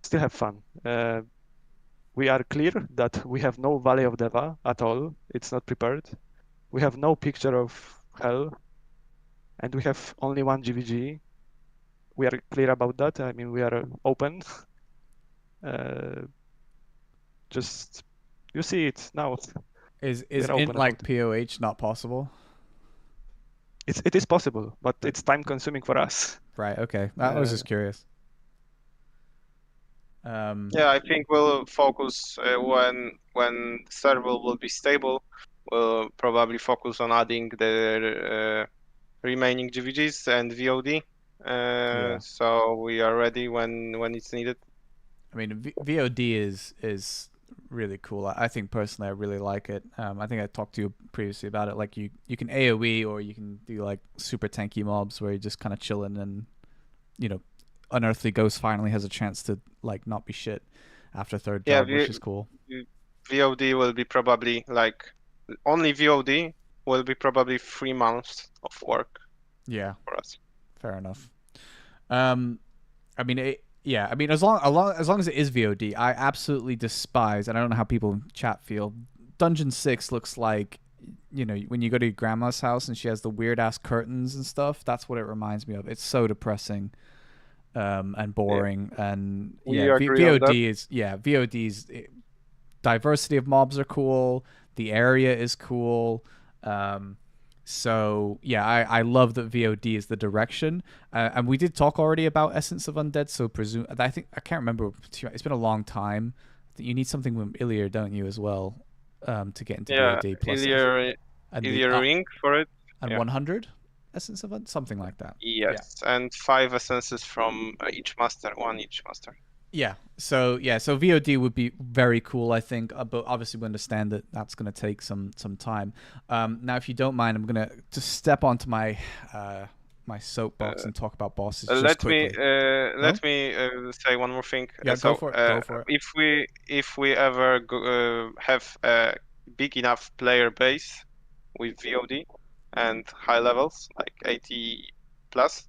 still have fun. We are clear that we have no Valley of Deva at all. It's not prepared. We have no picture of hell, and we have only 1 GVG. We are clear about that. I mean, we are open. Just you see it now. Is We're int open like about POH not possible? it is possible, but it's time consuming for us. Right. Okay. I was just curious. Yeah, I think we'll focus when the server will be stable. We'll probably focus on adding the remaining GVGs and VOD, Yeah. So we are ready when it's needed. I mean, VOD is really cool. I think personally, I really like it. I think I talked to you previously about it. Like you can AOE or you can do like super tanky mobs where you're just kind of chilling and Unearthly Ghost finally has a chance to like not be shit after third Yeah, job, which is cool. VOD will be probably like only VOD will be probably 3 months of work Yeah, for us. fair enough. I mean, yeah. I mean, as long as it is VOD, I absolutely despise, and I don't know how people in chat feel. Dungeon 6 looks like, when you go to your grandma's house and she has the weird ass curtains and stuff. That's what it reminds me of. It's so depressing, and boring, and We yeah. agree on that. VOD's diversity of mobs are cool. The area is cool. So yeah, I love that VOD is the direction, and we did talk already about Essence of Undead. So I think I can't remember. It's been a long time. You need something with Ilya, don't you, as well, to get into Yeah, VOD plus and the Ilya ring for it. and Yeah. 100 Essence of Undead, something like that. Yes, and 5 essences from each master, one each master. Yeah. So VOD would be very cool, I think. But obviously, we understand that that's going to take some time. Now, if you don't mind, I'm going to just step onto my my soapbox and talk about bosses just Let quickly. let me say one more thing. Yeah, So, go for it. Go for it. if we ever have a big enough player base with VOD and high levels like 80 plus,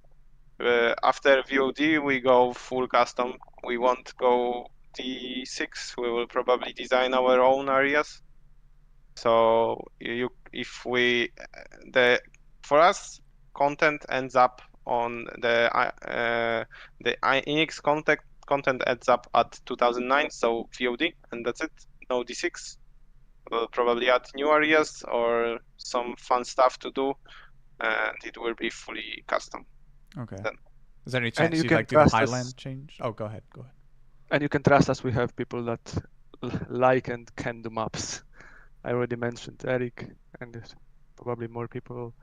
after VOD we go full custom. We won't go D6. We will probably design our own areas. So for us, content ends up on the Inix content ends up at 2009. So VOD, and that's it. No D6. We'll probably add new areas or some fun stuff to do, and it will be fully custom. Okay. Then. Is there any And chance you you'd can like do the trust Highland us. change? Oh, go ahead. Go ahead. And you can trust us. We have people that like and can do maps. I already mentioned Eric, and there's probably more people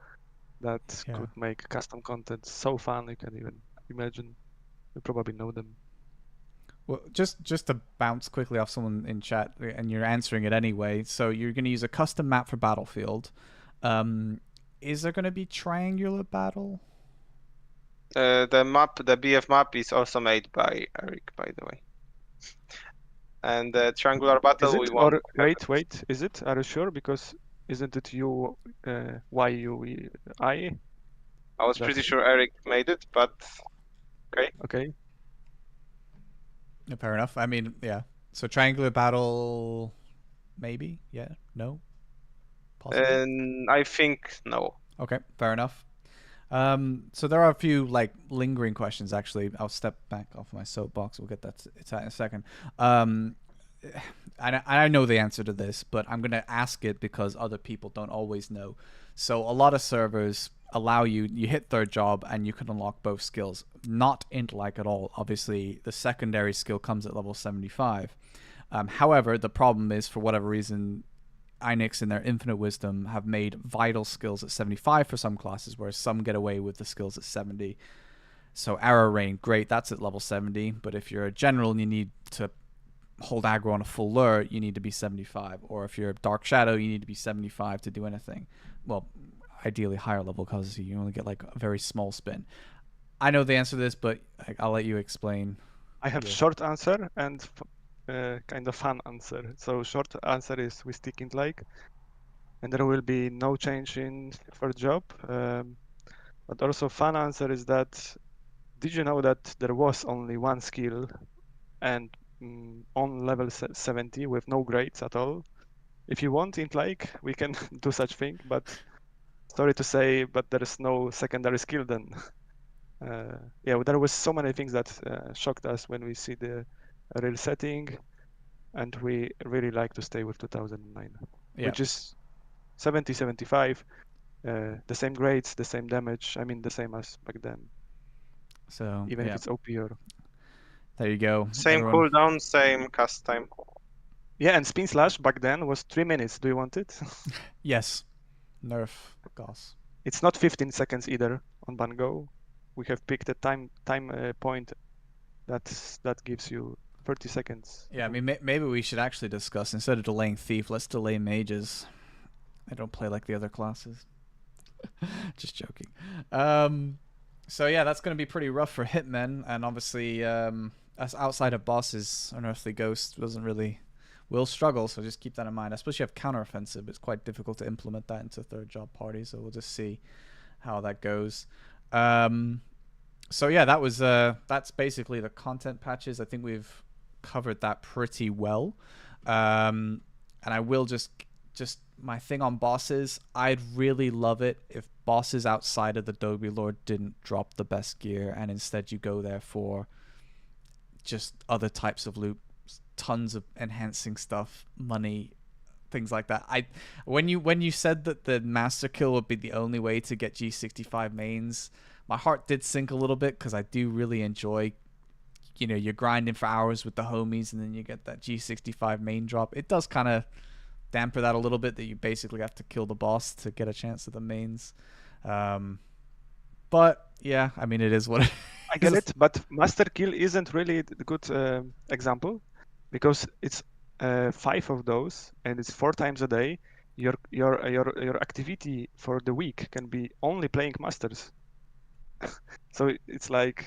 that Yeah. could make custom content so fun you can even imagine. You probably know them. Well, just to bounce quickly off someone in chat, and you're answering it anyway. So you're going to use a custom map for Battlefield. Is there going to be triangular battle? The BF map is also made by Eric, by the way. And the triangular battle Is it? we want. Or wait, is it? Are you sure? Because isn't it you, YUI? I was pretty sure Eric made it, but okay. Okay. Yeah, fair enough. I mean, yeah. So triangular battle, maybe? Yeah? No? Possibly? And I think no. Okay, fair enough. So there are a few like lingering questions. Actually, I'll step back off my soapbox. We'll get that in a second. I know the answer to this, but I'm gonna ask it because other people don't always know. So a lot of servers allow you hit third job and you can unlock both skills. Not int like at all. Obviously, the secondary skill comes at level 75. However, the problem is for whatever reason, Inix in their infinite wisdom have made vital skills at 75 for some classes, whereas some get away with the skills at 70. So arrow rain, great, that's at level 70, but if you're a general and you need to hold aggro on a full lure, you need to be 75. Or if you're a dark shadow, you need to be 75 to do anything. Well, ideally higher level because you only get like a very small spin. I know the answer to this, but I'll let you explain. I have short answer and kind of fun answer. So short answer is we stick in like, and there will be no change in for job. But also fun answer is that did you know that there was only one skill and on level 70 with no grades at all? If you want int like, we can do such thing, but sorry to say, but there is no secondary skill then. Yeah, there was so many things that shocked us when we see the real setting, and we really like to stay with 2009, which is 70, 75, the same grades, the same damage. I mean, the same as back then. So even if it's OP or. There you go. Same cooldown, same cast time. Yeah, and spin slash back then was 3 minutes. Do you want it? Yes. Nerf Goss. It's not 15 seconds either on Bango. we have picked a time point that gives you 30 seconds. Yeah, I mean, maybe we should actually discuss, instead of delaying Thief, let's delay Mages. They don't play like the other classes. Just joking. So yeah, that's going to be pretty rough for Hitmen, and obviously, as outside of bosses, Unearthly Ghost doesn't really will struggle. So just keep that in mind. I suppose you have counteroffensive. It's quite difficult to implement that into third job party. So we'll just see how that goes. So yeah, that was that's basically the content patches. I think we've covered that pretty well. And I will just my thing on bosses, I'd really love it if bosses outside of the Doby Lord didn't drop the best gear, and instead you go there for just other types of loot, tons of enhancing stuff, money, things like that. When you said that the master kill would be the only way to get G65 mains, my heart did sink a little bit, because I do really enjoy, you're grinding for hours with the homies and then you get that G65 main drop. It does kind of damper that a little bit, that you basically have to kill the boss to get a chance at the mains. But yeah, I mean, it is what it I get it, but master kill isn't really a good example, because it's 5 of those and it's 4 times a day. Your activity for the week can be only playing masters. So it's like,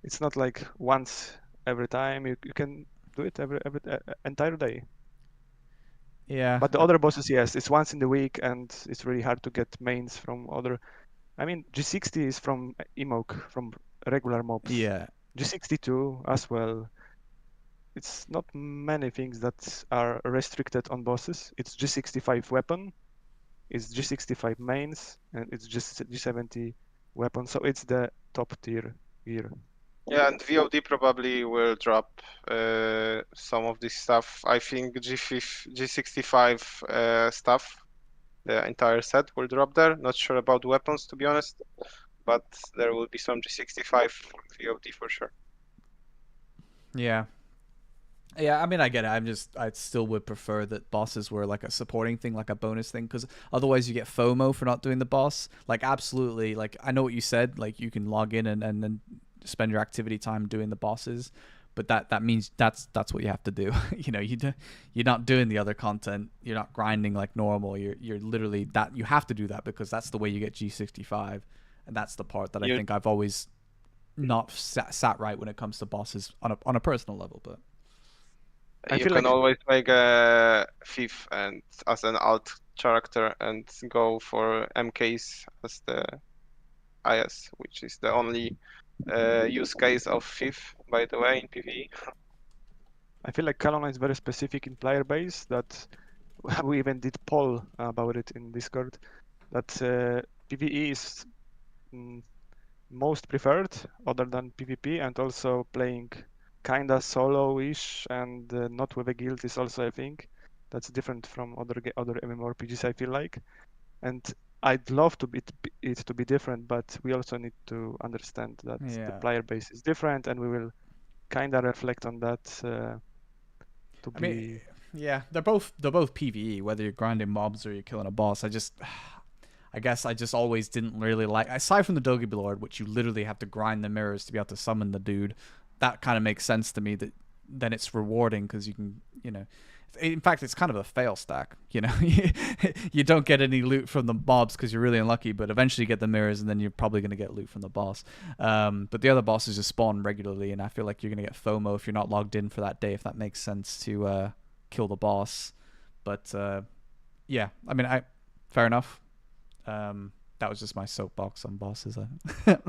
it's not like once every time. You can do it every entire day. Yeah. But the other bosses, yes, it's once in the week, and it's really hard to get mains from other. I mean, G60 is from emoc, from regular mobs. Yeah. G62 as well. It's not many things that are restricted on bosses. It's G65 weapon, it's G65 mains, and it's just G70 weapon. So it's the top tier gear. Yeah, and VOD probably will drop some of this stuff. I think G65 stuff, the entire set will drop there. Not sure about weapons, to be honest, but there will be some G65 VOD for sure. Yeah. Yeah, I mean, I get it. I still would prefer that bosses were like a supporting thing, like a bonus thing, because otherwise you get FOMO for not doing the boss. Like, absolutely. Like, I know what you said. Like, you can log in and then spend your activity time doing the bosses, but that means that's what you have to do. You're not doing the other content. You're not grinding like normal. You're literally that. You have to do that because that's the way you get G65, and that's the part that I think I've always not sat right when it comes to bosses on a personal level, but. You can always make a thief and as an alt character and go for MKs as the IS, which is the only use case of thief, by the way, in PvE. I feel like KalOnline is very specific in player base, that we even did poll about it in Discord, that PvE is most preferred other than PvP, and also playing kinda solo-ish and not with a guild is also, I think, that's different from other MMORPGs, I feel like. And I'd love it to be different, but we also need to understand that the player base is different, and we will kinda reflect on that yeah, they're both PvE, whether you're grinding mobs or you're killing a boss. I guess I just always didn't really like, aside from the Dogi Lord, which you literally have to grind the mirrors to be able to summon the dude. That kind of makes sense to me, that then it's rewarding because you can, in fact, it's kind of a fail stack. You don't get any loot from the mobs because you're really unlucky, but eventually you get the mirrors, and then you're probably going to get loot from the boss. But the other bosses just spawn regularly, and I feel like you're going to get FOMO if you're not logged in for that day, if that makes sense, to kill the boss. But yeah, I mean, fair enough. That was just my soapbox on bosses. I'm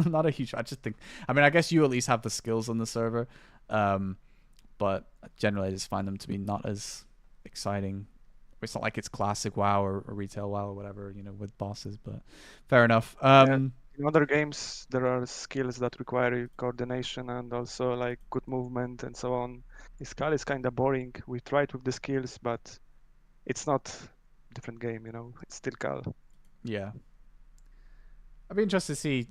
not a huge. I just think. I mean, I guess you at least have the skills on the server, but generally I just find them to be not as exciting. It's not like it's classic WoW or retail WoW or whatever, with bosses. But fair enough. In other games, there are skills that require coordination and also like good movement and so on. Kal is kind of boring. We tried with the skills, but it's not a different game. It's still Kal. Yeah. I'd be interested to see.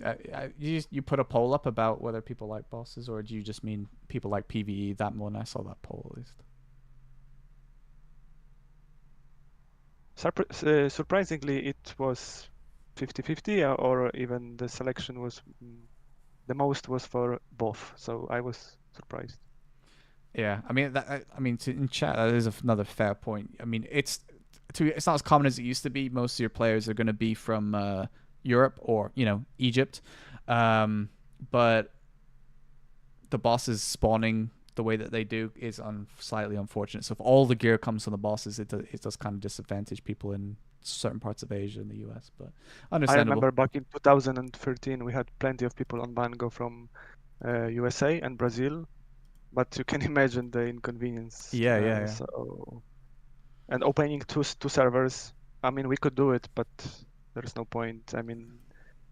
You put a poll up about whether people like bosses, or do you just mean people like PvE? That one, I saw that poll at least. Surprisingly, it was 50-50, or even the selection was the most was for both, so I was surprised. Yeah, I mean in chat that is another fair point. I mean it's not as common as it used to be. Most of your players are going to be from Europe or Egypt, but the bosses spawning the way that they do is slightly unfortunate. So if all the gear comes from the bosses, it does kind of disadvantage people in certain parts of Asia and the US. But I understandable. remember back in 2013 we had plenty of people on Bango from USA and Brazil, but you can imagine the inconvenience. Yeah. So, and opening two servers, I mean, we could do it, but there's no point. I mean,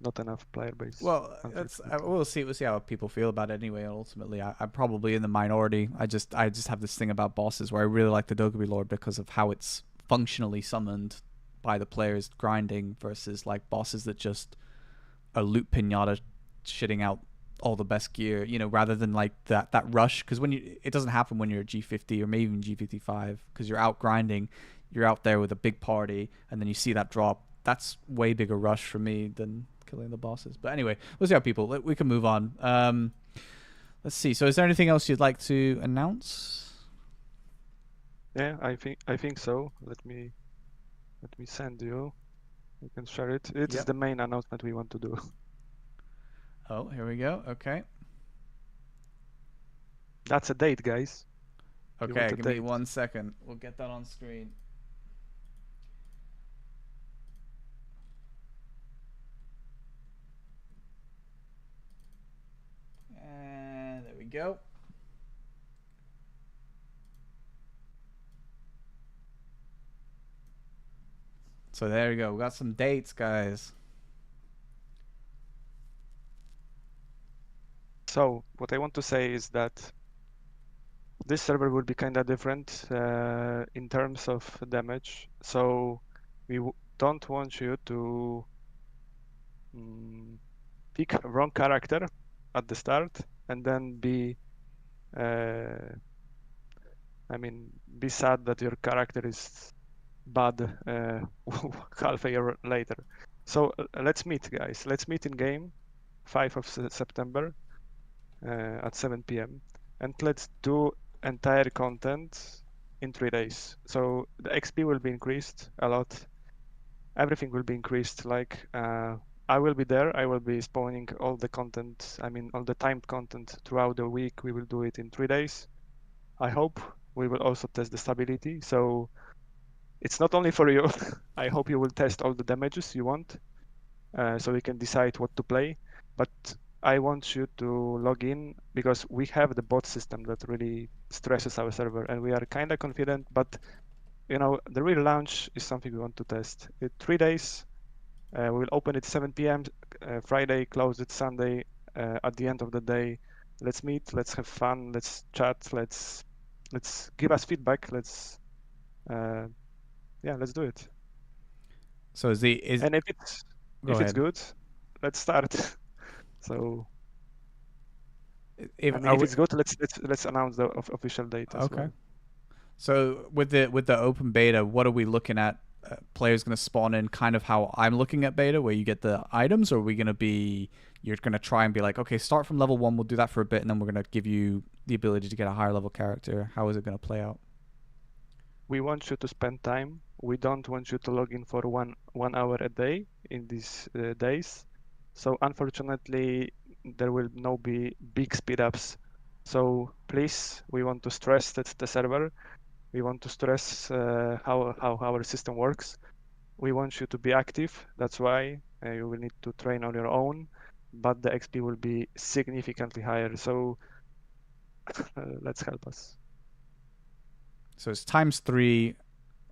not enough player base. Well, Unfortunately. we'll see. We'll see how people feel about it anyway. Ultimately, I'm probably in the minority. I just have this thing about bosses where I really like the Dokkaebi Lord because of how it's functionally summoned by the players grinding versus like bosses that just a loot pinata shitting out all the best gear. Rather than like that rush, because it doesn't happen when you're a G50 or maybe even G55 because you're out grinding, you're out there with a big party, and then you see that drop. That's way bigger rush for me than killing the bosses. But anyway, we'll see how we can move on. Let's see. So, is there anything else you'd like to announce? Yeah, I think so. Let me send you. You can share it. It is the main announcement we want to do. Oh, here we go. Okay. That's a date, guys. Okay, give me 1 second. We'll get that on screen. And there we go. So there you go. We got some dates, guys. So what I want to say is that this server will be kind of different in terms of damage. So we don't want you to pick a wrong character at the start and then be be sad that your character is bad half a year later. So let's meet, guys. Let's meet in game 5 of September at 7 p.m. and let's do entire content in 3 days. So the XP will be increased a lot. Everything will be increased. Like I will be there. I will be spawning all the content. I mean, all the timed content throughout the week. We will do it in 3 days. I hope we will also test the stability. So it's not only for you. I hope you will test all the damages you want, so we can decide what to play. But I want you to log in because we have the bot system that really stresses our server, and we are kind of confident. But the real launch is something we want to test. In 3 days, we will open it 7 p.m. Friday, close it Sunday. At the end of the day, let's meet, let's have fun, let's chat, let's give us feedback. Let's do it. So and if it's good, let's start. So if it's good, let's announce the official date as well. So with the open beta, what are we looking at? Players going to spawn in kind of how I'm looking at beta, where you get the items, or are we going to be you're going to try and be like, okay, start from level 1, we'll do that for a bit, and then we're going to give you the ability to get a higher level character. How is it going to play out? We want you to spend time. We don't want you to log in for one hour a day in these days. So unfortunately, there will no be big speed ups. So please, we want to stress that the server. We want to stress how our system works. We want you to be active. That's why you will need to train on your own, but the XP will be significantly higher. So let's help us. So it's ×3.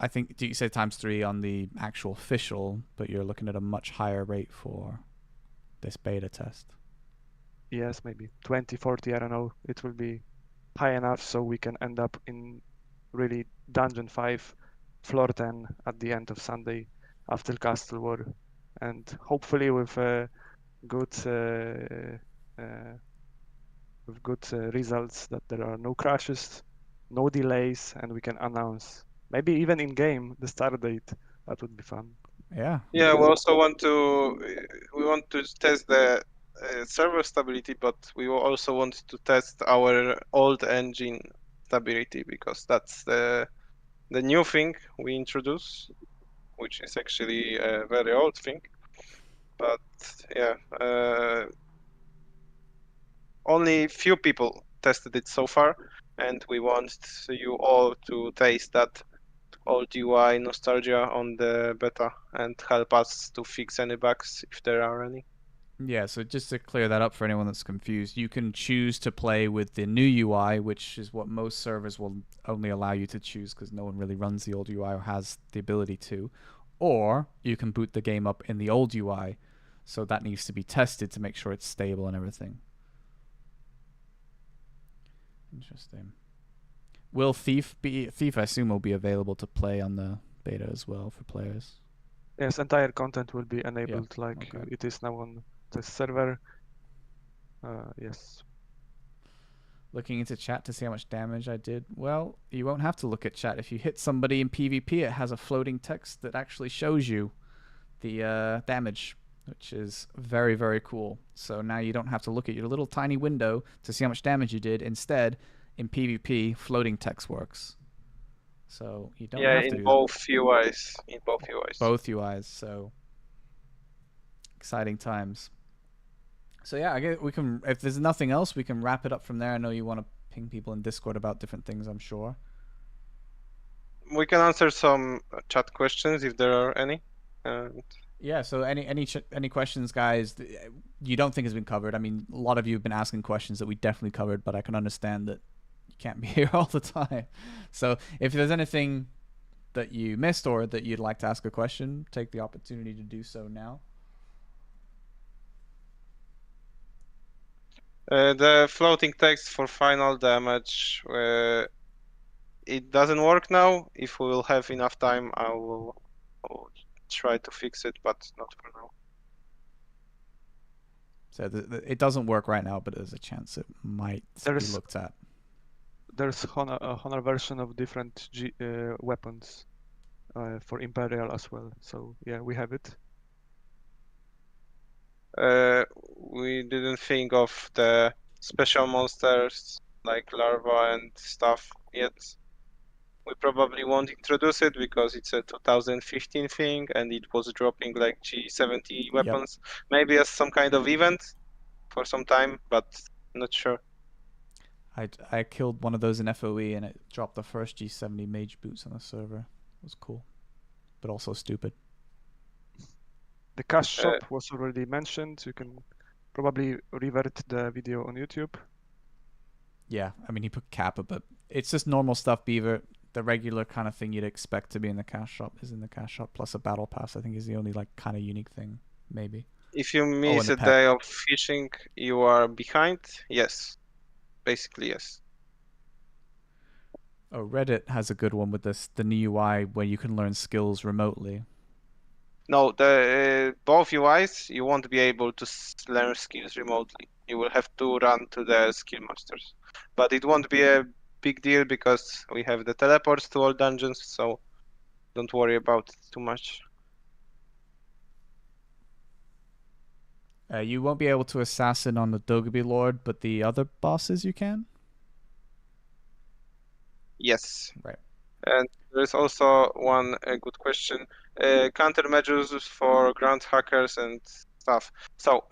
I think you say ×3 on the actual official, but you're looking at a much higher rate for this beta test. Yes, maybe 20, 40, I don't know. It will be high enough so we can end up in really Dungeon 5, Floor 10 at the end of Sunday after Castle War. And hopefully with good results, that there are no crashes, no delays, and we can announce maybe even in game the start date. That would be fun. Yeah. Yeah, we also want to test the server stability, but we will also want to test our old engine stability, because that's the new thing we introduce, which is actually a very old thing. But yeah, only few people tested it so far, and we want you all to taste that old UI nostalgia on the beta and help us to fix any bugs if there are any. Yeah, so just to clear that up for anyone that's confused, you can choose to play with the new UI, which is what most servers will only allow you to choose because no one really runs the old UI or has the ability to. Or you can boot the game up in the old UI, so that needs to be tested to make sure it's stable and everything. Interesting. Will Thief be... Thief, I assume, will be available to play on the beta as well for players. Yes, entire content will be enabled like okay. it is now on the server. Yes. Looking into chat to see how much damage I did. Well, you won't have to look at chat. If you hit somebody in PvP, it has a floating text that actually shows you the damage, which is very, very cool. So now you don't have to look at your little tiny window to see how much damage you did. Instead, in PvP, floating text works. So you don't have to do both UIs. In both UIs. both UIs. So exciting times. So yeah, I guess we can. If there's nothing else, we can wrap it up from there. I know you want to ping people in Discord about different things, I'm sure. We can answer some chat questions if there are any. Yeah. So any questions, guys? You don't think has been covered? I mean, a lot of you have been asking questions that we definitely covered, but I can understand that you can't be here all the time. So if there's anything that you missed or that you'd like to ask a question, take the opportunity to do so now. The floating text for final damage, it doesn't work now. If we will have enough time, I will try to fix it, but not for now. So it doesn't work right now, but there's a chance it might be looked at. There's a Honor version of different weapons for Imperial as well. So yeah, we have it. We didn't think of the special monsters like larva and stuff yet. We probably won't introduce it because it's a 2015 thing and it was dropping like G70 weapons. Yep. Maybe as some kind of event for some time, but not sure. I killed one of those in FOE and it dropped the first G70 mage boots on the server. It was cool, but also stupid. The cash shop was already mentioned. You can probably revert the video on YouTube. Yeah, I mean, he put Kappa, but it's just normal stuff, Beaver. The regular kind of thing you'd expect to be in the cash shop is in the cash shop, plus a battle pass, I think, is the only like kind of unique thing, maybe. If you miss a day of fishing, you are behind? Yes. Basically, yes. Oh, Reddit has a good one with the new UI where you can learn skills remotely. No, the both UIs, you won't be able to learn skills remotely. You will have to run to the skill masters. But it won't be a big deal because we have the teleports to all dungeons, so don't worry about it too much. You won't be able to assassin on the Dogby Lord, but the other bosses you can? Yes. Right. And there's also one good question. Countermeasures for ground hackers and stuff. So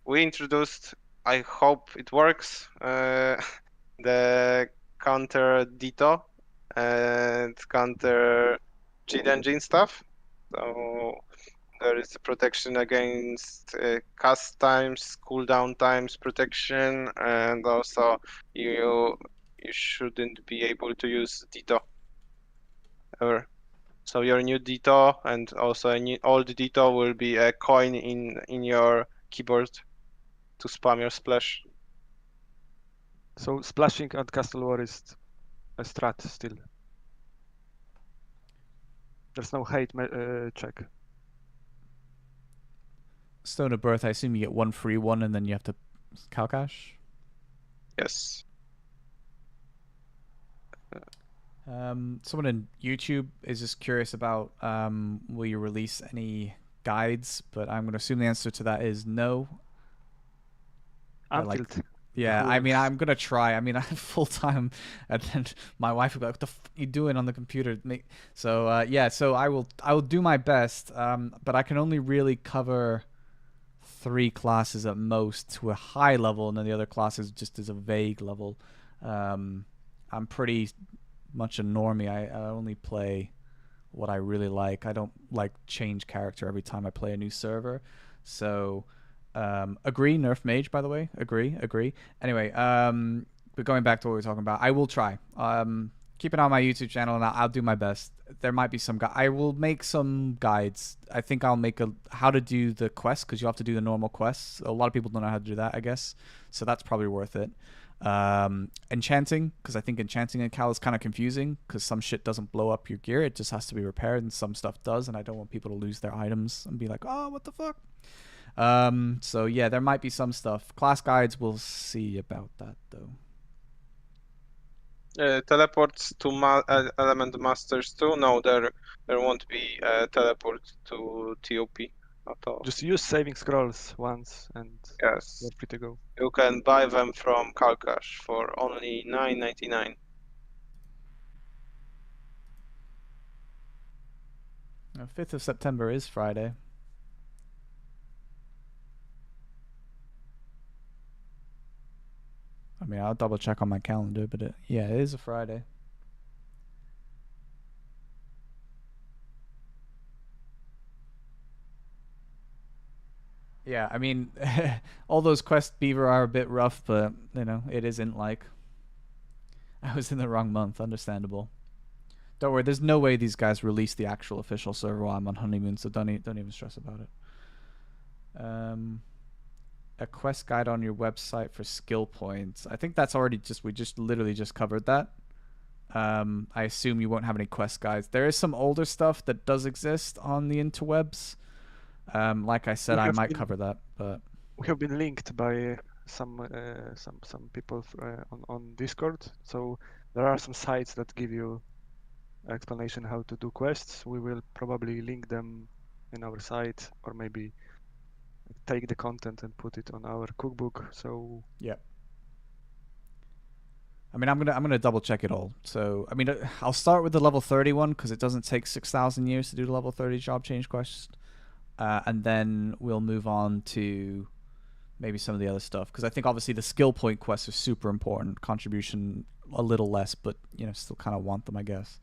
we introduced, I hope it works, the counter Ditto and counter cheat engine stuff. So there is protection against cast times, cooldown times protection, and also you shouldn't be able to use Ditto ever. So your new Ditto and also a new old Ditto will be a coin in your keyboard to spam your splash. So splashing at Castle War is a strat still. There's no hate check. Stone of Birth, I assume you get one free one and then you have to Calcash? Yes. Someone in YouTube is just curious about will you release any guides, but I'm going to assume the answer to that is no. like, Until yeah, who I mean, else? I'm gonna try. I mean, I'm full time, and then my wife will be like, "What the f you doing on the computer?" So yeah, so I will do my best. But I can only really cover 3 classes at most to a high level, and then the other classes just as a vague level. Um, I'm pretty much a normie. I only play what I really like. I don't like change character every time I play a new server. So agree, nerf mage, by the way. Agree. Anyway, but going back to what we were talking about, I will try. Keep it on my YouTube channel, and I'll do my best. There might be some I will make some guides. I think I'll make a how to do the quest, because you have to do the normal quests. A lot of people don't know how to do that, I guess. So that's probably worth it. Enchanting, because I think enchanting in Kal is kind of confusing, because some shit doesn't blow up your gear. It just has to be repaired, and some stuff does, and I don't want people to lose their items and be like, oh, what the fuck. So yeah, there might be some stuff. Class guides, we'll see about that though. Teleports to element masters too? No, there won't be teleport to TOP at all. Just use saving scrolls once and Yes, you're free to go. you can buy them from Kalcash for only $9.99. 5th of September is Friday. I mean, I'll double check on my calendar, but yeah, it is a Friday. Yeah, I mean, all those quest beaver are a bit rough, but you know, it isn't like I was in the wrong month. Understandable. Don't worry, there's no way these guys release the actual official server while I'm on honeymoon, so don't even stress about it. A quest guide on your website for skill points. I think that's already we just literally just covered that. I assume you won't have any quest guides. There is some older stuff that does exist on the interwebs. Like I said, I might cover that, but we have been linked by some people on Discord. So there are some sites that give you explanation how to do quests. We will probably link them in our site, or maybe take the content and put it on our cookbook. So yeah. I mean, I'm gonna double check it all. So I mean, I'll start with the level 30 one because it doesn't take 6,000 years to do the level 30 job change quest, and then we'll move on to maybe some of the other stuff, because I think obviously the skill point quests are super important. Contribution a little less, but you know, still kind of want them, I guess.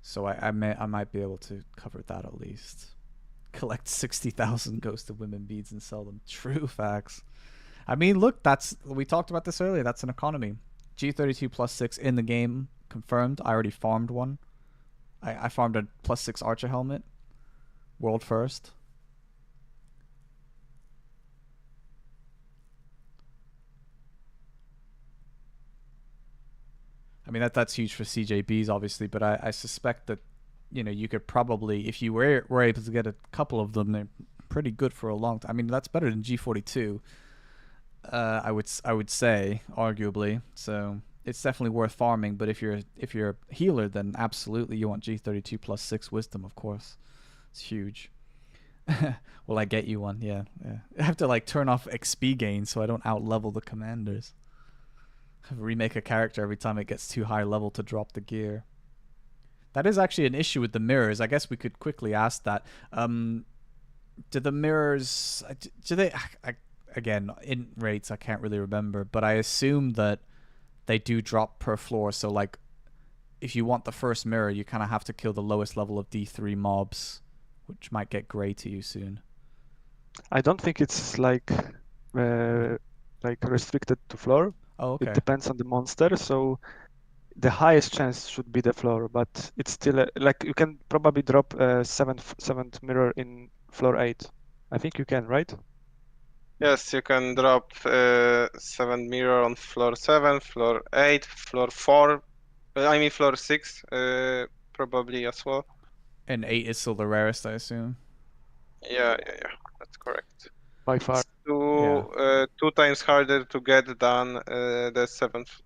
So I might be able to cover that at least. Collect 60,000 Ghost of Women beads and sell them. True facts. I mean, look, we talked about this earlier. That's an economy. G32 +6 in the game confirmed. I already farmed one. I farmed a +6 Archer helmet. World first. I mean, that's huge for CJBs, obviously, but I suspect that, you know, you could probably, if you were able to get a couple of them, they're pretty good for a long time. I mean, that's better than G42. I would say, arguably. So it's definitely worth farming. But if you're a healer, then absolutely you want G32 +6 wisdom, of course. It's huge. Will I get you one? Yeah. I have to like turn off XP gain so I don't outlevel the commanders. Remake a character every time it gets too high level to drop the gear. That is actually an issue with the mirrors. I guess we could quickly ask that. Do the mirrors, do they, again, in rates I can't really remember, but I assume that they do drop per floor. So like, if you want the first mirror, you kind of have to kill the lowest level of D3 mobs, which might get grey to you soon. I don't think it's like restricted to floor. Oh, okay. It depends on the monster. So the highest chance should be the floor, but it's still like you can probably drop a seventh mirror in floor 8. I think you can, right? Yes, you can drop 7 mirror on floor 7, floor 8, floor 4. I mean floor 6, probably as well. And 8 is still the rarest, I assume. Yeah, that's correct. By far. It's 2 times harder to get than the 7th.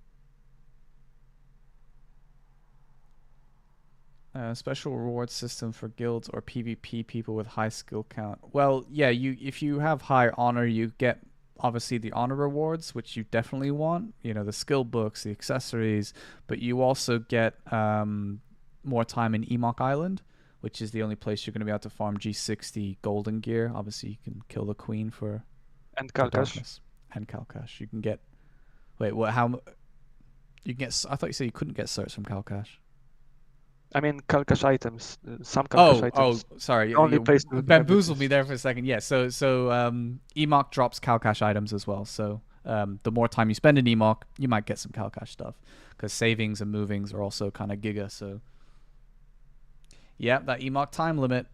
Special reward system for guilds or PvP people with high skill count. Well, yeah, if you have high honor, you get obviously the honor rewards, which you definitely want. You know, the skill books, the accessories, but you also get more time in Emok Island, which is the only place you're going to be able to farm G60 golden gear. Obviously, you can kill the queen for And the Kalkash. darkness and Kalkash. You can get. Wait, what? How? You can get. I thought you said you couldn't get certs from Kalkash. I mean Kalkash items. Some Kalkash items. Sorry. Only You place to have bamboozled it me is- there for a second. Yeah, so Emok drops Kalkash items as well. So the more time you spend in Emok, you might get some Kalkash stuff. Because savings and movings are also kind of giga. So yeah, that Emok time limit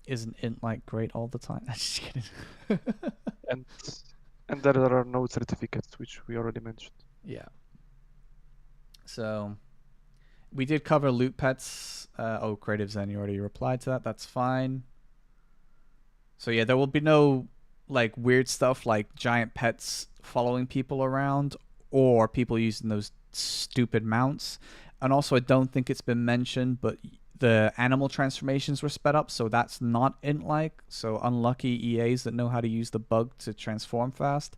isn't like great all the time. Just kidding. and and there are no certificates, which we already mentioned. Yeah. So we did cover loot pets. Creative Zen, you already replied to that. That's fine. So yeah, there will be no like weird stuff like giant pets following people around or people using those stupid mounts. And also, I don't think it's been mentioned, but the animal transformations were sped up, so that's not int-like. So unlucky EAs that know how to use the bug to transform fast.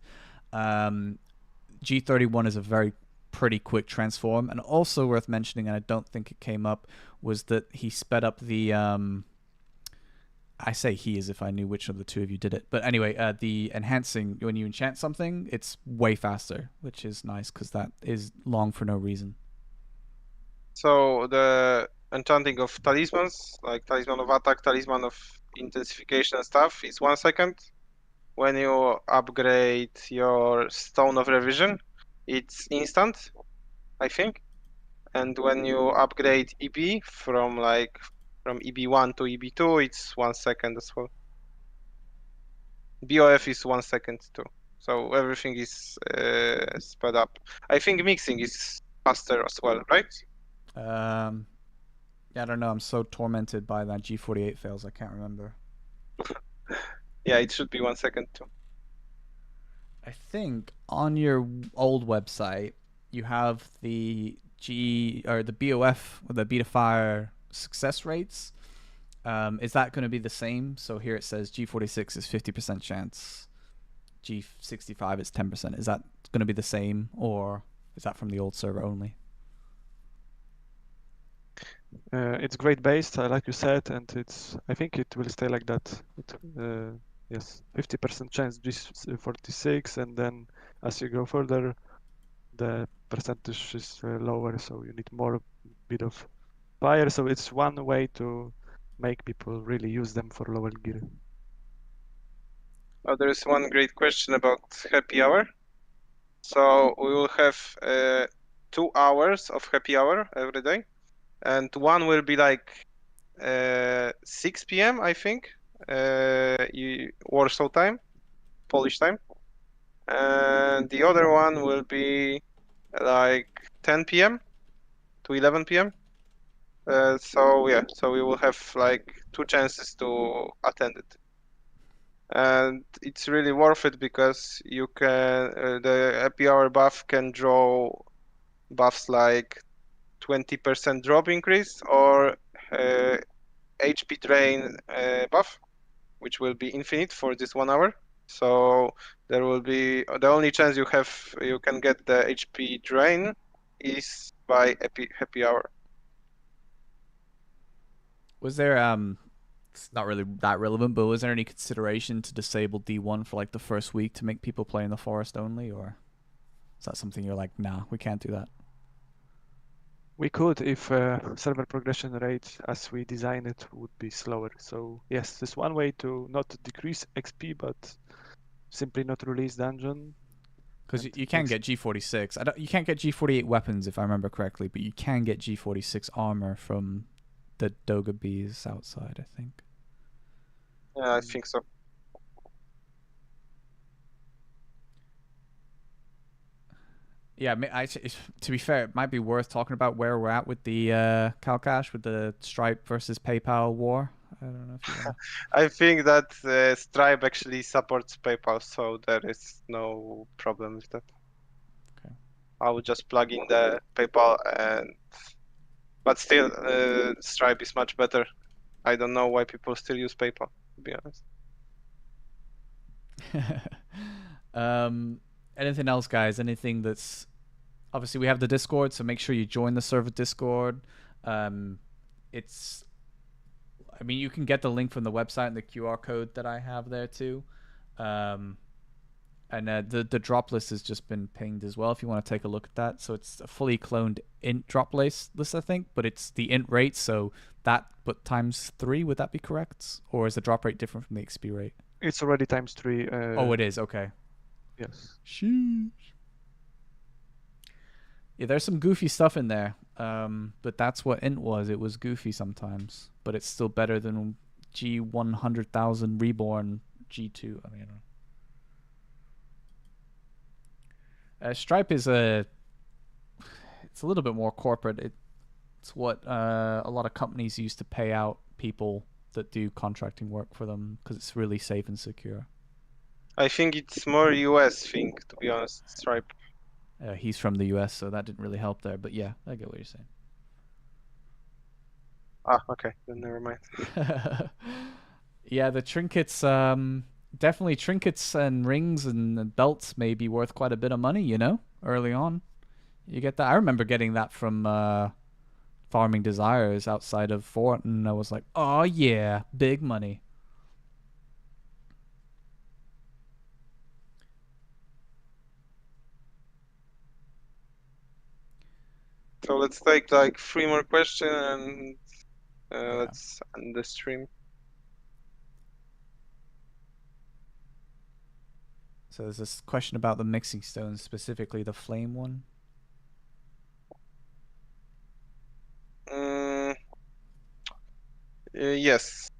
G31 is a very pretty quick transform, and also worth mentioning, and I don't think it came up, was that he sped up the I say he as if I knew which of the two of you did it, but anyway, the enhancing when you enchant something, it's way faster, which is nice because that is long for no reason. So the enchanting of talismans, like talisman of attack, talisman of intensification and stuff, is 1 second. When you upgrade your stone of revision, it's instant, I think. And when you upgrade EB from EB1 to EB2, it's 1 second as well. BOF is 1 second too. So everything is sped up. I think mixing is faster as well, right? Yeah, I don't know. I'm so tormented by that G48 fails. I can't remember. Yeah, it should be 1 second too. I think on your old website you have the the BOF or the beta fire success rates. Is that going to be the same? So here it says G46 is 50% chance, G65 is 10%. Is that going to be the same, or is that from the old server only? It's grade based, like you said, and I think it will stay like that. Yes, 50% chance G46, and then as you go further, the percentage is lower, so you need more bit of fire. So it's one way to make people really use them for lower gear. Oh, there is one great question about happy hour. So we will have 2 hours of happy hour every day, and one will be like 6 p.m. I think, Warsaw time, Polish time, and the other one will be like 10 p.m. to 11 p.m. So yeah, so we will have like 2 chances to attend it, and it's really worth it because you can the happy hour buff can draw buffs like 20% drop increase or HP drain buff, which will be infinite for this 1 hour. So there will be the only chance you can get the HP drain is by happy hour. Was there it's not really that relevant, but was there any consideration to disable D1 for like the first week to make people play in the forest only, or is that something you're like, nah, we can't do that? We could if server progression rate as we design it would be slower. So yes, there's one way to not decrease XP, but simply not release dungeon. Because And you can makes- get G46. You can't get G48 weapons if I remember correctly, but you can get G46 armor from the Doga bees outside, I think. Yeah, I think so. Yeah, to be fair, it might be worth talking about where we're at with the Calcash, with the Stripe versus PayPal war. I don't know if you want. I think that Stripe actually supports PayPal, so there is no problem with that. Okay. I will just plug in the PayPal and But still, Stripe is much better. I don't know why people still use PayPal, to be honest. Anything else, guys? Anything that's obviously we have the Discord, so make sure you join the server Discord. It's, I mean, you can get the link from the website and the QR code that I have there too. And the drop list has just been pinged as well if you want to take a look at that. So it's a fully cloned int drop list, I think, but it's the int rate, so that but times 3, would that be correct? Or is the drop rate different from the XP rate? It's already times 3. Oh, it is, okay. Yes. Sheesh. Yeah, there's some goofy stuff in there, but that's what int was. It was goofy sometimes, but it's still better than G100,000 reborn G2. I mean, Stripe is it's a little bit more corporate. It's what a lot of companies use to pay out people that do contracting work for them because it's really safe and secure. I think it's more US thing, to be honest, Stripe. He's from the US, so that didn't really help there. But yeah, I get what you're saying. Ah, okay, then never mind. Yeah, the trinkets, definitely trinkets and rings and belts may be worth quite a bit of money, you know, early on. You get that. I remember getting that from Farming Desires outside of Fort, and I was like, oh yeah, big money. So let's take like 3 more questions and Yeah. let's end the stream. So there's this question about the mixing stones, specifically the flame one. Yes.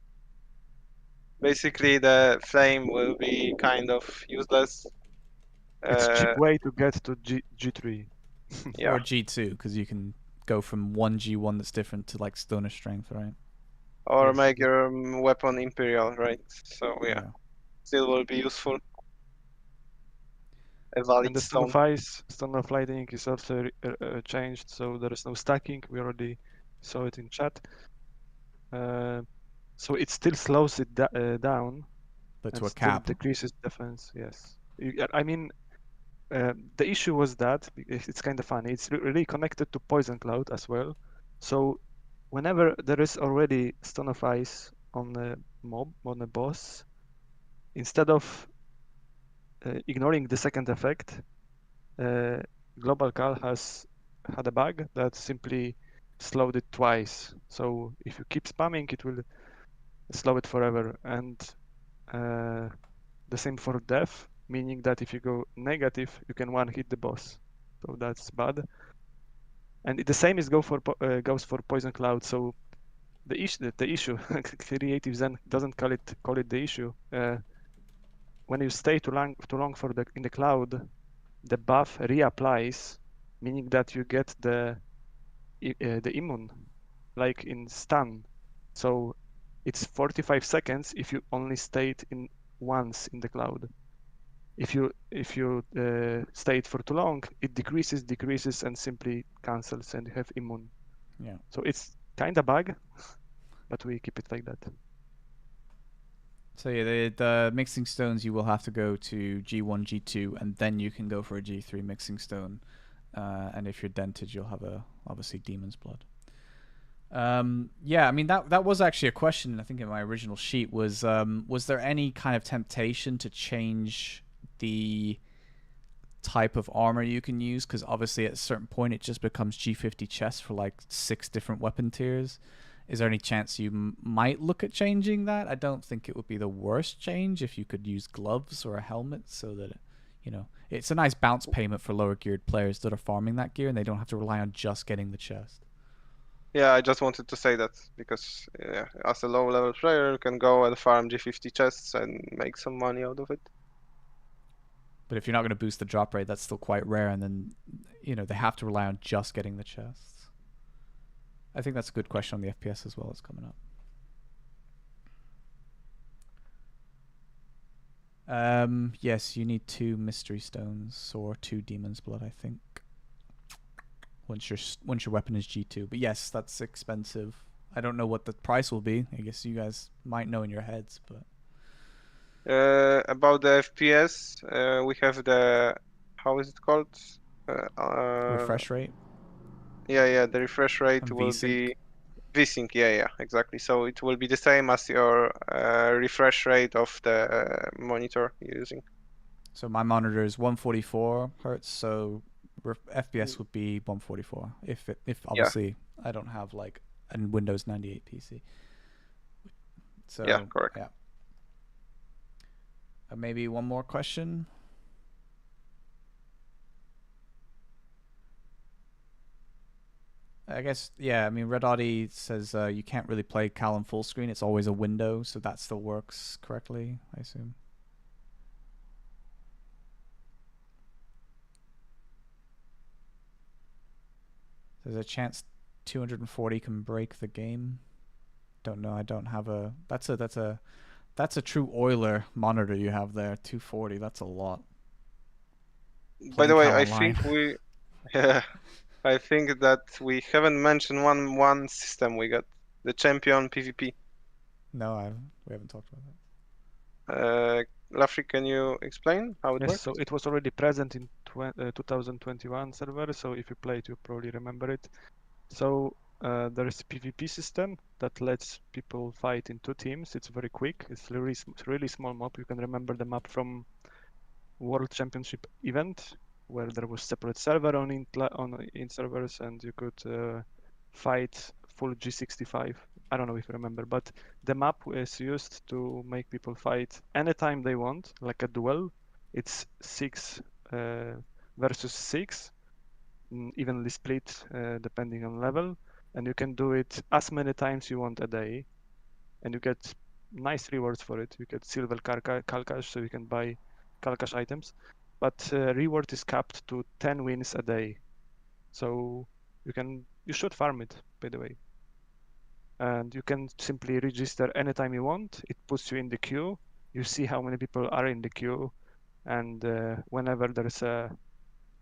Basically, the flame will be kind of useless. It's cheap way to get to G3. Yeah. Or G2, because you can go from one G1 that's different to like stoner strength, right? Or Yes. make your weapon imperial, right? So yeah, still will be useful. A valid And the stone. Stone of Lightning is also changed, so there is no stacking. We already saw it in chat. So it still slows it down, But and to a still cap. decreases defense. Yes, I mean, the issue was that it's kind of funny. It's really connected to Poison Cloud as well. So whenever there is already Stone of Ice on a mob, on a boss, instead of ignoring the second effect, Global Kal has had a bug that simply slowed it twice. So if you keep spamming, it will slow it forever. And the same for death, meaning that if you go negative, you can one hit the boss. So that's bad. And the same is goes for Poison Cloud. So the issue, Creative Zen doesn't call it the issue. When you stay too long in the cloud, the buff reapplies, meaning that you get the immune, like in stun. So it's 45 seconds if you only stayed in once in the cloud. If you stayed for too long, it decreases, and simply cancels, and you have immune. Yeah. So it's kind of bug, but we keep it like that. So yeah, the mixing stones you will have to go to G1, G2, and then you can go for a G3 mixing stone. And if you're dented, you'll have obviously Demon's Blood. Yeah, I mean that was actually a question. I think in my original sheet was there any kind of temptation to change the type of armor you can use? Because obviously at a certain point it just becomes G50 chest for like 6 different weapon tiers. Is there any chance you might look at changing that? I don't think it would be the worst change if you could use gloves or a helmet so that, it's a nice bounce payment for lower geared players that are farming that gear and they don't have to rely on just getting the chest. Yeah, I just wanted to say that because as a low level player, you can go and farm G50 chests and make some money out of it. But if you're not going to boost the drop rate, that's still quite rare, and then, they have to rely on just getting the chests. I think that's a good question on the FPS as well. It's coming up. Yes, you need 2 mystery stones or 2 demon's blood, I think. once your weapon is G2. But yes, that's expensive. I don't know what the price will be. I guess you guys might know in your heads, but About the FPS, we have the, how is it called? refresh rate Yeah, the refresh rate and will VSync. be VSync. Yeah, exactly. So it will be the same as your refresh rate of the monitor you're using. So my monitor is 144 hertz, so FPS would be 144. If obviously I don't have like a Windows 98 PC. So Yeah, correct. yeah. Maybe one more question. I guess, yeah, I mean, Red Audie says you can't really play Kal in full screen. It's always a window, so that still works correctly, I assume. There's a chance 240 can break the game. Don't know. I don't have a. That's a true Euler monitor you have there. 240. That's a lot. By the Playing way, Kal I Online. think we, yeah, I think that we haven't mentioned one system we got, the champion PvP. No, we haven't talked about that. Lafri, can you explain how it Yes, works? so it was already present in 2021 server, so if you play it, you probably remember it. So there is a PvP system that lets people fight in 2 teams. It's very quick. It's really small map. You can remember the map from World Championship event where there was separate server on in servers and you could fight full G65. I don't know if you remember, but the map is used to make people fight anytime they want, like a duel. It's 6 versus 6, evenly split depending on level, and you can do it as many times you want a day, and you get nice rewards for it. You get silver Kalkash, so you can buy Kalkash items, but reward is capped to 10 wins a day, so you should farm it, by the way. And you can simply register anytime you want. It puts you in the queue. You see how many people are in the queue, and whenever there's a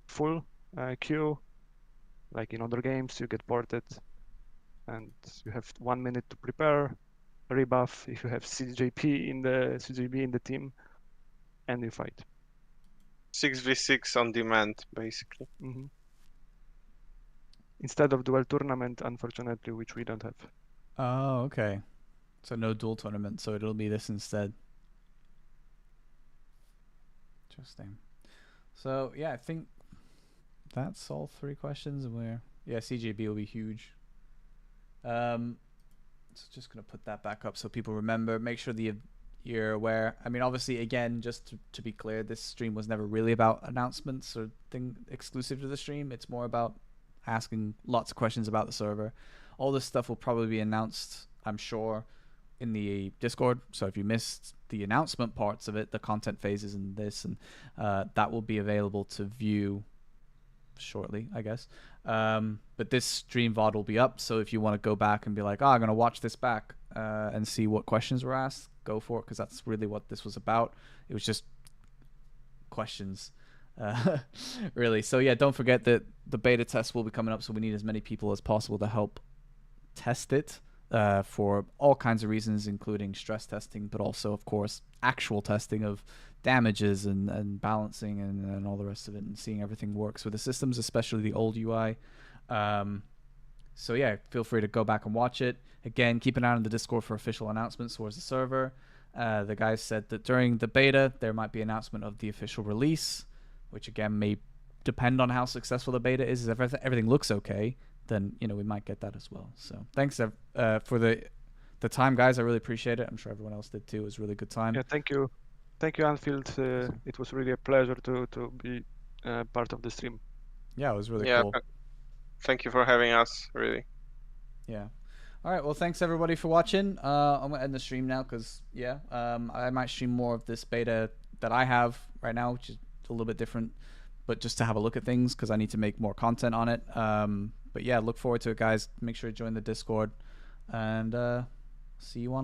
full queue, like in other games, you get ported, and you have 1 minute to prepare, rebuff if you have CJB in the team, and you fight. 6v6 on demand, basically. Mm-hmm. Instead of duel tournament, unfortunately, which we don't have. Oh, okay. So no dual tournament, so it'll be this instead. Interesting. So yeah, I think that's all 3 questions, and CJB will be huge. So just gonna put that back up so people remember. Make sure you're aware. I mean, obviously, again, just to be clear, this stream was never really about announcements or thing exclusive to the stream. It's more about asking lots of questions about the server. All this stuff will probably be announced, I'm sure, in the Discord. So if you missed the announcement parts of it, the content phases and this, and that will be available to view shortly, I guess. But this stream VOD will be up, so if you want to go back and be like, I'm going to watch this back and see what questions were asked, go for it, because that's really what this was about. It was just questions, really. So yeah, don't forget that the beta test will be coming up, so we need as many people as possible to help test it for all kinds of reasons, including stress testing, but also, of course, actual testing of damages and balancing and all the rest of it, and seeing everything works with the systems, especially the old UI. So yeah, feel free to go back and watch it. Again, keep an eye on the Discord for official announcements towards the server. The guys said that during the beta, there might be announcement of the official release, which again may depend on how successful the beta is. If everything looks okay, then we might get that as well. So thanks for the time, guys. I really appreciate it. I'm sure everyone else did too. It was a really good time. Yeah, thank you, Anfield. It was really a pleasure to be part of the stream. Yeah, it was really cool. Thank you for having us. Really. Yeah. All right. Well, thanks everybody for watching. I'm gonna end the stream now because I might stream more of this beta that I have right now, which is a little bit different, but just to have a look at things because I need to make more content on it. But yeah, look forward to it, guys. Make sure to join the Discord, and see you on.